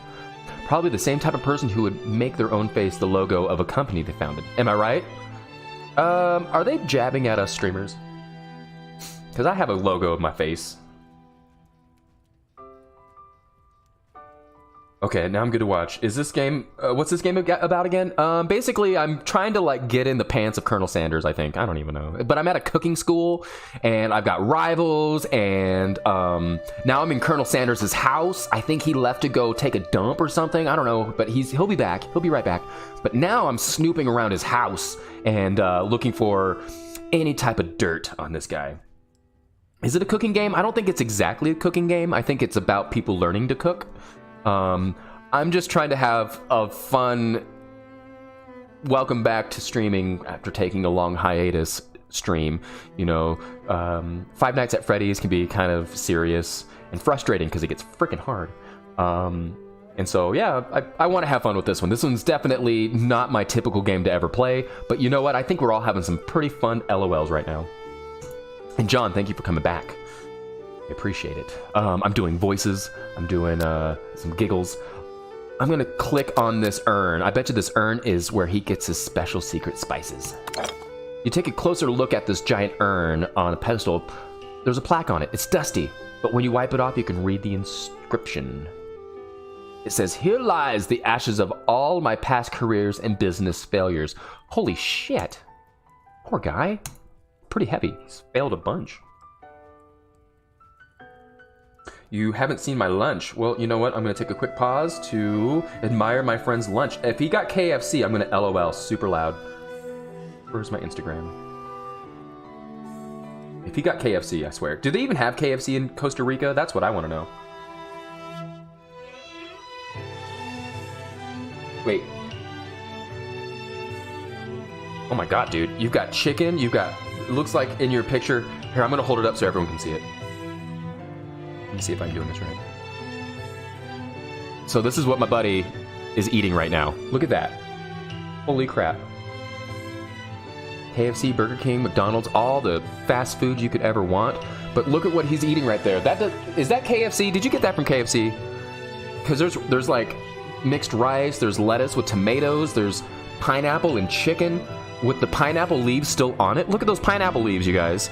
Probably the same type of person who would make their own face the logo of a company they founded. Am I right? Are they jabbing at us streamers? Because I have a logo of my face. Okay, now I'm good to watch. Is this game, what's this game about again? Basically, I'm trying to, like, get in the pants of Colonel Sanders, I think. I don't even know. But I'm at a cooking school, and I've got rivals, and now I'm in Colonel Sanders' house. I think he left to go take a dump or something. I don't know, but he'll be back. He'll be right back. But now I'm snooping around his house and looking for any type of dirt on this guy. Is it a cooking game? I don't think it's exactly a cooking game. I think it's about people learning to cook. I'm just trying to have a fun welcome back to streaming after taking a long hiatus stream. You know, Five Nights at Freddy's can be kind of serious and frustrating because it gets freaking hard. And so, yeah, I want to have fun with this one. This one's definitely not my typical game to ever play, but you know what? I think we're all having some pretty fun LOLs right now. And John, thank you for coming back. I appreciate it. I'm doing voices. I'm doing some giggles. I'm gonna click on this urn. I bet you this urn is where he gets his special secret spices. You take a closer look at this giant urn on a pedestal. There's a plaque on it. It's dusty, but when you wipe it off, you can read the inscription. It says, "Here lies the ashes of all my past careers and business failures." Holy shit. Poor guy. Pretty heavy. He's failed a bunch. You haven't seen my lunch. Well, you know what? I'm going to take a quick pause to admire my friend's lunch. If he got KFC, I'm going to LOL super loud. Where's my Instagram? If he got KFC, I swear. Do they even have KFC in Costa Rica? That's what I want to know. Wait. Oh my god, dude. You've got chicken. You've got... It looks like in your picture... Here, I'm going to hold it up so everyone can see it. Let me see if I'm doing this right. So this is what my buddy is eating right now. Look at that. Holy crap. KFC, Burger King, McDonald's, all the fast food you could ever want. But look at what he's eating right there. Is that KFC? Did you get that from KFC? because there's like mixed rice, there's lettuce with tomatoes, there's pineapple and chicken with the pineapple leaves still on it. Look at those pineapple leaves, you guys.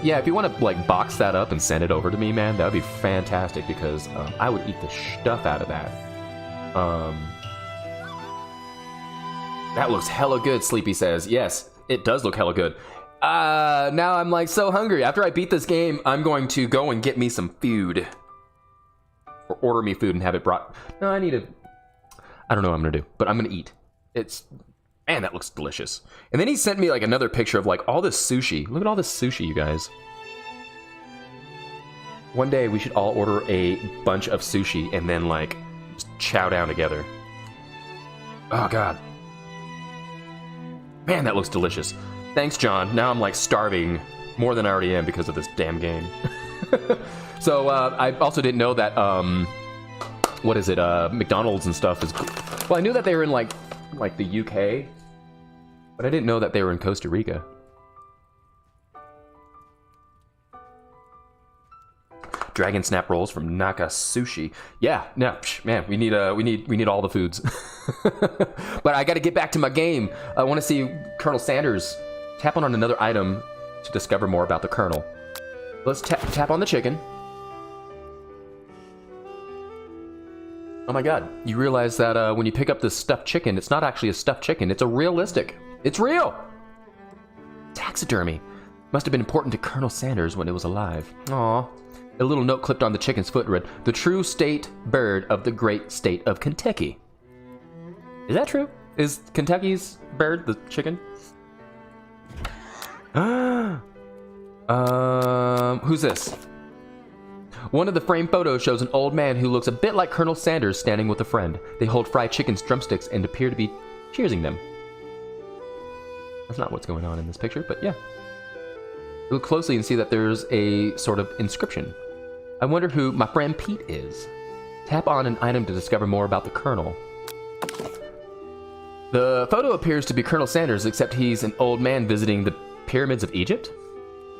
Yeah, if you want to like box that up and send it over to me, man, that would be fantastic because I would eat the stuff out of that. That looks hella good, Sleepy says. Yes, it does look hella good. Now I'm like so hungry. After I beat this game, I'm going to go and get me some food. Or order me food and have it brought. No, I don't know what I'm gonna do, but I'm gonna eat. Man, that looks delicious. And then he sent me like another picture of like all this sushi. Look at all this sushi, you guys. One day we should all order a bunch of sushi and then like just chow down together. Oh God. Man, that looks delicious. Thanks, John. Now I'm like starving more than I already am because of this damn game. So I also didn't know that what is it? McDonald's and stuff is. Well, I knew that they were in like the UK, but I didn't know that they were in Costa Rica. Dragon snap rolls from Naka Sushi. Yeah, no, man, we need all the foods. But I got to get back to my game. I want to see Colonel Sanders. Tap on another item to discover more about the Colonel. Let's tap on the chicken. Oh my God, you realize that when you pick up this stuffed chicken, it's not actually a stuffed chicken, it's a realistic. It's real! Taxidermy. Must have been important to Colonel Sanders when it was alive. Aww. A little note clipped on the chicken's foot read, "The true state bird of the great state of Kentucky." Is that true? Is Kentucky's bird the chicken? Who's this? One of the framed photos shows an old man who looks a bit like Colonel Sanders standing with a friend. They hold fried chicken's drumsticks and appear to be cheersing them. That's not what's going on in this picture, but yeah. Look closely and see that there's a sort of inscription. I wonder who my friend Pete is. Tap on an item to discover more about the Colonel. The photo appears to be Colonel Sanders, except he's an old man visiting the pyramids of Egypt.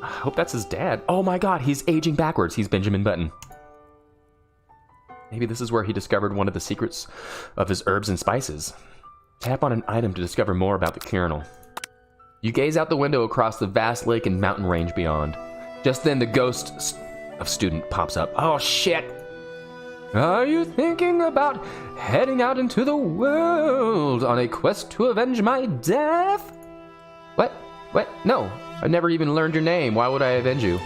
I hope that's his dad. Oh my God, he's aging backwards. He's Benjamin Button. Maybe this is where he discovered one of the secrets of his herbs and spices. Tap on an item to discover more about the Colonel. You gaze out the window across the vast lake and mountain range beyond. Just then the ghost of Student pops up. Oh shit! Are you thinking about heading out into the world on a quest to avenge my death? What? What? No. I never even learned your name. Why would I avenge you?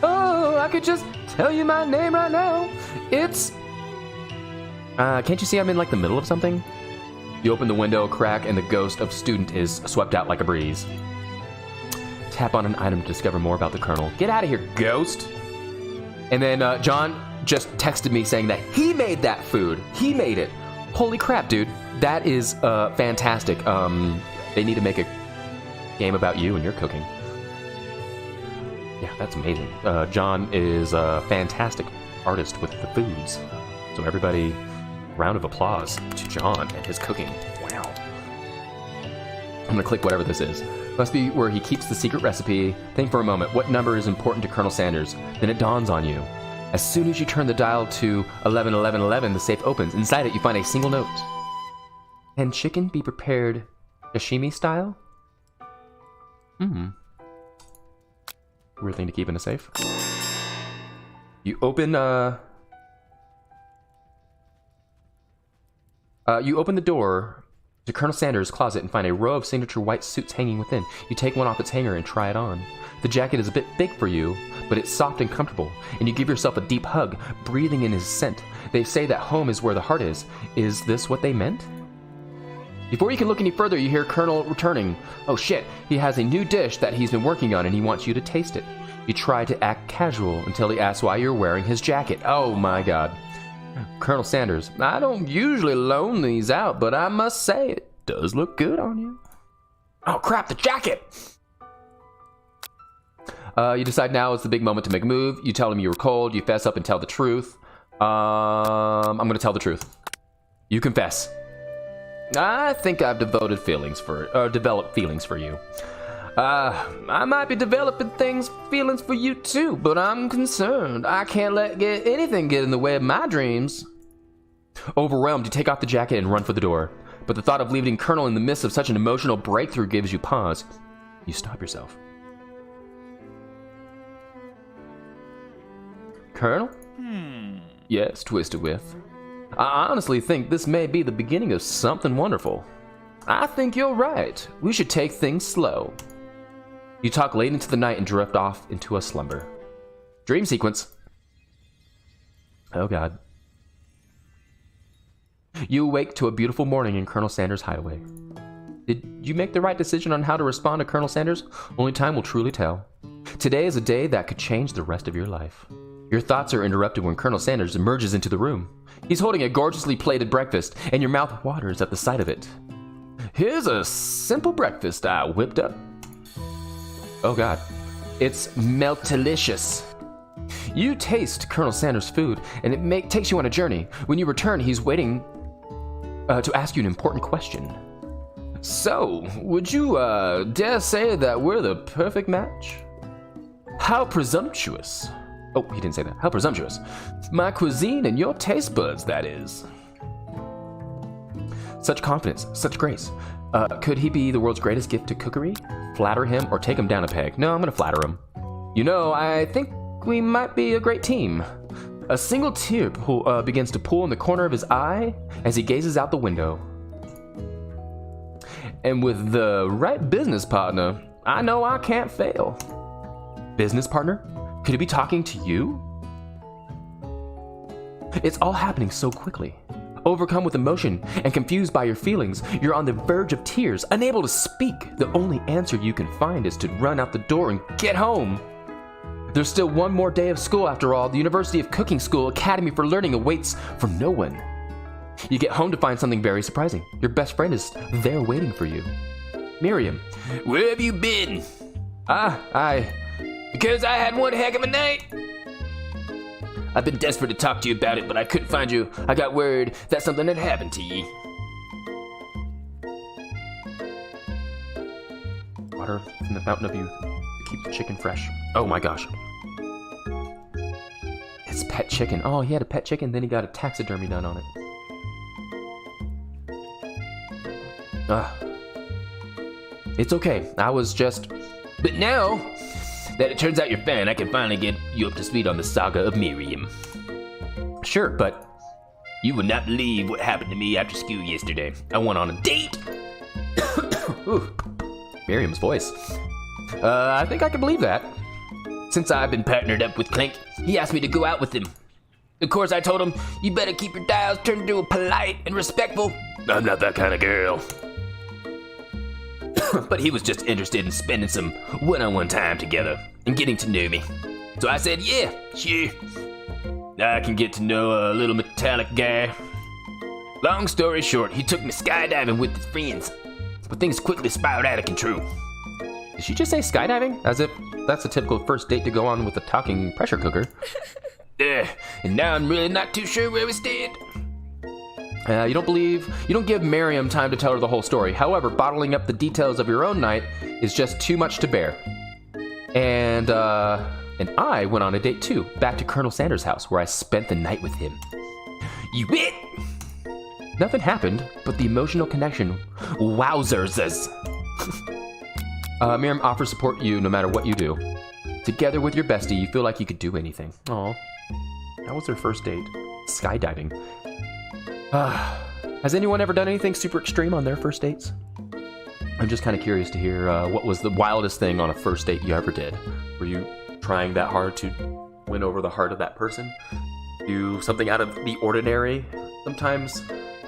Oh, I could just tell you my name right now. It's... can't you see I'm in like the middle of something? You open the window a crack and the ghost of Student is swept out like a breeze. Tap on an item to discover more about the Colonel. Get out of here, ghost! And then John just texted me saying that he made that food. He made it. Holy crap, dude. That is fantastic. They need to make a game about you and your cooking. Yeah, that's amazing. John is a fantastic artist with the foods. So everybody, round of applause to John and his cooking. Wow. I'm gonna click whatever this is. Must be where he keeps the secret recipe. Think for a moment, what number is important to Colonel Sanders? Then it dawns on you. As soon as you turn the dial to 111111, the safe opens. Inside it, you find a single note. Can chicken be prepared sashimi style? Weird thing to keep in a safe. You open the door to Colonel Sanders' closet and find a row of signature white suits hanging within. You take one off its hanger and try it on. The jacket is a bit big for you, but it's soft and comfortable, and you give yourself a deep hug, breathing in his scent. They say that home is where the heart is. Is this what they meant? Before you can look any further, you hear Colonel returning. Oh shit, he has a new dish that he's been working on and he wants you to taste it. You try to act casual until he asks why you're wearing his jacket. Oh my God. Colonel Sanders, I don't usually loan these out, but I must say it does look good on you. Oh crap, the jacket! You decide now is the big moment to make a move. You tell him you were cold, you fess up and tell the truth. I'm gonna tell the truth. You confess. I think I've developed feelings for you. I might be developing feelings for you too, but I'm concerned. I can't let anything get in the way of my dreams. Overwhelmed, you take off the jacket and run for the door. But the thought of leaving Colonel in the midst of such an emotional breakthrough gives you pause. You stop yourself. Colonel? Yes, Twisted Whiff. I honestly think this may be the beginning of something wonderful. I think you're right. We should take things slow. You talk late into the night and drift off into a slumber. Dream sequence. Oh God. You awake to a beautiful morning in Colonel Sanders' hideaway. Did you make the right decision on how to respond to Colonel Sanders? Only time will truly tell. Today is a day that could change the rest of your life. Your thoughts are interrupted when Colonel Sanders emerges into the room. He's holding a gorgeously plated breakfast, and your mouth waters at the sight of it. Here's a simple breakfast I whipped up. Oh God. It's meltalicious. You taste Colonel Sanders' food, and it takes you on a journey. When you return, he's waiting to ask you an important question. So, would you dare say that we're the perfect match? How presumptuous. Oh, he didn't say that. How presumptuous. My cuisine and your taste buds, that is. Such confidence, such grace. Could he be the world's greatest gift to cookery? Flatter him or take him down a peg? No, I'm gonna flatter him. You know, I think we might be a great team. A single tear begins to pool in the corner of his eye as he gazes out the window. And with the right business partner, I know I can't fail. Business partner? Could he be talking to you? It's all happening so quickly. Overcome with emotion and confused by your feelings, you're on the verge of tears, unable to speak. The only answer you can find is to run out the door and get home. There's still one more day of school after all. The University of Cooking School Academy for Learning awaits for no one. You get home to find something very surprising. Your best friend is there waiting for you. Miriam. Where have you been? Because I had one heck of a night. I've been desperate to talk to you about it, but I couldn't find you. I got word that something had happened to you. Water from the fountain of youth to keep the chicken fresh. Oh my gosh. It's pet chicken. Oh, he had a pet chicken, then he got a taxidermy done on it. It's okay. I was just... But now that it turns out you're fan, I can finally get you up to speed on the saga of Miriam. Sure, but you would not believe what happened to me after school yesterday. I went on a date. Ooh, Miriam's voice. I think I can believe that. Since I've been partnered up with Clink, he asked me to go out with him. Of course, I told him, you better keep your dials turned into a polite and respectful. I'm not that kind of girl. But he was just interested in spending some one-on-one time together and getting to know me. So I said, yeah, sure. I can get to know a little metallic guy. Long story short, he took me skydiving with his friends. But things quickly spiraled out of control. Did she just say skydiving? As if that's a typical first date to go on with a talking pressure cooker. And now I'm really not too sure where we stand. You don't give Miriam time to tell her the whole story. However, bottling up the details of your own night is just too much to bear. And I went on a date too, back to Colonel Sanders' house, where I spent the night with him. You bit? Nothing happened, but the emotional connection, wowzers. Miriam offers support you no matter what you do. Together with your bestie, you feel like you could do anything. Aw, that was their first date. Skydiving. Has anyone ever done anything super extreme on their first dates? I'm just kind of curious to hear what was the wildest thing on a first date you ever did. Were you trying that hard to win over the heart of that person? Do something out of the ordinary? Sometimes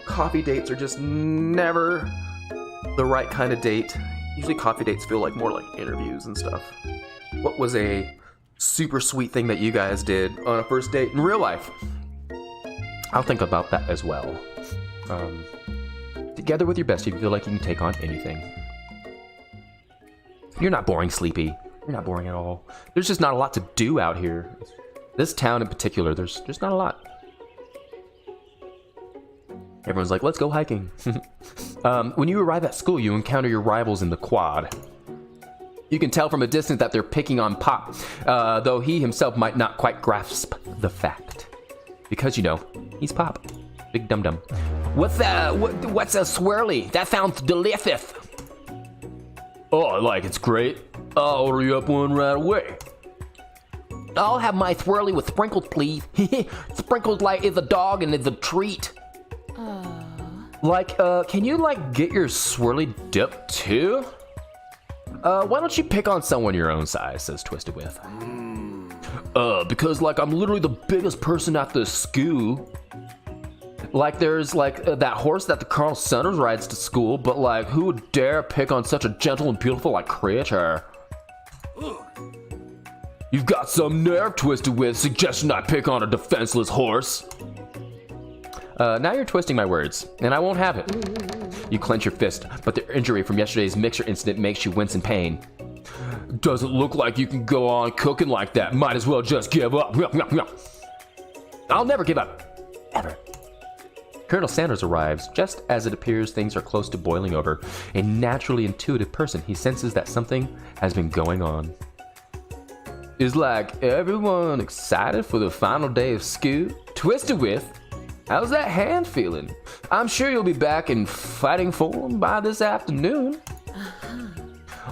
coffee dates are just never the right kind of date. Usually coffee dates feel like more like interviews and stuff. What was a super sweet thing that you guys did on a first date in real life? I'll think about that as well. Together with your bestie, you feel like you can take on anything. You're not boring, Sleepy. You're not boring at all. There's just not a lot to do out here. This town in particular, there's just not a lot. Everyone's like, let's go hiking. When you arrive at school, you encounter your rivals in the quad. You can tell from a distance that they're picking on Pop, though he himself might not quite grasp the fact. Because, you know, he's Pop. Big dum-dum. What's a swirly? That sounds delicious. Oh, I like it's great. I'll order you up one right away. I'll have my swirly with sprinkles, please. Sprinkles like is a dog and is a treat. Like, can you, like, get your swirly dip, too? Why don't you pick on someone your own size, says Twisted With. Because, like, I'm literally the biggest person at the school. Like, there's, like, that horse that the Colonel Sanders rides to school, but, like, who would dare pick on such a gentle and beautiful, like, creature? You've got some nerve, Twisted With, suggesting I pick on a defenseless horse. Now you're twisting my words, and I won't have it. You clench your fist, but the injury from yesterday's mixer incident makes you wince in pain. Doesn't look like you can go on cooking like that. Might as well just give up. I'll never give up. Ever. Colonel Sanders arrives just as it appears things are close to boiling over. A naturally intuitive person, he senses that something has been going on. Is like everyone excited for the final day of school? Twisted With, how's that hand feeling? I'm sure you'll be back in fighting form by this afternoon.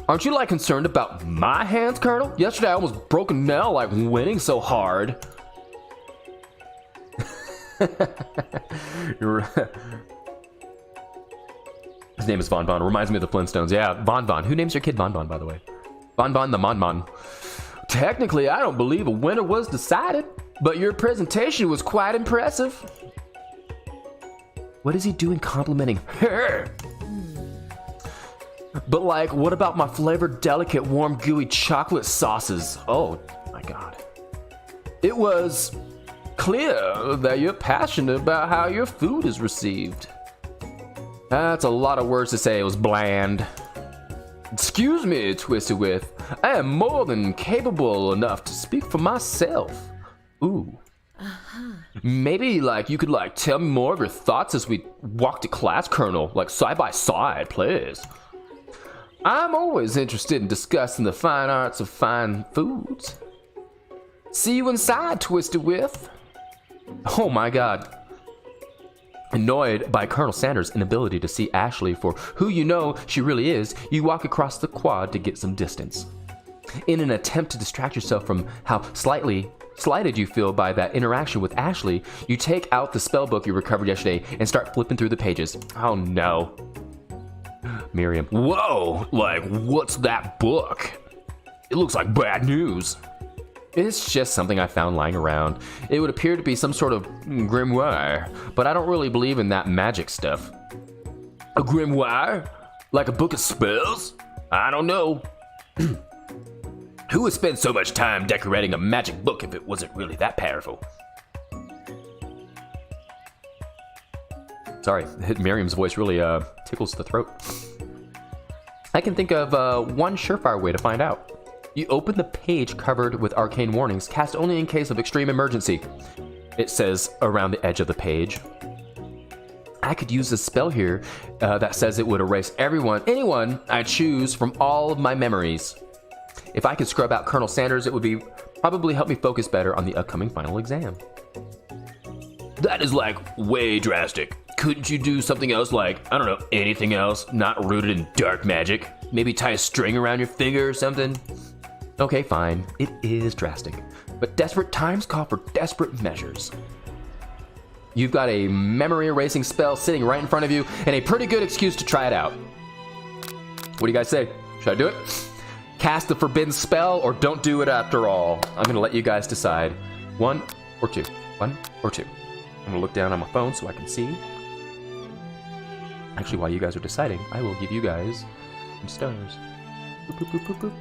Aren't you, like, concerned about my hands, Colonel? Yesterday I almost broke a nail, like, winning so hard. His name is Von Von. Reminds me of the Flintstones. Yeah, Von Von. Who names your kid Von Von, by the way? Von Von the Mon Mon. Technically, I don't believe a winner was decided, but your presentation was quite impressive. What is he doing complimenting her? But, like, what about my flavored, delicate, warm, gooey chocolate sauces? Oh, my God. It was clear that you're passionate about how your food is received. That's a lot of words to say. It was bland. Excuse me, Twisted With. I am more than capable enough to speak for myself. Ooh. Maybe, like, you could, like, tell me more of your thoughts as we walk to class, Colonel. Like, side by side, please. I'm always interested in discussing the fine arts of fine foods. See you inside, Twisted With. Oh my God. Annoyed by Colonel Sanders' inability to see Ashley for who you know she really is, you walk across the quad to get some distance. In an attempt to distract yourself from how slighted you feel by that interaction with Ashley, you take out the spell book you recovered yesterday and start flipping through the pages. Oh no. Miriam. Whoa! Like, what's that book? It looks like bad news. It's just something I found lying around. It would appear to be some sort of grimoire, but I don't really believe in that magic stuff. A grimoire? Like a book of spells? I don't know. Who would spend so much time decorating a magic book if it wasn't really that powerful? Sorry, Miriam's voice really tickles the throat. I can think of one surefire way to find out. You open the page covered with arcane warnings, cast only in case of extreme emergency. It says around the edge of the page. I could use a spell here that says it would erase anyone I choose from all of my memories. If I could scrub out Colonel Sanders, it would probably help me focus better on the upcoming final exam. That is, like, way drastic. Couldn't you do something else, like, I don't know, anything else, not rooted in dark magic? Maybe tie a string around your finger or something? Okay, fine. It is drastic. But desperate times call for desperate measures. You've got a memory erasing spell sitting right in front of you, and a pretty good excuse to try it out. What do you guys say? Should I do it? Cast the forbidden spell, or don't do it after all? I'm gonna let you guys decide. 1 or 2. 1 or 2. I'm gonna look down on my phone so I can see. Actually, while you guys are deciding, I will give you guys some stars. Boop, boop, boop, boop, boop.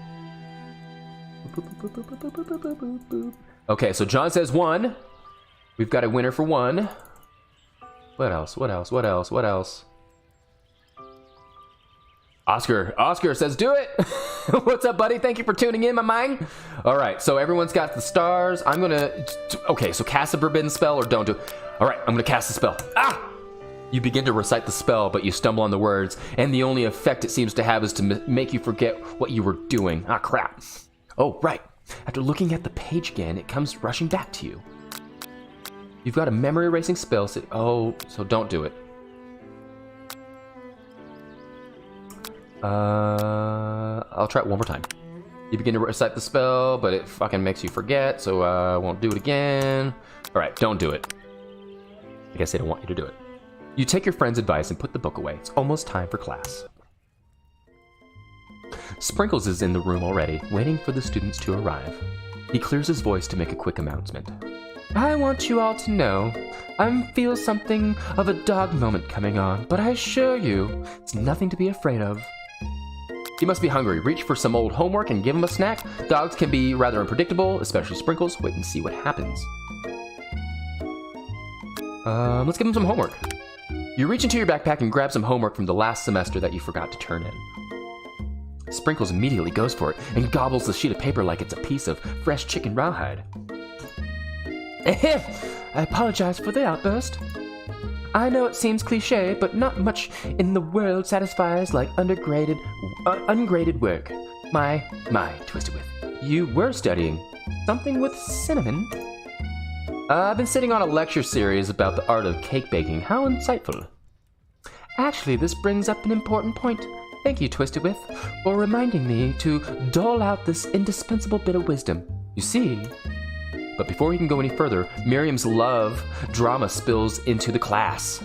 Okay, so John says 1. We've got a winner for 1. What else? What else? What else? What else? Oscar says do it. What's up, buddy? Thank you for tuning in, my man. All right, so everyone's got the stars. I'm gonna, okay, so cast a forbidden spell or don't do it. All right, I'm gonna cast the spell. Ah! You begin to recite the spell, but you stumble on the words, and the only effect it seems to have is to make you forget what you were doing. Ah, crap. Oh, right. After looking at the page again, it comes rushing back to you. You've got a memory erasing spell, so don't do it. I'll try it one more time. You begin to recite the spell, but it fucking makes you forget, so I won't do it again. Alright, don't do it. I guess they don't want you to do it. You take your friend's advice and put the book away. It's almost time for class. Sprinkles is in the room already, waiting for the students to arrive. He clears his voice to make a quick announcement. I want you all to know, I feel something of a dog moment coming on, but I assure you, it's nothing to be afraid of. He must be hungry. Reach for some old homework and give him a snack. Dogs can be rather unpredictable, especially Sprinkles. Wait and see what happens. Let's give him some homework. You reach into your backpack and grab some homework from the last semester that you forgot to turn in. Sprinkles immediately goes for it and gobbles the sheet of paper like it's a piece of fresh chicken rawhide. Ahem! I apologize for the outburst. I know it seems cliche, but not much in the world satisfies like ungraded work. My, Twisted Whiff. You were studying something with cinnamon? I've been sitting on a lecture series about the art of cake baking. How insightful. Actually, this brings up an important point. Thank you, Twisted Whiff, for reminding me to dole out this indispensable bit of wisdom. You see... But before he can go any further, Miriam's love drama spills into the class.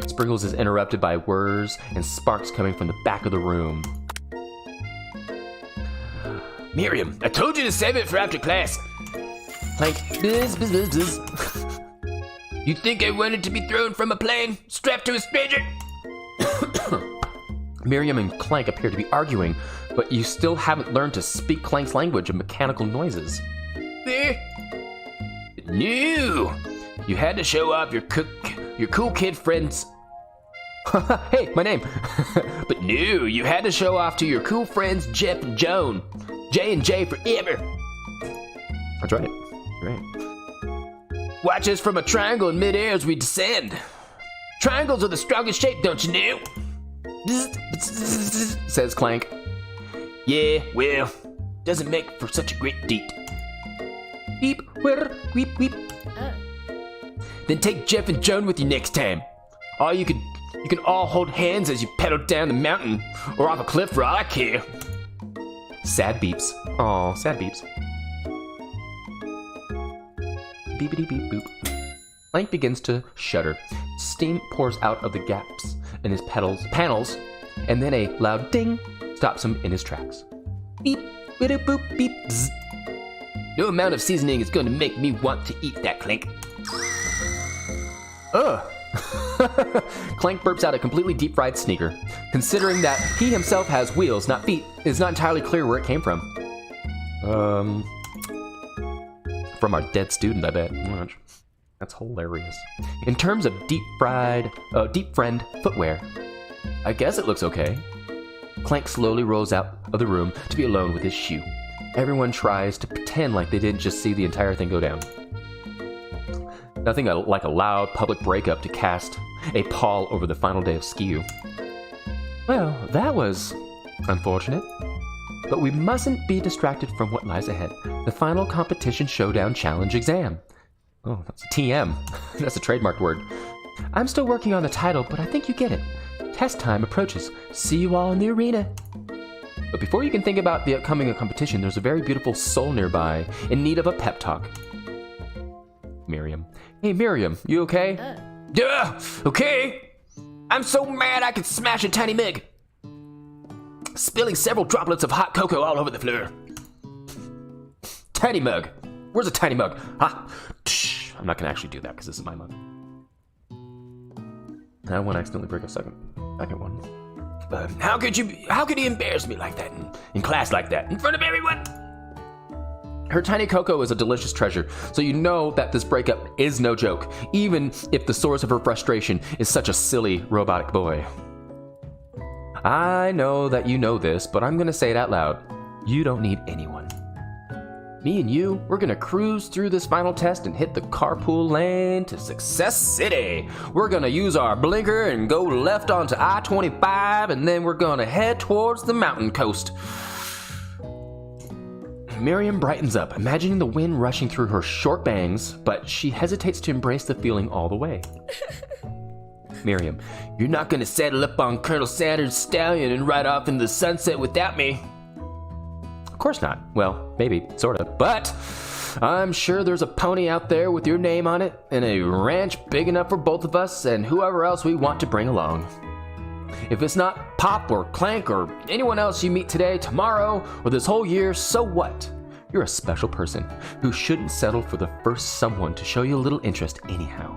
Sprinkles is interrupted by whirs and sparks coming from the back of the room. Miriam, I told you to save it for after class. Clank, buzz, buzz, buzz, buzz. You think I wanted to be thrown from a plane, strapped to a stranger? Miriam and Clank appear to be arguing, but you still haven't learned to speak Clank's language of mechanical noises. There. No! You had to show off your cool kid friends. Hey, my name. But no, you had to show off to your cool friends Jeff and Joan. J and J forever. That's right. Right. Watch us from a triangle in midair as we descend. Triangles are the strongest shape, don't you know? Says Clank. Yeah, well, doesn't make for such a great deed. Beep, whir, weep, weep. Then take Jeff and Joan with you next time. Or you can all hold hands as you pedal down the mountain or off a cliff for all I care. Sad beeps. Aw, sad beeps. Beepity beep boop. Clank begins to shudder. Steam pours out of the gaps in his panels, and then a loud ding stops him in his tracks. Beep, bitter boop, beep, zzz. No amount of seasoning is going to make me want to eat that, Clank. Ugh. Clank burps out a completely deep-fried sneaker. Considering that he himself has wheels, not feet, it's not entirely clear where it came from. From our dead student, I bet. Watch. That's hilarious. In terms of deep friend footwear, I guess it looks okay. Clank slowly rolls out of the room to be alone with his shoe. Everyone tries to pretend like they didn't just see the entire thing go down. Nothing like a loud public breakup to cast a pall over the final day of SKU. Well, that was unfortunate. But we mustn't be distracted from what lies ahead. The final competition showdown challenge exam. Oh, that's a TM. That's a trademarked word. I'm still working on the title, but I think you get it. Test time approaches. See you all in the arena. But before you can think about the upcoming competition, there's a very beautiful soul nearby in need of a pep talk. Miriam. Hey, Miriam, you okay? Okay. I'm so mad I could smash a tiny mug. Spilling several droplets of hot cocoa all over the floor. Tiny mug. Where's a tiny mug? Ah, I'm not going to actually do that because this is my mug. I don't want to accidentally break a second one. How could he embarrass me like that in class like that, in front of everyone? Her tiny cocoa is a delicious treasure, so you know that this breakup is no joke, even if the source of her frustration is such a silly robotic boy. I know that you know this, but I'm gonna say it out loud. You don't need anyone. Me and you, we're gonna cruise through this final test and hit the carpool lane to Success City. We're gonna use our blinker and go left onto I-25, and then we're gonna head towards the mountain coast. Miriam brightens up, imagining the wind rushing through her short bangs, but she hesitates to embrace the feeling all the way. Miriam, you're not gonna saddle up on Colonel Sanders' stallion and ride off into the sunset without me. Of course not. Well, maybe, sort of. But I'm sure there's a pony out there with your name on it and a ranch big enough for both of us and whoever else we want to bring along. If it's not Pop or Clank or anyone else you meet today, tomorrow, or this whole year, so what? You're a special person who shouldn't settle for the first someone to show you a little interest anyhow.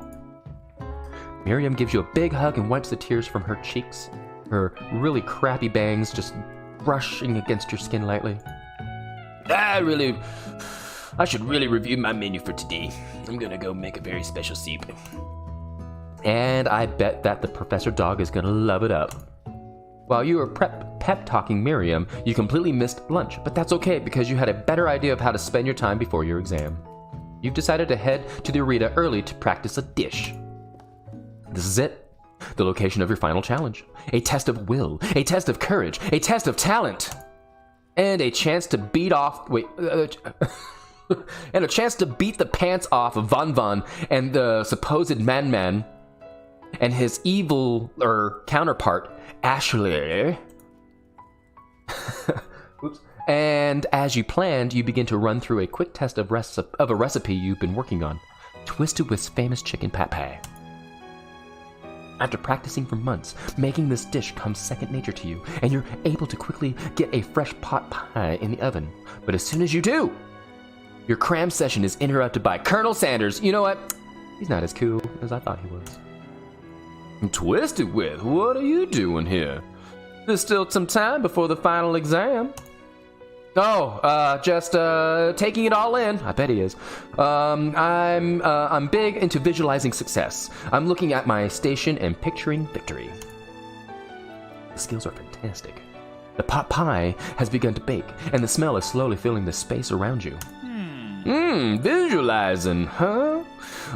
Miriam gives you a big hug and wipes the tears from her cheeks, her really crappy bangs just brushing against your skin lightly. I should really review my menu for today. I'm gonna go make a very special soup. And I bet that the professor dog is gonna love it up. While you were pep-talking Miriam, you completely missed lunch, but that's okay because you had a better idea of how to spend your time before your exam. You've decided to head to the arena early to practice a dish. This is it. The location of your final challenge. A test of will, a test of courage, a test of talent, and a chance to beat and a chance to beat the pants off of Van Van and the supposed Man and his evil counterpart, Ashley. Oops. And as you planned, you begin to run through a quick test of a recipe you've been working on, Twisted Wist's famous chicken pat pie. After practicing for months, making this dish comes second nature to you, and you're able to quickly get a fresh pot pie in the oven. But as soon as you do, your cram session is interrupted by Colonel Sanders. You know what? He's not as cool as I thought he was. Twisted Wist, what are you doing here? There's still some time before the final exam. Oh, just taking it all in. I bet he is. I'm big into visualizing success. I'm looking at my station and picturing victory. The skills are fantastic. The pot pie has begun to bake, and the smell is slowly filling the space around you. Visualizing, huh?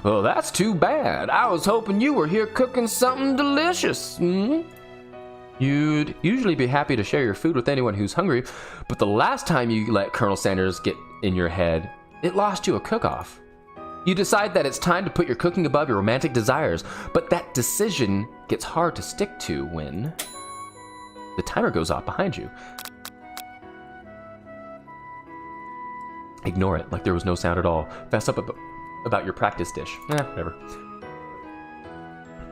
Well, that's too bad. I was hoping you were here cooking something delicious. You'd usually be happy to share your food with anyone who's hungry, but the last time you let Colonel Sanders get in your head, it lost you a cook-off. You decide that it's time to put your cooking above your romantic desires, but that decision gets hard to stick to when the timer goes off behind you. Ignore it, like there was no sound at all. Fess up about your practice dish. Whatever.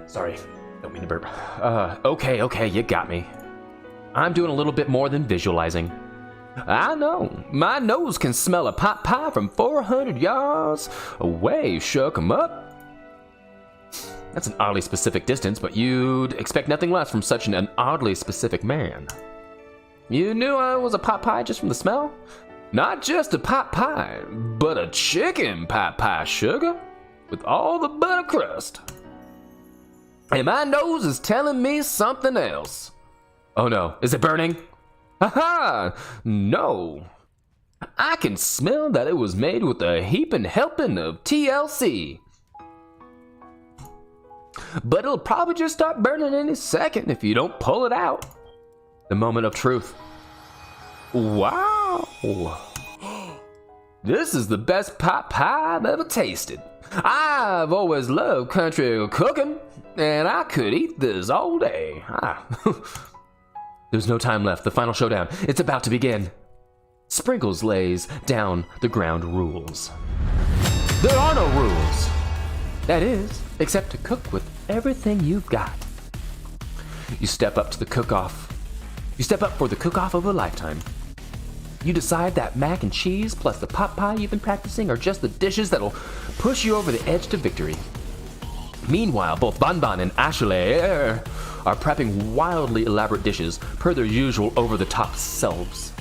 Sorry. Don't mean to burp. Okay, you got me. I'm doing a little bit more than visualizing. I know. My nose can smell a pot pie from 400 yards away. Shook 'em up. That's an oddly specific distance, but you'd expect nothing less from such an oddly specific man. You knew I was a pot pie just from the smell? Not just a pot pie, but a chicken pot pie, sugar, with all the butter crust. And my nose is telling me something else. Oh no, is it burning? Haha, no. I can smell that it was made with a heaping helping of TLC. But it'll probably just start burning any second if you don't pull it out. The moment of truth. Wow. This is the best pot pie I've ever tasted. I've always loved country cooking, and I could eat this all day. There's no time left. The final showdown. It's about to begin. Sprinkles lays down the ground rules. There are no rules. That is, except to cook with everything you've got. You step up to the cook-off. You step up for the cook-off of a lifetime. You decide that mac and cheese plus the pot pie you've been practicing are just the dishes that'll push you over the edge to victory. Meanwhile, both Van Van and Ashley are prepping wildly elaborate dishes per their usual over-the-top selves.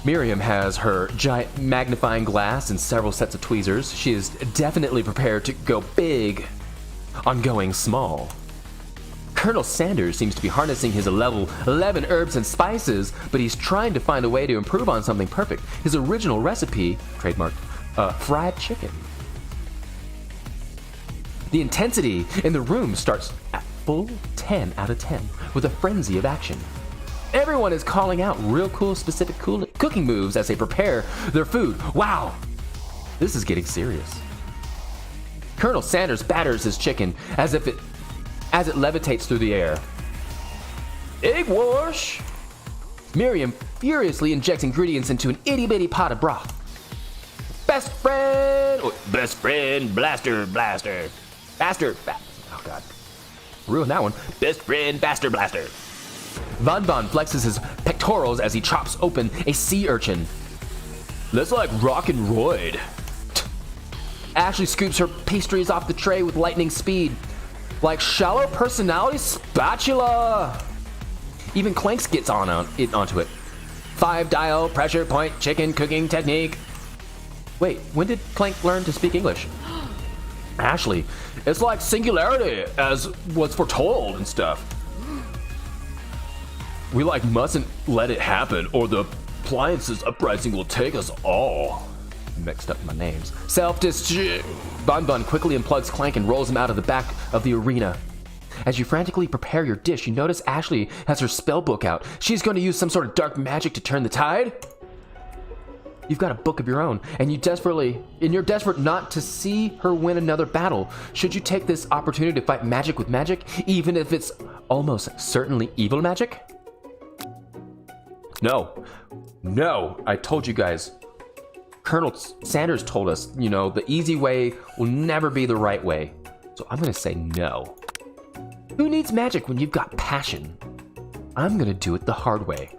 Miriam has her giant magnifying glass and several sets of tweezers. She is definitely prepared to go big on going small. Colonel Sanders seems to be harnessing his level 11 herbs and spices, but he's trying to find a way to improve on something perfect. His original recipe, trademarked, fried chicken. The intensity in the room starts at full 10 out of 10 with a frenzy of action. Everyone is calling out real cool specific cooking moves as they prepare their food. Wow, this is getting serious. Colonel Sanders batters his chicken as it levitates through the air. Egg wash! Miriam furiously injects ingredients into an itty-bitty pot of broth. Best friend, blaster. Oh God, ruined that one. Best friend, blaster. Von flexes his pectorals as he chops open a sea urchin. Let's like rock and roid. Ashley scoops her pastries off the tray with lightning speed. Like shallow personality spatula. Even Clanks gets onto it. 5-dial pressure point chicken cooking technique. Wait, when did Clank learn to speak English? Ashley, it's like singularity as was foretold and stuff. We like mustn't let it happen or the appliances uprising will take us all. Mixed up my names. Self-destruct. Bon quickly unplugs Clank and rolls him out of the back of the arena. As you frantically prepare your dish, you notice Ashley has her spell book out. She's going to use some sort of dark magic to turn the tide? You've got a book of your own, and you're desperate not to see her win another battle. Should you take this opportunity to fight magic with magic, even if it's almost certainly evil magic? No, I told you guys. Colonel Sanders told us, the easy way will never be the right way. So I'm going to say no. Who needs magic when you've got passion? I'm going to do it the hard way.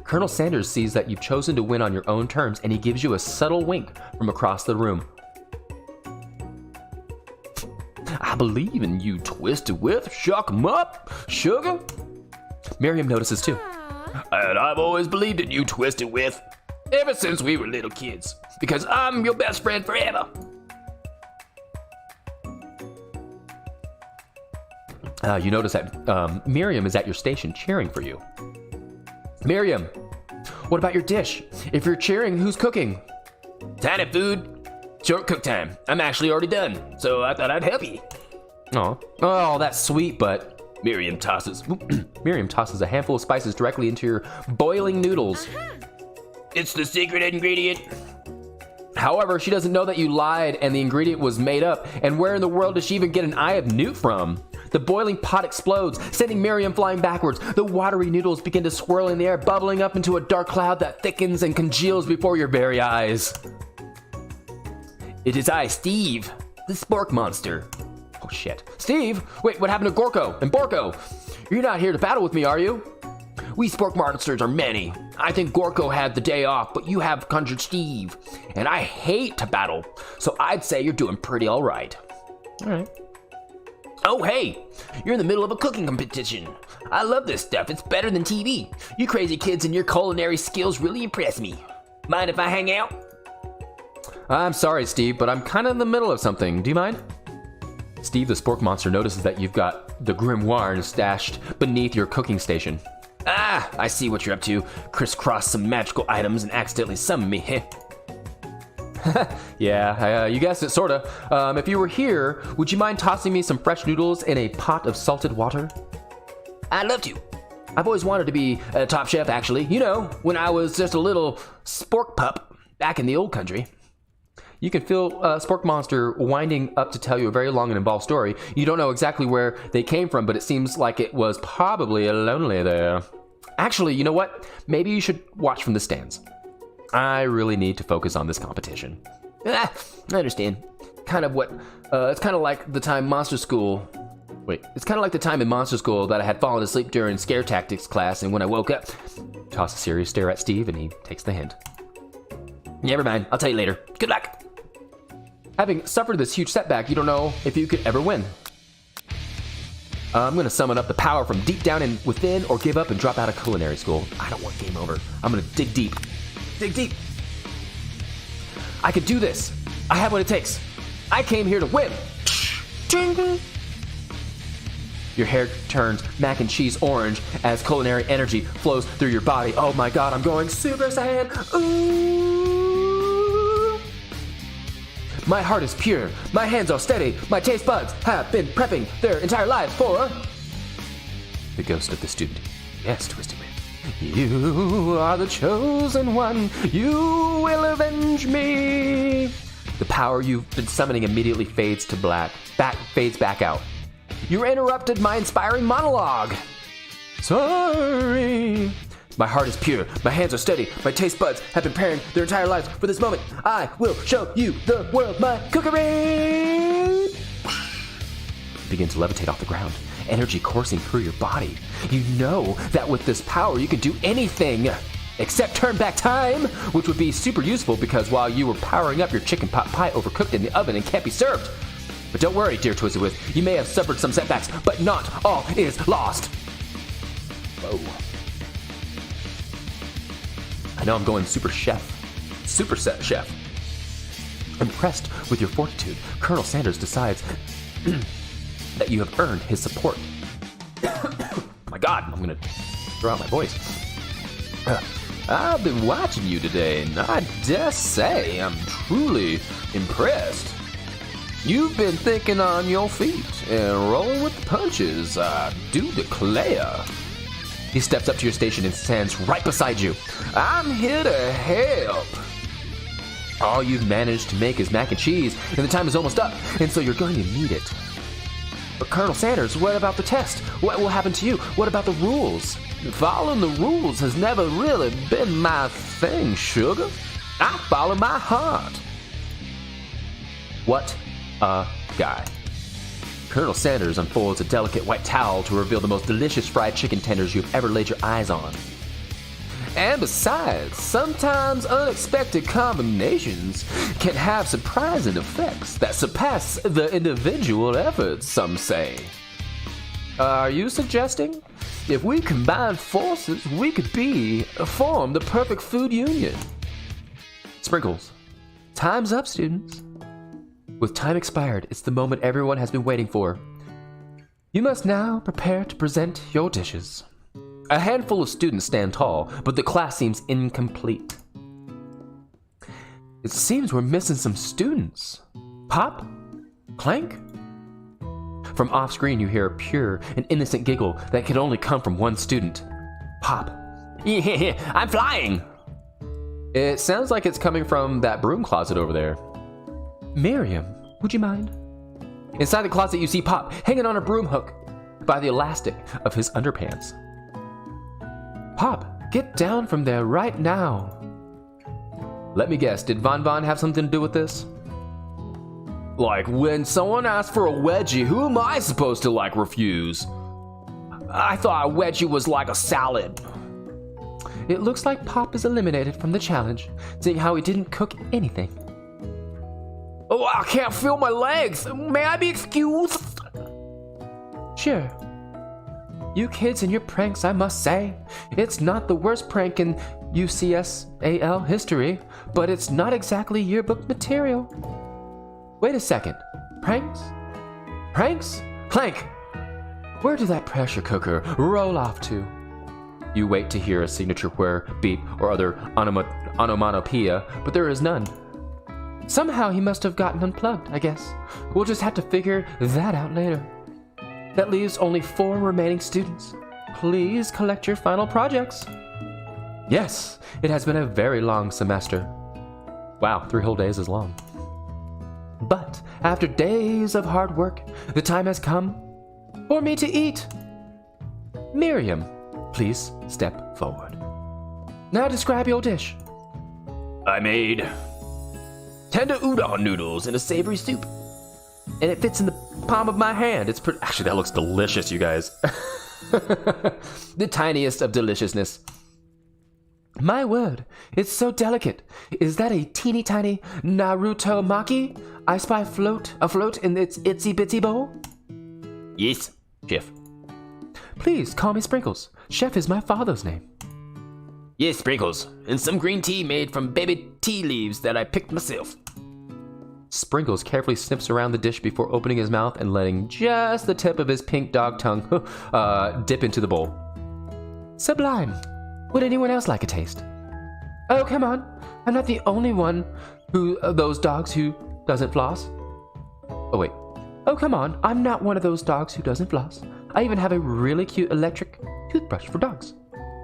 Colonel Sanders sees that you've chosen to win on your own terms, and he gives you a subtle wink from across the room. I believe in you, Twisted With. Shuck 'em up, sugar. Miriam notices too. And I've always believed in you, Twisted With. Ever since we were little kids. Because I'm your best friend forever. You notice that Miriam is at your station cheering for you. Miriam, what about your dish? If you're cheering, who's cooking? Tiny food. Short cook time. I'm actually already done, so I thought I'd help you. Oh, that's sweet, but Miriam tosses a handful of spices directly into your boiling noodles. It's the secret ingredient. However, she doesn't know that you lied and the ingredient was made up, and where in the world does she even get an eye of newt from? The boiling pot explodes, sending Miriam flying backwards. The watery noodles begin to swirl in the air, bubbling up into a dark cloud that thickens and congeals before your very eyes. It is I, Steve, the spork monster. Oh shit. Steve? Wait, what happened to Gorko and Borko? You're not here to battle with me, are you? We spork monsters are many. I think Gorko had the day off, but you have conjured Steve. And I hate to battle, so I'd say you're doing pretty alright. Alright. Oh, hey, you're in the middle of a cooking competition. I love this stuff. It's better than TV. You crazy kids and your culinary skills really impress me. Mind if I hang out? I'm sorry, Steve, but I'm kind of in the middle of something. Do you mind? Steve, the spork monster, notices that you've got the grimoire stashed beneath your cooking station. Ah, I see what you're up to. Crisscross some magical items and accidentally summon me, heh. Yeah, you guessed it, sorta. If you were here, would you mind tossing me some fresh noodles in a pot of salted water? I'd love to. I've always wanted to be a top chef, actually. When I was just a little spork pup back in the old country. You can feel Spork Monster winding up to tell you a very long and involved story. You don't know exactly where they came from, but it seems like it was probably lonely there. Actually, you know what? Maybe you should watch from the stands. I really need to focus on this competition. I understand. It's kind of like the time Monster School. It's kind of like the time in Monster School that I had fallen asleep during scare tactics class, and when I woke up, toss a serious stare at Steve, and he takes the hint. Never mind. I'll tell you later. Good luck. Having suffered this huge setback, you don't know if you could ever win. I'm going to summon up the power from deep down and within, or give up and drop out of culinary school. I don't want game over. I'm going to dig deep. Dig deep. I could do this. I have what it takes. I came here to win. Your hair turns mac and cheese orange as culinary energy flows through your body. Oh my god, I'm going Super Saiyan. Ooh. My heart is pure. My hands are steady. My taste buds have been prepping their entire lives for the ghost of the student. Yes, Twisty Whip. You are the chosen one. You will avenge me. The power you've been summoning immediately fades to black. Fades back out. You interrupted my inspiring monologue. Sorry. My heart is pure. My hands are steady. My taste buds have been preparing their entire lives for this moment. I will show you the world my cookery. Begin to levitate off the ground. Energy coursing through your body. You know that with this power you can do anything except turn back time, which would be super useful because while you were powering up, your chicken pot pie overcooked in the oven and can't be served. But don't worry, dear Twisted Whip, you may have suffered some setbacks, but not all is lost. Whoa. I know I'm going super chef. Impressed with your fortitude, Colonel Sanders decides that you have earned his support. My god, I'm gonna throw out my voice. I've been watching you today, and I dare say I'm truly impressed. You've been thinking on your feet and rolling with the punches, I do declare. He steps up to your station and stands right beside you. I'm here to help. All you've managed to make is mac and cheese, and the time is almost up, and so you're going to need it. But Colonel Sanders, what about the test? What will happen to you? What about the rules? Following the rules has never really been my thing, sugar. I follow my heart. What a guy. Colonel Sanders unfolds a delicate white towel to reveal the most delicious fried chicken tenders you've ever laid your eyes on. And besides, sometimes unexpected combinations can have surprising effects that surpass the individual efforts, some say. Are you suggesting if we combine forces, we could form the perfect food union? Sprinkles. Time's up, students. With time expired, it's the moment everyone has been waiting for. You must now prepare to present your dishes. A handful of students stand tall, but the class seems incomplete. It seems we're missing some students. Pop? Clank? From off-screen you hear a pure and innocent giggle that can only come from one student. Pop. Yeah, I'm flying! It sounds like it's coming from that broom closet over there. Miriam, would you mind? Inside the closet you see Pop hanging on a broom hook by the elastic of his underpants. Pop, get down from there right now. Let me guess, did Von Von have something to do with this? Like, when someone asks for a wedgie, who am I supposed to, refuse? I thought a wedgie was like a salad. It looks like Pop is eliminated from the challenge, seeing how he didn't cook anything. Oh, I can't feel my legs. May I be excused? Sure. You kids and your pranks, I must say. It's not the worst prank in UCSAL history, but it's not exactly yearbook material. Wait a second. Pranks? Pranks? Clank! Where did that pressure cooker roll off to? You wait to hear a signature whir, beep, or other onomatopoeia, but there is none. Somehow he must have gotten unplugged, I guess. We'll just have to figure that out later. That leaves only 4 remaining students. Please collect your final projects. Yes, it has been a very long semester. Wow, 3 whole days is long. But after days of hard work, the time has come for me to eat. Miriam, please step forward. Now describe your dish. I made tender udon noodles in a savory soup. And it fits in the palm of my hand. It's pretty. Actually, that looks delicious, you guys. The tiniest of deliciousness. My word, it's so delicate. Is that a teeny tiny Naruto maki I spy afloat in its itsy bitsy bowl? Yes, Chef. Please call me Sprinkles. Chef is my father's name. Yes, Sprinkles, and some green tea made from baby tea leaves that I picked myself. Sprinkles carefully sniffs around the dish before opening his mouth and letting just the tip of his pink dog tongue dip into the bowl. Sublime. Would anyone else like a taste? Oh, come on. I'm not the only one those dogs who doesn't floss. Oh, wait. Oh, come on. I'm not one of those dogs who doesn't floss. I even have a really cute electric toothbrush for dogs.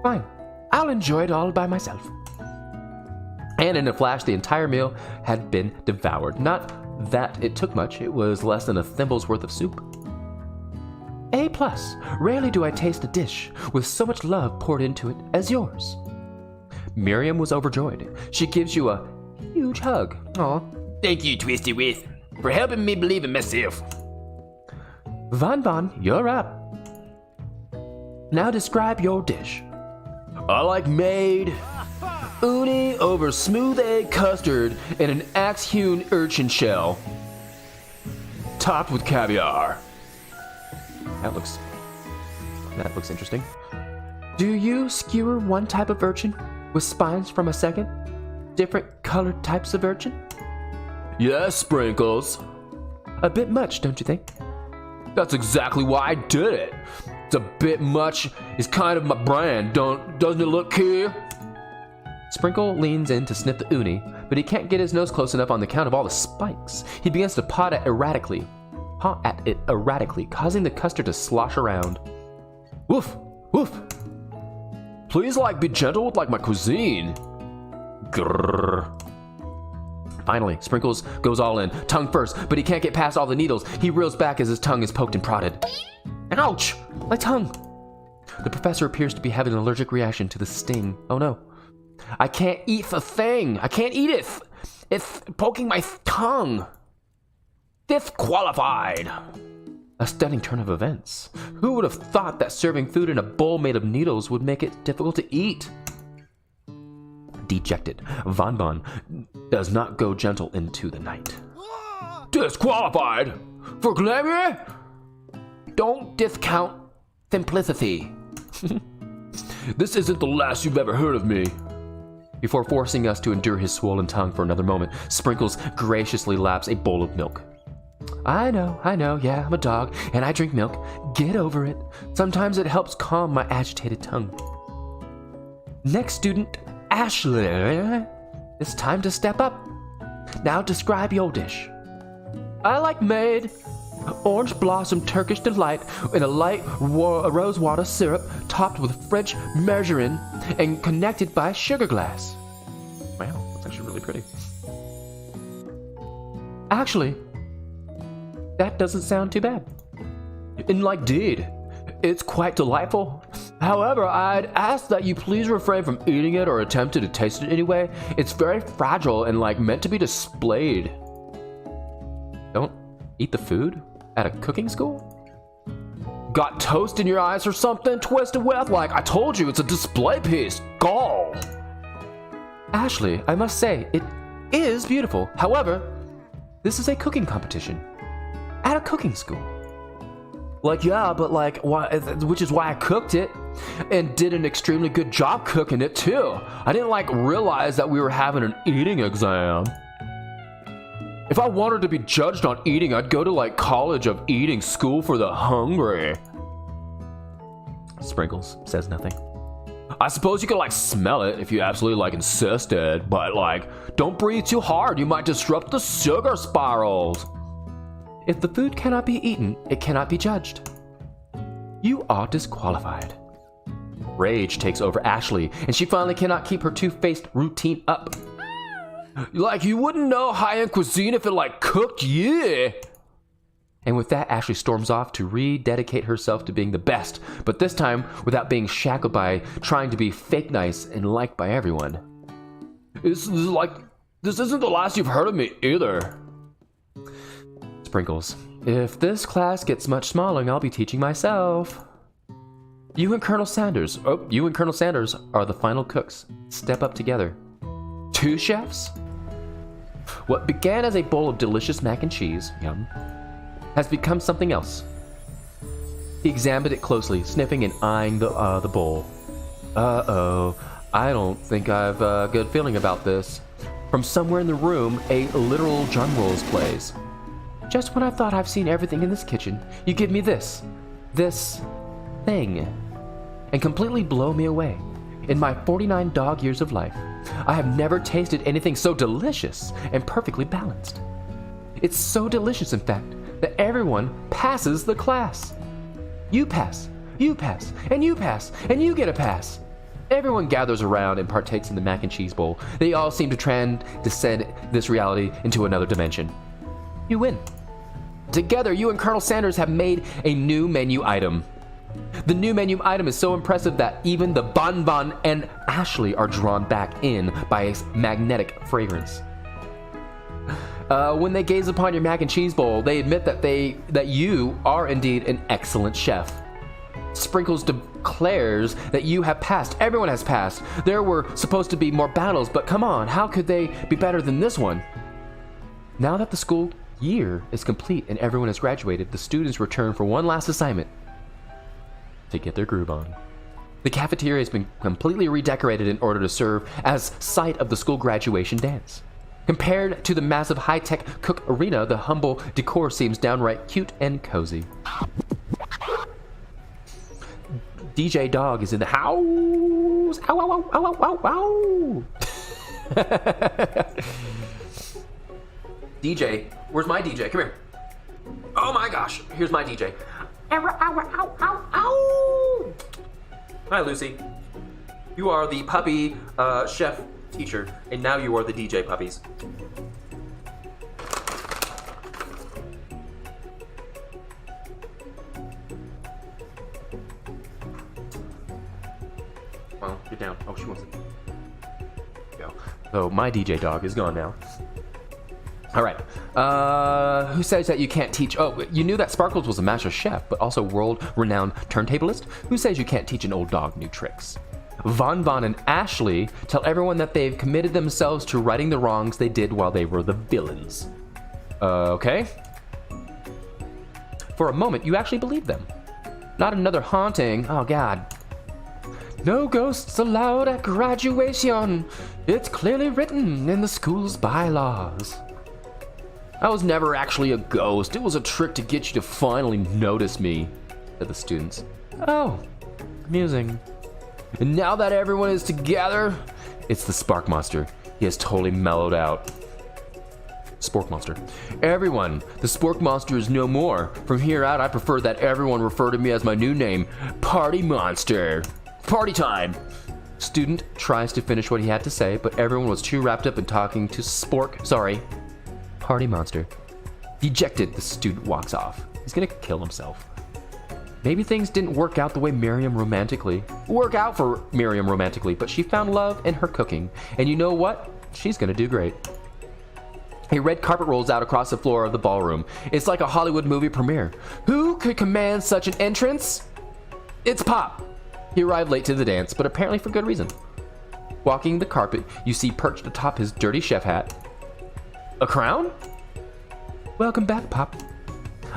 Fine. I'll enjoy it all by myself. And in a flash, the entire meal had been devoured. Not that it took much. It was less than a thimble's worth of soup. A+. Rarely do I taste a dish with so much love poured into it as yours. Miriam was overjoyed. She gives you a huge hug. Aw. Thank you, Twisty With, for helping me believe in myself. Von Von, you're up. Now describe your dish. I like made uni over smooth egg custard and an axe-hewn urchin shell, topped with caviar. That looks interesting. Do you skewer one type of urchin with spines from a second? Different colored types of urchin? Yes, Sprinkles. A bit much, don't you think? That's exactly why I did it. It's a bit much. It's kind of my brand. Doesn't it look cool? Sprinkle leans in to sniff the uni, but he can't get his nose close enough on account of all the spikes. He begins to paw at it erratically, causing the custard to slosh around. Woof, woof. Please, be gentle with, my cuisine. Grrr. Finally, Sprinkles goes all in, tongue first, but he can't get past all the needles. He reels back as his tongue is poked and prodded. Ouch! My tongue! The professor appears to be having an allergic reaction to the sting. Oh no. I can't eat the thing! I can't eat it! It's poking my tongue! Disqualified! A stunning turn of events. Who would have thought that serving food in a bowl made of needles would make it difficult to eat? Dejected, Von Von does not go gentle into the night. Disqualified? For glamour? Don't discount simplicity. This isn't the last you've ever heard of me. Before forcing us to endure his swollen tongue for another moment, Sprinkles graciously laps a bowl of milk. I know, yeah, I'm a dog, and I drink milk. Get over it. Sometimes it helps calm my agitated tongue. Next student, Ashley. It's time to step up. Now describe your dish. I like made orange blossom Turkish delight in a light rose water syrup topped with French margarine and connected by sugar glass. Wow, that's actually really pretty. Actually, that doesn't sound too bad. Indeed, it's quite delightful. However, I'd ask that you please refrain from eating it or attempting to taste it anyway. It's very fragile and meant to be displayed. Don't eat the food at a cooking school? Got toast in your eyes or something? Twisted with? I told you, it's a display piece. Gall. Ashley, I must say, it is beautiful. However, this is a cooking competition at a cooking school. Yeah, but why? Which is why I cooked it and did an extremely good job cooking it too. I didn't realize that we were having an eating exam. If I wanted to be judged on eating, I'd go to College of Eating School for the Hungry. Sprinkles says nothing. I suppose you could smell it if you absolutely insisted, but don't breathe too hard. You might disrupt the sugar spirals. If the food cannot be eaten, it cannot be judged. You are disqualified. Rage takes over Ashley, and she finally cannot keep her two-faced routine up. You wouldn't know high-end cuisine if it cooked you. And with that, Ashley storms off to rededicate herself to being the best, but this time without being shackled by trying to be fake nice and liked by everyone. This isn't the last you've heard of me either. Sprinkles, if this class gets much smaller, I'll be teaching myself. You and Colonel Sanders are the final cooks. Step up together. 2 chefs? What began as a bowl of delicious mac and cheese, yum, has become something else. He examined it closely, sniffing and eyeing the bowl. Uh-oh, I don't think I've a good feeling about this. From somewhere in the room, a literal drum rolls plays. Just when I thought I've seen everything in this kitchen, you give me this thing, and completely blow me away. In my 49 dog years of life, I have never tasted anything so delicious and perfectly balanced. It's so delicious, in fact, that everyone passes the class. You pass, and you pass, and you get a pass. Everyone gathers around and partakes in the mac and cheese bowl. They all seem to transcend this reality into another dimension. You win. Together, you and Colonel Sanders have made a new menu item. The new menu item is so impressive that even the Bonbon and Ashley are drawn back in by a magnetic fragrance. When they gaze upon your mac and cheese bowl, they admit that you are indeed an excellent chef. Sprinkles declares that you have passed. Everyone has passed. There were supposed to be more battles, but come on, how could they be better than this one? Now that the school year is complete and everyone has graduated, the students return for one last assignment: to get their groove on. The cafeteria has been completely redecorated in order to serve as site of the school graduation dance. Compared to the massive high-tech Cook Arena, the humble decor seems downright cute and cozy. DJ Dog is in the house. Ow, ow, ow, ow, ow, ow, ow. DJ, where's my DJ? Come here. Oh my gosh, here's my DJ. Ow, ow, ow, ow. Hi, Lucy. You are the puppy chef teacher, and now you are the DJ puppies. Well, get down. Oh, she wants it. Go. So my DJ dog is gone now. All right. Who says that you can't teach? Oh, you knew that Sparkles was a master chef, but also world-renowned turntablist? Who says you can't teach an old dog new tricks? Von and Ashley tell everyone that they've committed themselves to righting the wrongs they did while they were the villains. Okay. For a moment, you actually believe them. Not another haunting. Oh, God. No ghosts allowed at graduation. It's clearly written in the school's bylaws. I was never actually a ghost. It was a trick to get you to finally notice me, said the students. Oh, amusing. And now that everyone is together, it's the Spark Monster. He has totally mellowed out. Spork Monster. Everyone, the Spork Monster is no more. From here out, I prefer that everyone refer to me as my new name, Party Monster. Party time! Student tries to finish what he had to say, but everyone was too wrapped up in talking to Party Monster. Dejected, the student walks off. He's gonna kill himself. Maybe things didn't work out for Miriam romantically, but she found love in her cooking. And you know what? She's gonna do great. A red carpet rolls out across the floor of the ballroom. It's like a Hollywood movie premiere. Who could command such an entrance? It's Pop. He arrived late to the dance, but apparently for good reason. Walking the carpet, you see perched atop his dirty chef hat a crown? Welcome back, Pop.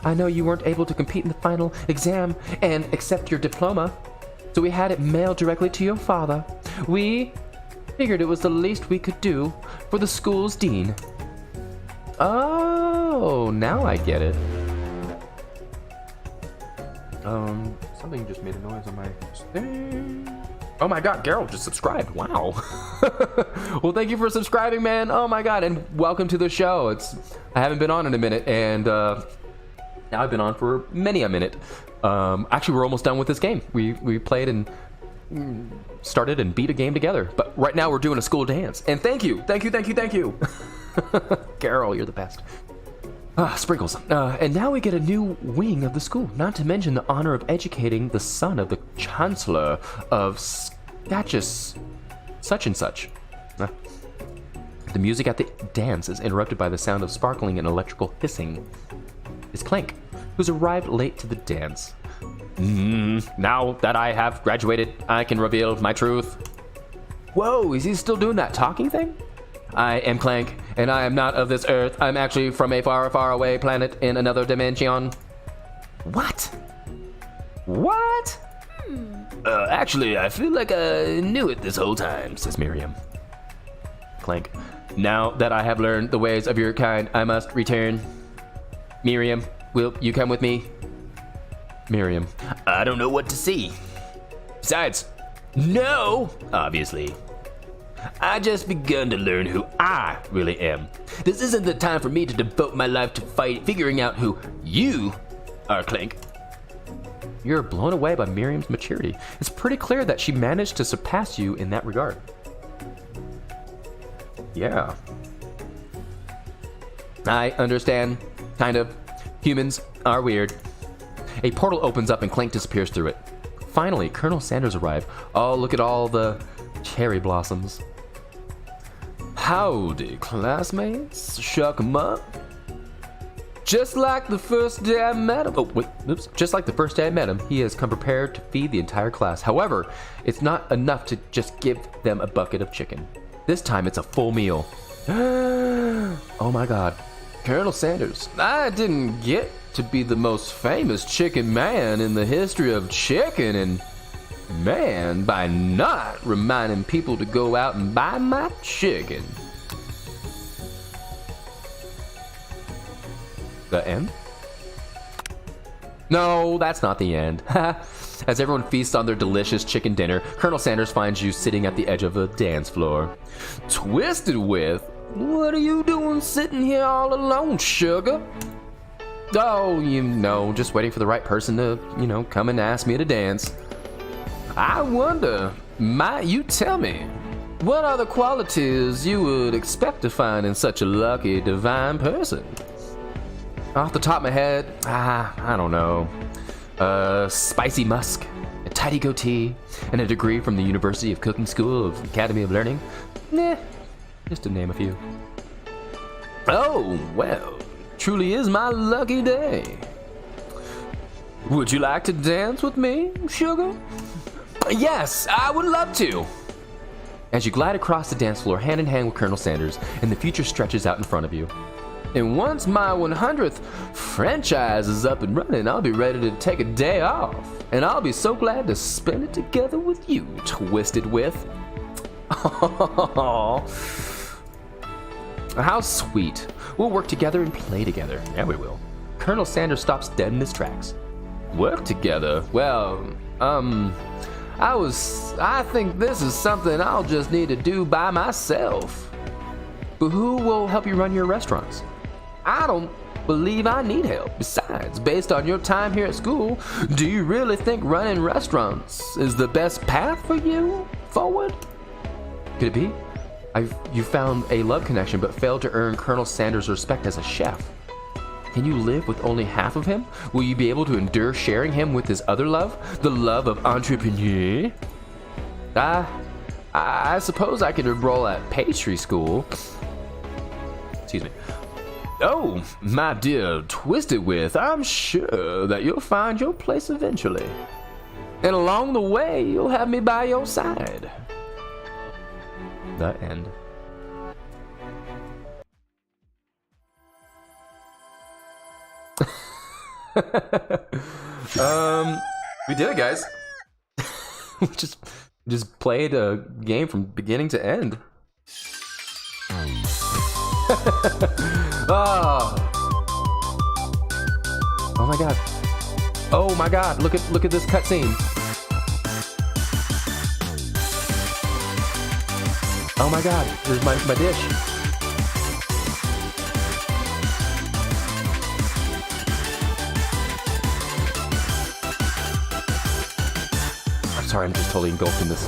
I know you weren't able to compete in the final exam and accept your diploma, so we had it mailed directly to your father. We figured it was the least we could do for the school's dean. Oh, now I get it. Something just made a noise on my thing. Oh my God, Gerald just subscribed. Wow. Well, thank you for subscribing, man. Oh my God, and welcome to the show. I haven't been on in a minute, and now I've been on for many a minute. Actually, we're almost done with this game. We played and started and beat a game together, but right now we're doing a school dance. And thank you. Carol, you're the best. Sprinkles. And now we get a new wing of the school, not to mention the honor of educating the son of the Chancellor of Scatchus, such and such. The music at the dance is interrupted by the sound of sparkling and electrical hissing. It's Clank, who's arrived late to the dance. Now that I have graduated, I can reveal my truth. Whoa, is he still doing that talking thing? I am Clank, and I am not of this earth. I'm actually from a far, far away planet in another dimension. What? Actually, I feel like I knew it this whole time, says Miriam. Clank, Now that I have learned the ways of your kind, I must return. Miriam, will you come with me? Miriam, I don't know what to see. Besides, no, obviously. I just begun to learn who I really am. This isn't the time for me to devote my life to figuring out who you are, Clank. You're blown away by Miriam's maturity. It's pretty clear that she managed to surpass you in that regard. Yeah. I understand, kind of. Humans are weird. A portal opens up and Clank disappears through it. Finally, Colonel Sanders arrived. Oh, look at all the cherry blossoms. Howdy, classmates. Shuck 'em up. Just like the first day I met him. Oh, wait, oops. Just like the first day I met him, he has come prepared to feed the entire class. However, it's not enough to just give them a bucket of chicken. This time it's a full meal. Oh my God. Colonel Sanders, I didn't get to be the most famous chicken man in the history of chicken, and man, by not reminding people to go out and buy my chicken. The end? No, that's not the end. As everyone feasts on their delicious chicken dinner, Colonel Sanders finds you sitting at the edge of a dance floor. Twisted with, what are you doing sitting here all alone, sugar? Oh, you know, just waiting for the right person to, come and ask me to dance. I wonder, might you tell me, what are the qualities you would expect to find in such a lucky, divine person? Off the top of my head, I don't know. Spicy musk, a tidy goatee, and a degree from the University of Cooking School of Academy of Learning. Nah, just to name a few. Oh, well, truly is my lucky day. Would you like to dance with me, sugar? Yes, I would love to. As you glide across the dance floor hand in hand with Colonel Sanders, and the future stretches out in front of you. And once my 100th franchise is up and running, I'll be ready to take a day off. And I'll be so glad to spend it together with you, Twisted with. How sweet. We'll work together and play together. Yeah, we will. Colonel Sanders stops dead in his tracks. Work together? Well, I think this is something I'll just need to do by myself. But who will help you run your restaurants? I don't believe I need help. Besides, based on your time here at school, do you really think running restaurants is the best path for you forward? Could it be? You found a love connection but failed to earn Colonel Sanders' respect as a chef. Can you live with only half of him? Will you be able to endure sharing him with his other love, the love of entrepreneur? I suppose I could enroll at pastry school. Excuse me. Oh, my dear Twisted with, I'm sure that you'll find your place eventually. And along the way, you'll have me by your side. The end. We did it, guys. We just played a game from beginning to end. Oh my god. Oh my god, look at this cutscene. Oh my god, there's my dish. I'm sorry, I'm just totally engulfed in this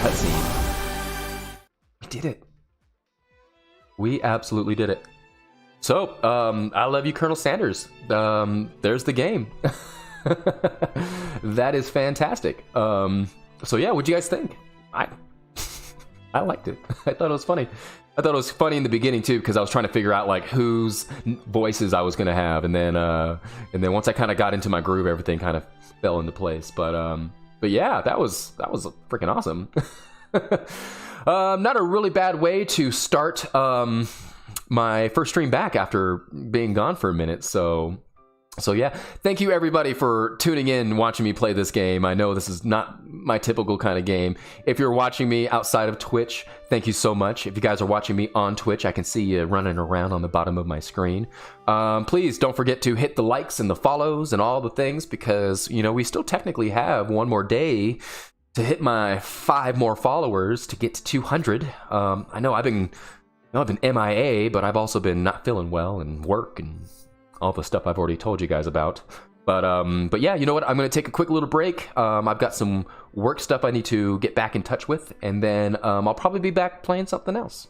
cutscene. We did it. We absolutely did it. So, I love you, Colonel Sanders. There's the game. That is fantastic. So yeah, what'd you guys think? I liked it. I thought it was funny. I thought it was funny in the beginning too, because I was trying to figure out like whose voices I was gonna have, and then once I kind of got into my groove, everything kind of fell into place. But yeah, that was freaking awesome. Not a really bad way to start my first stream back after being gone for a minute. So So yeah, thank you everybody for tuning in and watching me play this game. I know this is not my typical kind of game. If you're watching me outside of Twitch, thank you so much. If you guys are watching me on Twitch, I can see you running around on the bottom of my screen. Please don't forget to hit the likes and the follows and all the things, because, you know, we still technically have one more day to hit my 5 more followers to get to 200. I know I've been MIA, but I've also been not feeling well and work and all the stuff I've already told you guys about. But yeah, you know what? I'm going to take a quick little break. I've got some work stuff I need to get back in touch with, and then I'll probably be back playing something else.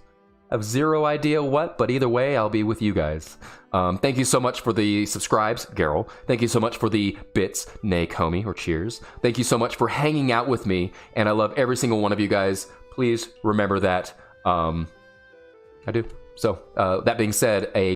I have zero idea what, but either way, I'll be with you guys. Thank you so much for the subscribes, Garrel. Thank you so much for the bits, nay, Comey, or cheers. Thank you so much for hanging out with me, and I love every single one of you guys. Please remember that. I do. So, that being said,